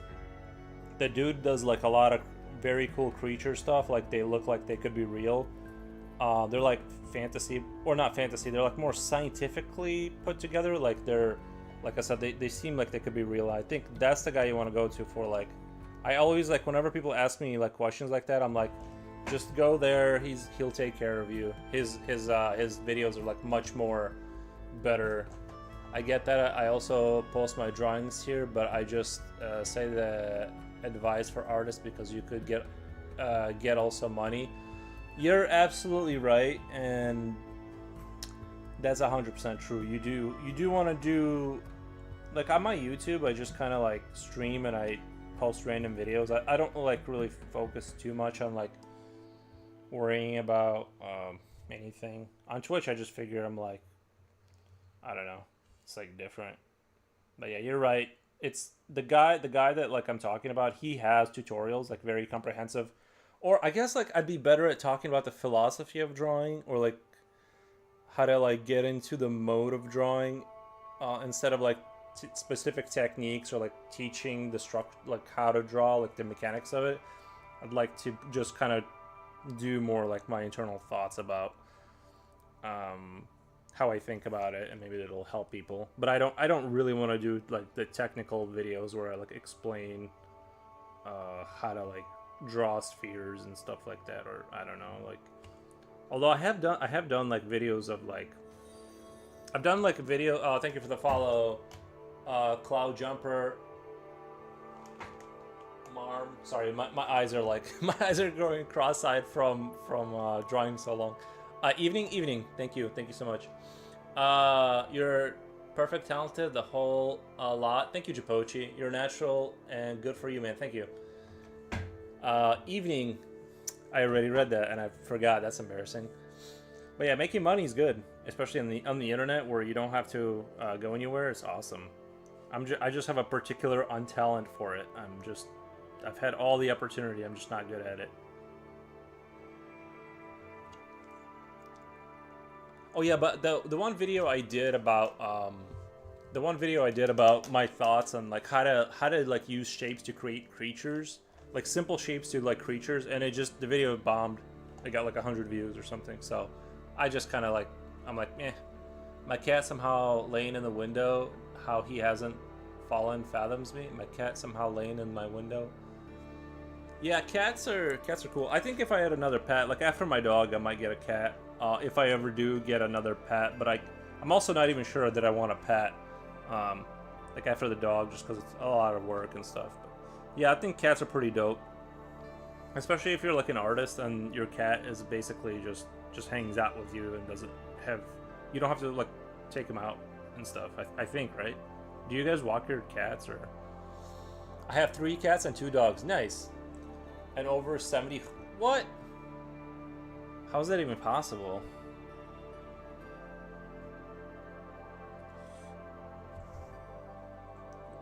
The dude does like a lot of very cool creature stuff. Like they look like they could be real. They're like fantasy, or not fantasy, they're like more scientifically put together. Like they're, like I said, they seem like they could be real. I think that's the guy you want to go to for like, I always like, whenever people ask me like questions like that, I'm like, just go there, he'll take care of you. His videos are like much more better. I get that. I also post my drawings here, but I just say the advice for artists because you could get also money. You're absolutely right, and that's 100% true. You do want to do, like on my YouTube, I just kind of like stream and I post random videos. I don't like really focus too much on like worrying about anything. On Twitch, I just figure I'm like, I don't know, it's like different. But yeah, you're right. It's the guy that like I'm talking about. He has tutorials like very comprehensive, or I guess like I'd be better at talking about the philosophy of drawing or like how to like get into the mode of drawing, instead of like specific techniques or like teaching the structure, like how to draw, like the mechanics of it. I'd like to just kind of do more like my internal thoughts about um, how I think about it, and maybe it'll help people. But I don't really want to do like the technical videos where I like explain how to like draw spheres and stuff like that, or I don't know, like. Although I have done like videos of like I've done like a video. Oh, thank you for the follow, Cloud Jumper. Marm. Sorry, my eyes are like my eyes are going cross-eyed from drawing so long. Evening. Thank you so much. You're perfect, talented, the whole lot. Thank you, Japochi. You're natural and good for you, man. Thank you. Evening. I already read that and I forgot. That's embarrassing. But yeah, making money is good, especially on the internet where you don't have to go anywhere. It's awesome. I just have a particular untalent for it. I've had all the opportunity. I'm just not good at it. Oh yeah, but the one video I did about my thoughts on like how to like use shapes to create creatures, like simple shapes to like creatures, and the video bombed. It got like 100 views or something. So I just kind of like I'm like, meh. My cat somehow laying in the window. How he hasn't fallen fathoms me. My cat somehow laying in my window. Yeah, cats are cool. I think if I had another pet, like after my dog, I might get a cat. If I ever do get another pet, but I'm also not even sure that I want a pet. Like after the dog, just because it's a lot of work and stuff. But yeah, I think cats are pretty dope. Especially if you're like an artist and your cat is basically just hangs out with you and doesn't have, you don't have to like take him out and stuff. I think, right? Do you guys walk your cats or? I have 3 cats and 2 dogs. Nice. And over 70. What? How is that even possible?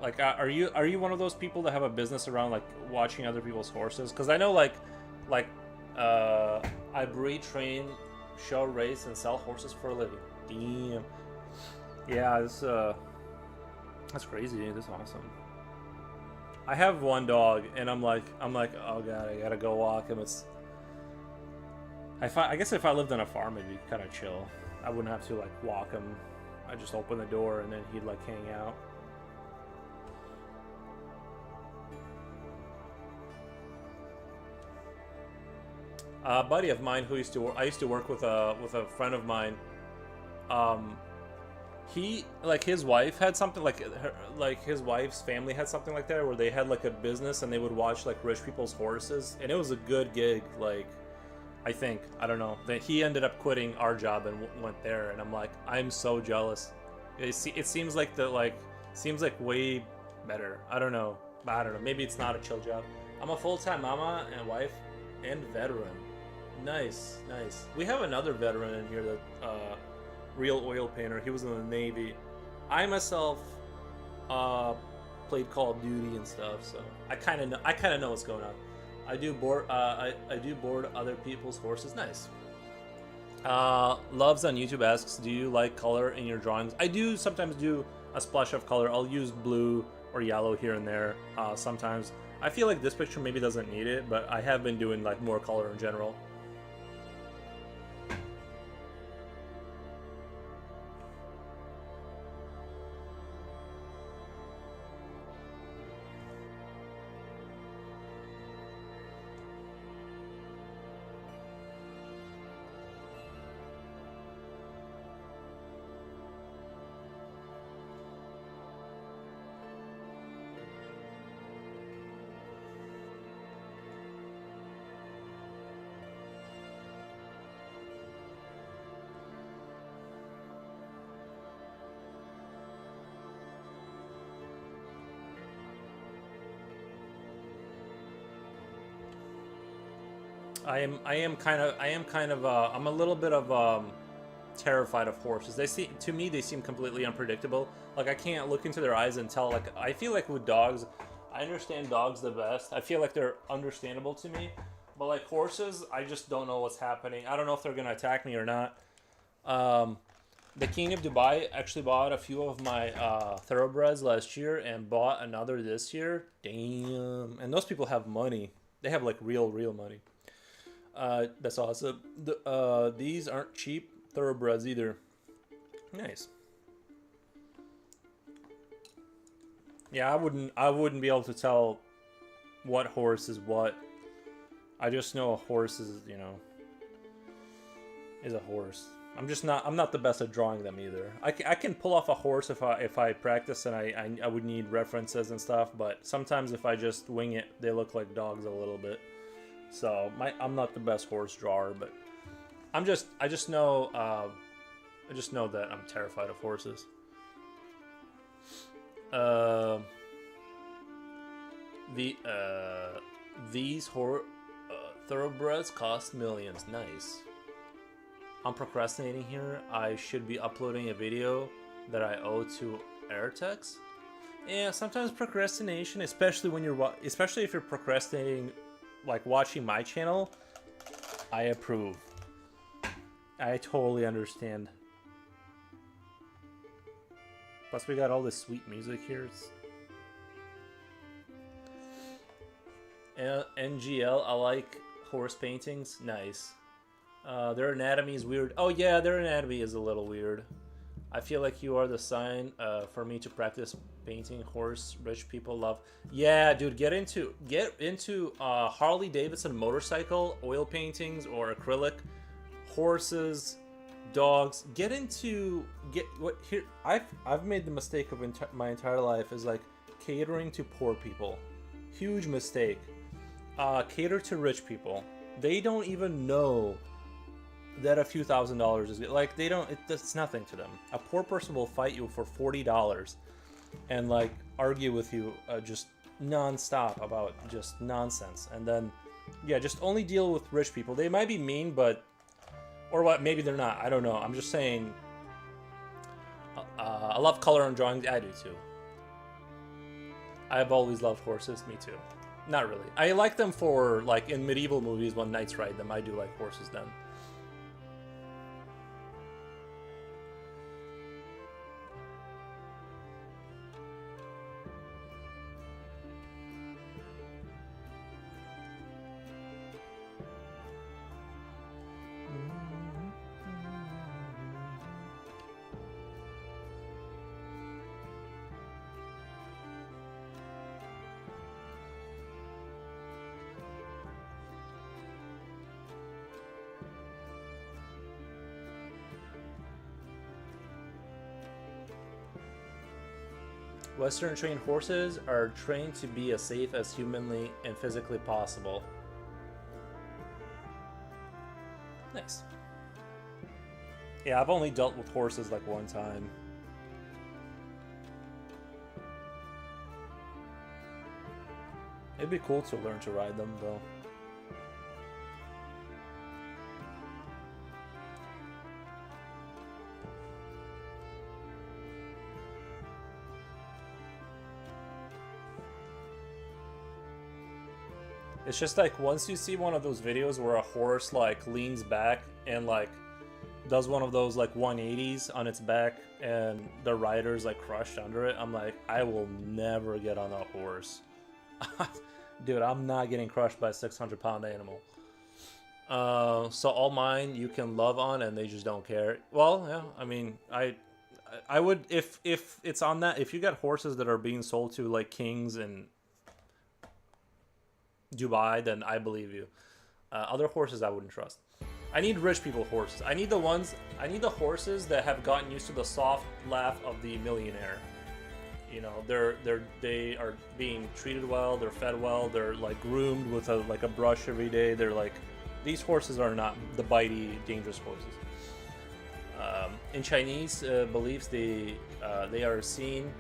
Like, are you one of those people that have a business around like watching other people's horses? Because I know like I breed, train, show, race, and sell horses for a living. Damn. Yeah, that's crazy, dude. That's awesome. I have 1 dog, and I'm like, oh god, I gotta go walk him. I guess if I lived on a farm, it'd be kind of chill. I wouldn't have to like walk him. I just open the door, and then he'd like hang out. A buddy of mine who I used to work with a friend of mine. He like his wife had something like his wife's family had something like that where they had like a business and they would watch like rich people's horses, and it was a good gig. Like I think, I don't know, that he ended up quitting our job and went there, and I'm like, I'm so jealous. It seems like seems like way better. I don't know. Maybe it's not a chill job. I'm a full-time mama and wife and veteran. Nice. We have another veteran in here that real oil painter. He was in the Navy. I myself played Call of Duty and stuff, so I kind of know what's going on. I do board other people's horses. Nice. Loves on YouTube asks, do you like color in your drawings? I do sometimes do a splash of color. I'll use blue or yellow here and there. Sometimes I feel like this picture maybe doesn't need it, but I have been doing like more color in general. I'm a little bit of terrified of horses. To me they seem completely unpredictable. Like I can't look into their eyes and tell. Like I feel like with dogs, I understand dogs the best. I feel like they're understandable to me. But like horses, I just don't know what's happening. I don't know if they're gonna attack me or not. The King of Dubai actually bought a few of my thoroughbreds last year and bought another this year. Damn. And those people have money. They have like real money. That's awesome. These aren't cheap thoroughbreds either. Nice. Yeah, I wouldn't be able to tell what horse is what. I just know a horse is, is a horse. I'm not the best at drawing them either. I can pull off a horse if I practice, and I would need references and stuff, but sometimes if I just wing it, they look like dogs a little bit. So I'm not the best horse drawer, but I just know that I'm terrified of horses. These thoroughbreds cost millions. Nice. I'm procrastinating here. I should be uploading a video that I owe to AirTex. Yeah, sometimes procrastination, especially if you're procrastinating, like watching my channel, I approve. I totally understand. Plus, we got all this sweet music here. NGL, I like horse paintings. Nice. Their anatomy is weird. Oh yeah, their anatomy is a little weird. I feel like you are the sign for me to practice painting horse rich people love. Yeah, dude, get into Harley Davidson motorcycle oil paintings or acrylic, horses, dogs. I've made the mistake of my entire life is like catering to poor people. Huge mistake. Cater to rich people. They don't even know that a few $1,000s is good. Like it's nothing to them. A poor person will fight you for $40 and like argue with you just non-stop about just nonsense. And then yeah, just only deal with rich people. They might be mean, but or what, maybe they're not. I don't know. I'm just saying I love color on drawings. I do too. I've always loved horses. Me too. Not really. I like them for like in medieval movies when knights ride them. I do like horses then. Western trained horses are trained to be as safe as humanly and physically possible. Nice. Yeah, I've only dealt with horses like one time. It'd be cool to learn to ride them though. It's just like once you see one of those videos where a horse like leans back and like does one of those like 180s on its back and the rider's like crushed under it, I'm like, I will never get on a horse. Dude, I'm not getting crushed by a 600-pound animal. So all mine you can love on and they just don't care. Well, yeah, I mean, I would if it's on that, if you got horses that are being sold to like kings and Dubai, then I believe you. Other horses I wouldn't trust. I need rich people horses. I need the horses that have gotten used to the soft laugh of the millionaire. You know, they are being treated well, they're fed well, they're like groomed with a brush every day. They're like, these horses are not the bitey, dangerous horses. In Chinese beliefs, they are seen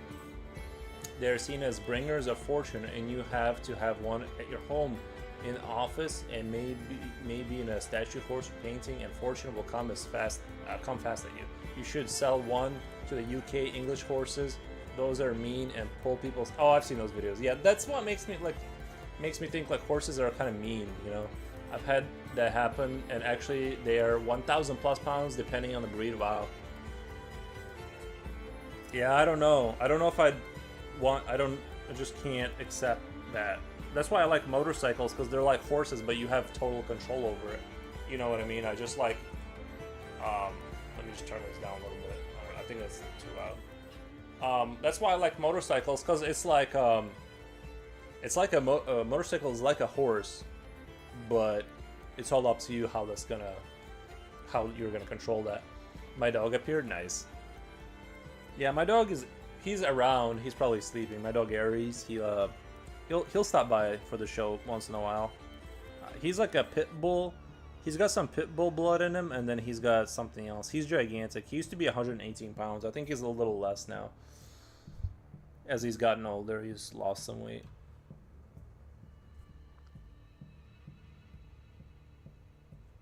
as bringers of fortune, and you have to have one at your home in office and maybe in a statue horse painting, and fortune will come come fast at you. You should sell one to the UK English horses. Those are mean and pull people's. Oh, I've seen those videos. Yeah, that's what makes me think like horses are kind of mean. You know, I've had that happen, and actually they are 1,000 plus pounds depending on the breed. Wow. Yeah, I don't know. I don't know if I'd want. I just can't accept that. That's why I like motorcycles, because they're like horses, but you have total control over it. You know what I mean? I just like. Let me just turn this down a little bit. I think that's too loud. That's why I like motorcycles, because it's like a motorcycle is like a horse, but it's all up to you how you're gonna control that. My dog appeared, nice. Yeah, my dog he's around. He's probably sleeping. My dog Aries, he'll stop by for the show once in a while. He's like a pit bull. He's got some pit bull blood in him, and then he's got something else. He's gigantic. He used to be 118 pounds. I think he's a little less now. As he's gotten older, he's lost some weight.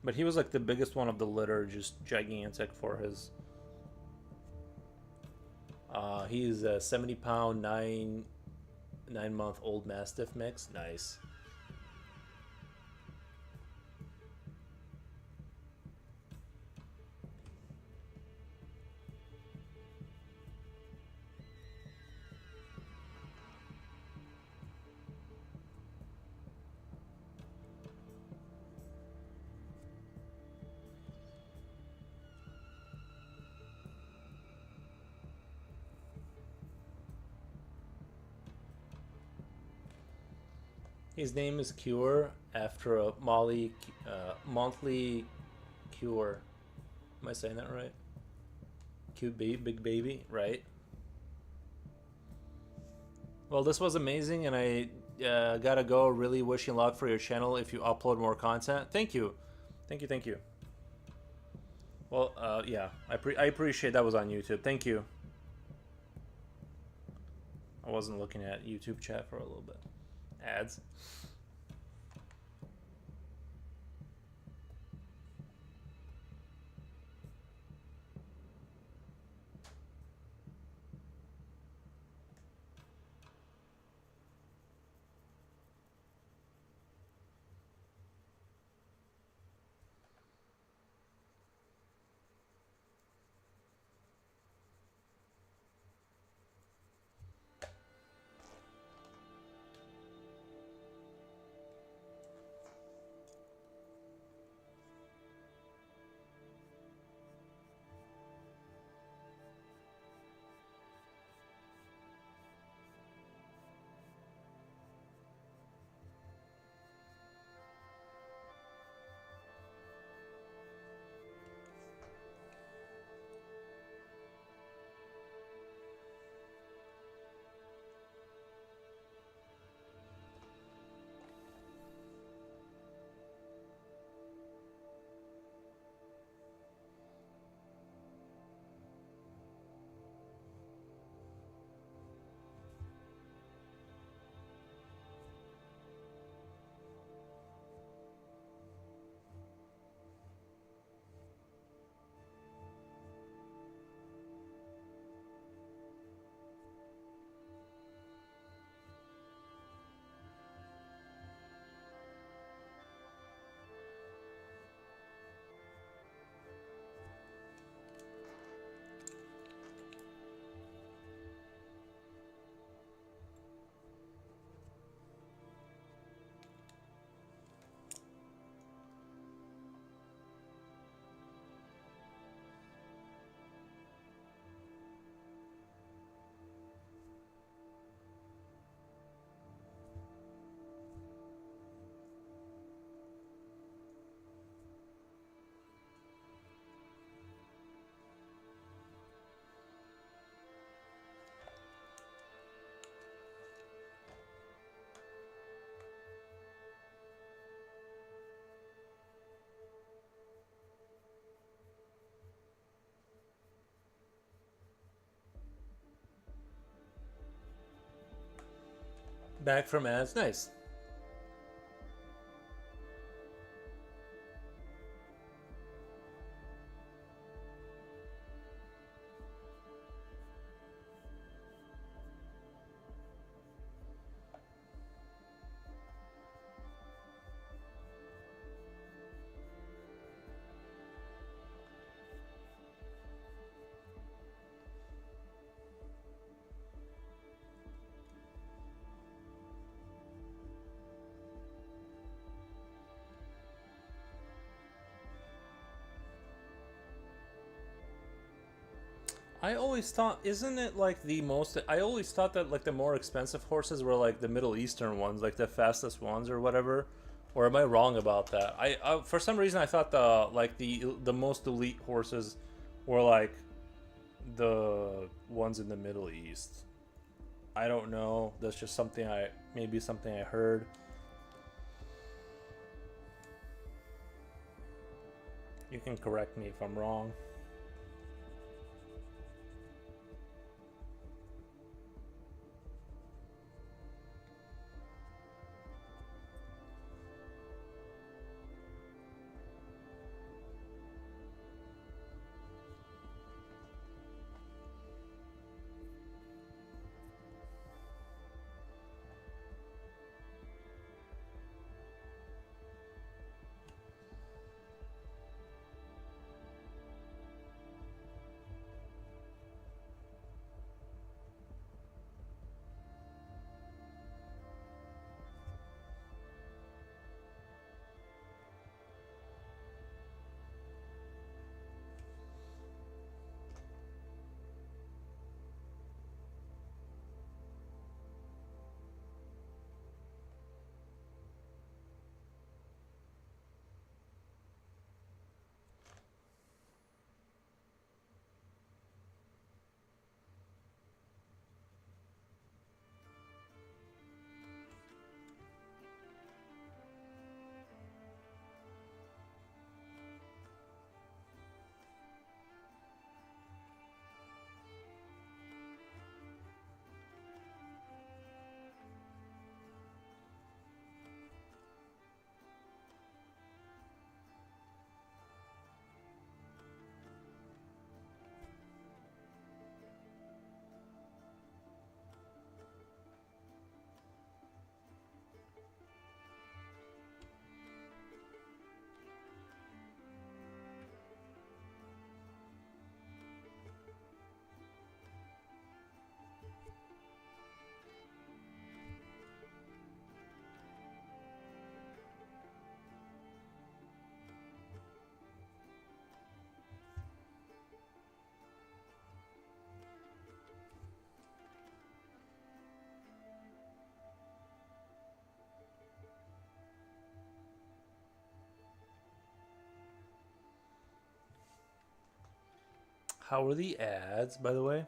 But he was like the biggest one of the litter, just gigantic for his. He's a 70-pound, 9-month-old Mastiff mix. Nice. His name is Cure after a monthly cure. Am I saying that right? Cute baby, big baby, right? Well, this was amazing, and I gotta go. Really wishing luck for your channel if you upload more content. Thank you. Thank you. Well, yeah, I appreciate that was on YouTube. Thank you. I wasn't looking at YouTube chat for a little bit. Ads. Back from ads. Nice. I always thought, isn't it like the most? I always thought that like the more expensive horses were like the Middle Eastern ones, like the fastest ones or whatever. Or am I wrong about that? I for some reason I thought the most elite horses were like the ones in the Middle East. I don't know. That's just something maybe something I heard. You can correct me if I'm wrong. How are the ads, by the way?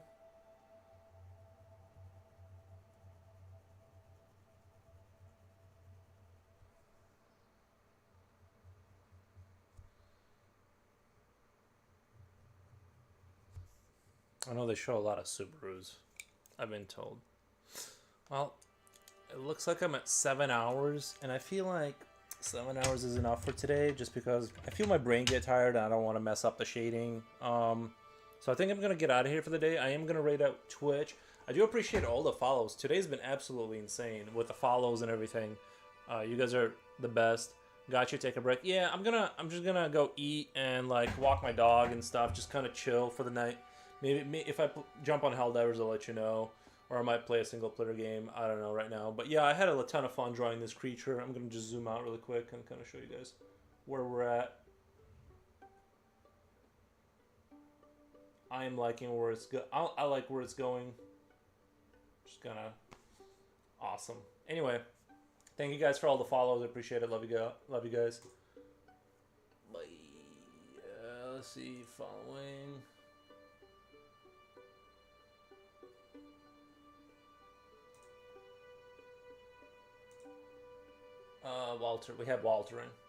I know they show a lot of Subarus. I've been told. Well, it looks like I'm at 7 hours, and I feel like 7 hours is enough for today, just because I feel my brain get tired and I don't want to mess up the shading. So I think I'm gonna get out of here for the day. I am gonna rate out Twitch. I do appreciate all the follows. Today's been absolutely insane with the follows and everything. You guys are the best. Got you. Take a break. Yeah, I'm just gonna go eat and like walk my dog and stuff. Just kind of chill for the night. Maybe if I jump on Helldivers, I'll let you know. Or I might play a single player game. I don't know right now. But yeah, I had a ton of fun drawing this creature. I'm gonna just zoom out really quick and kind of show you guys where we're at. I am liking where it's I like where it's going. Just kind of awesome. Anyway, thank you guys for all the follows. I appreciate it. Love you, love you guys. Bye. Let's see. Following. Walter. We have Walter in.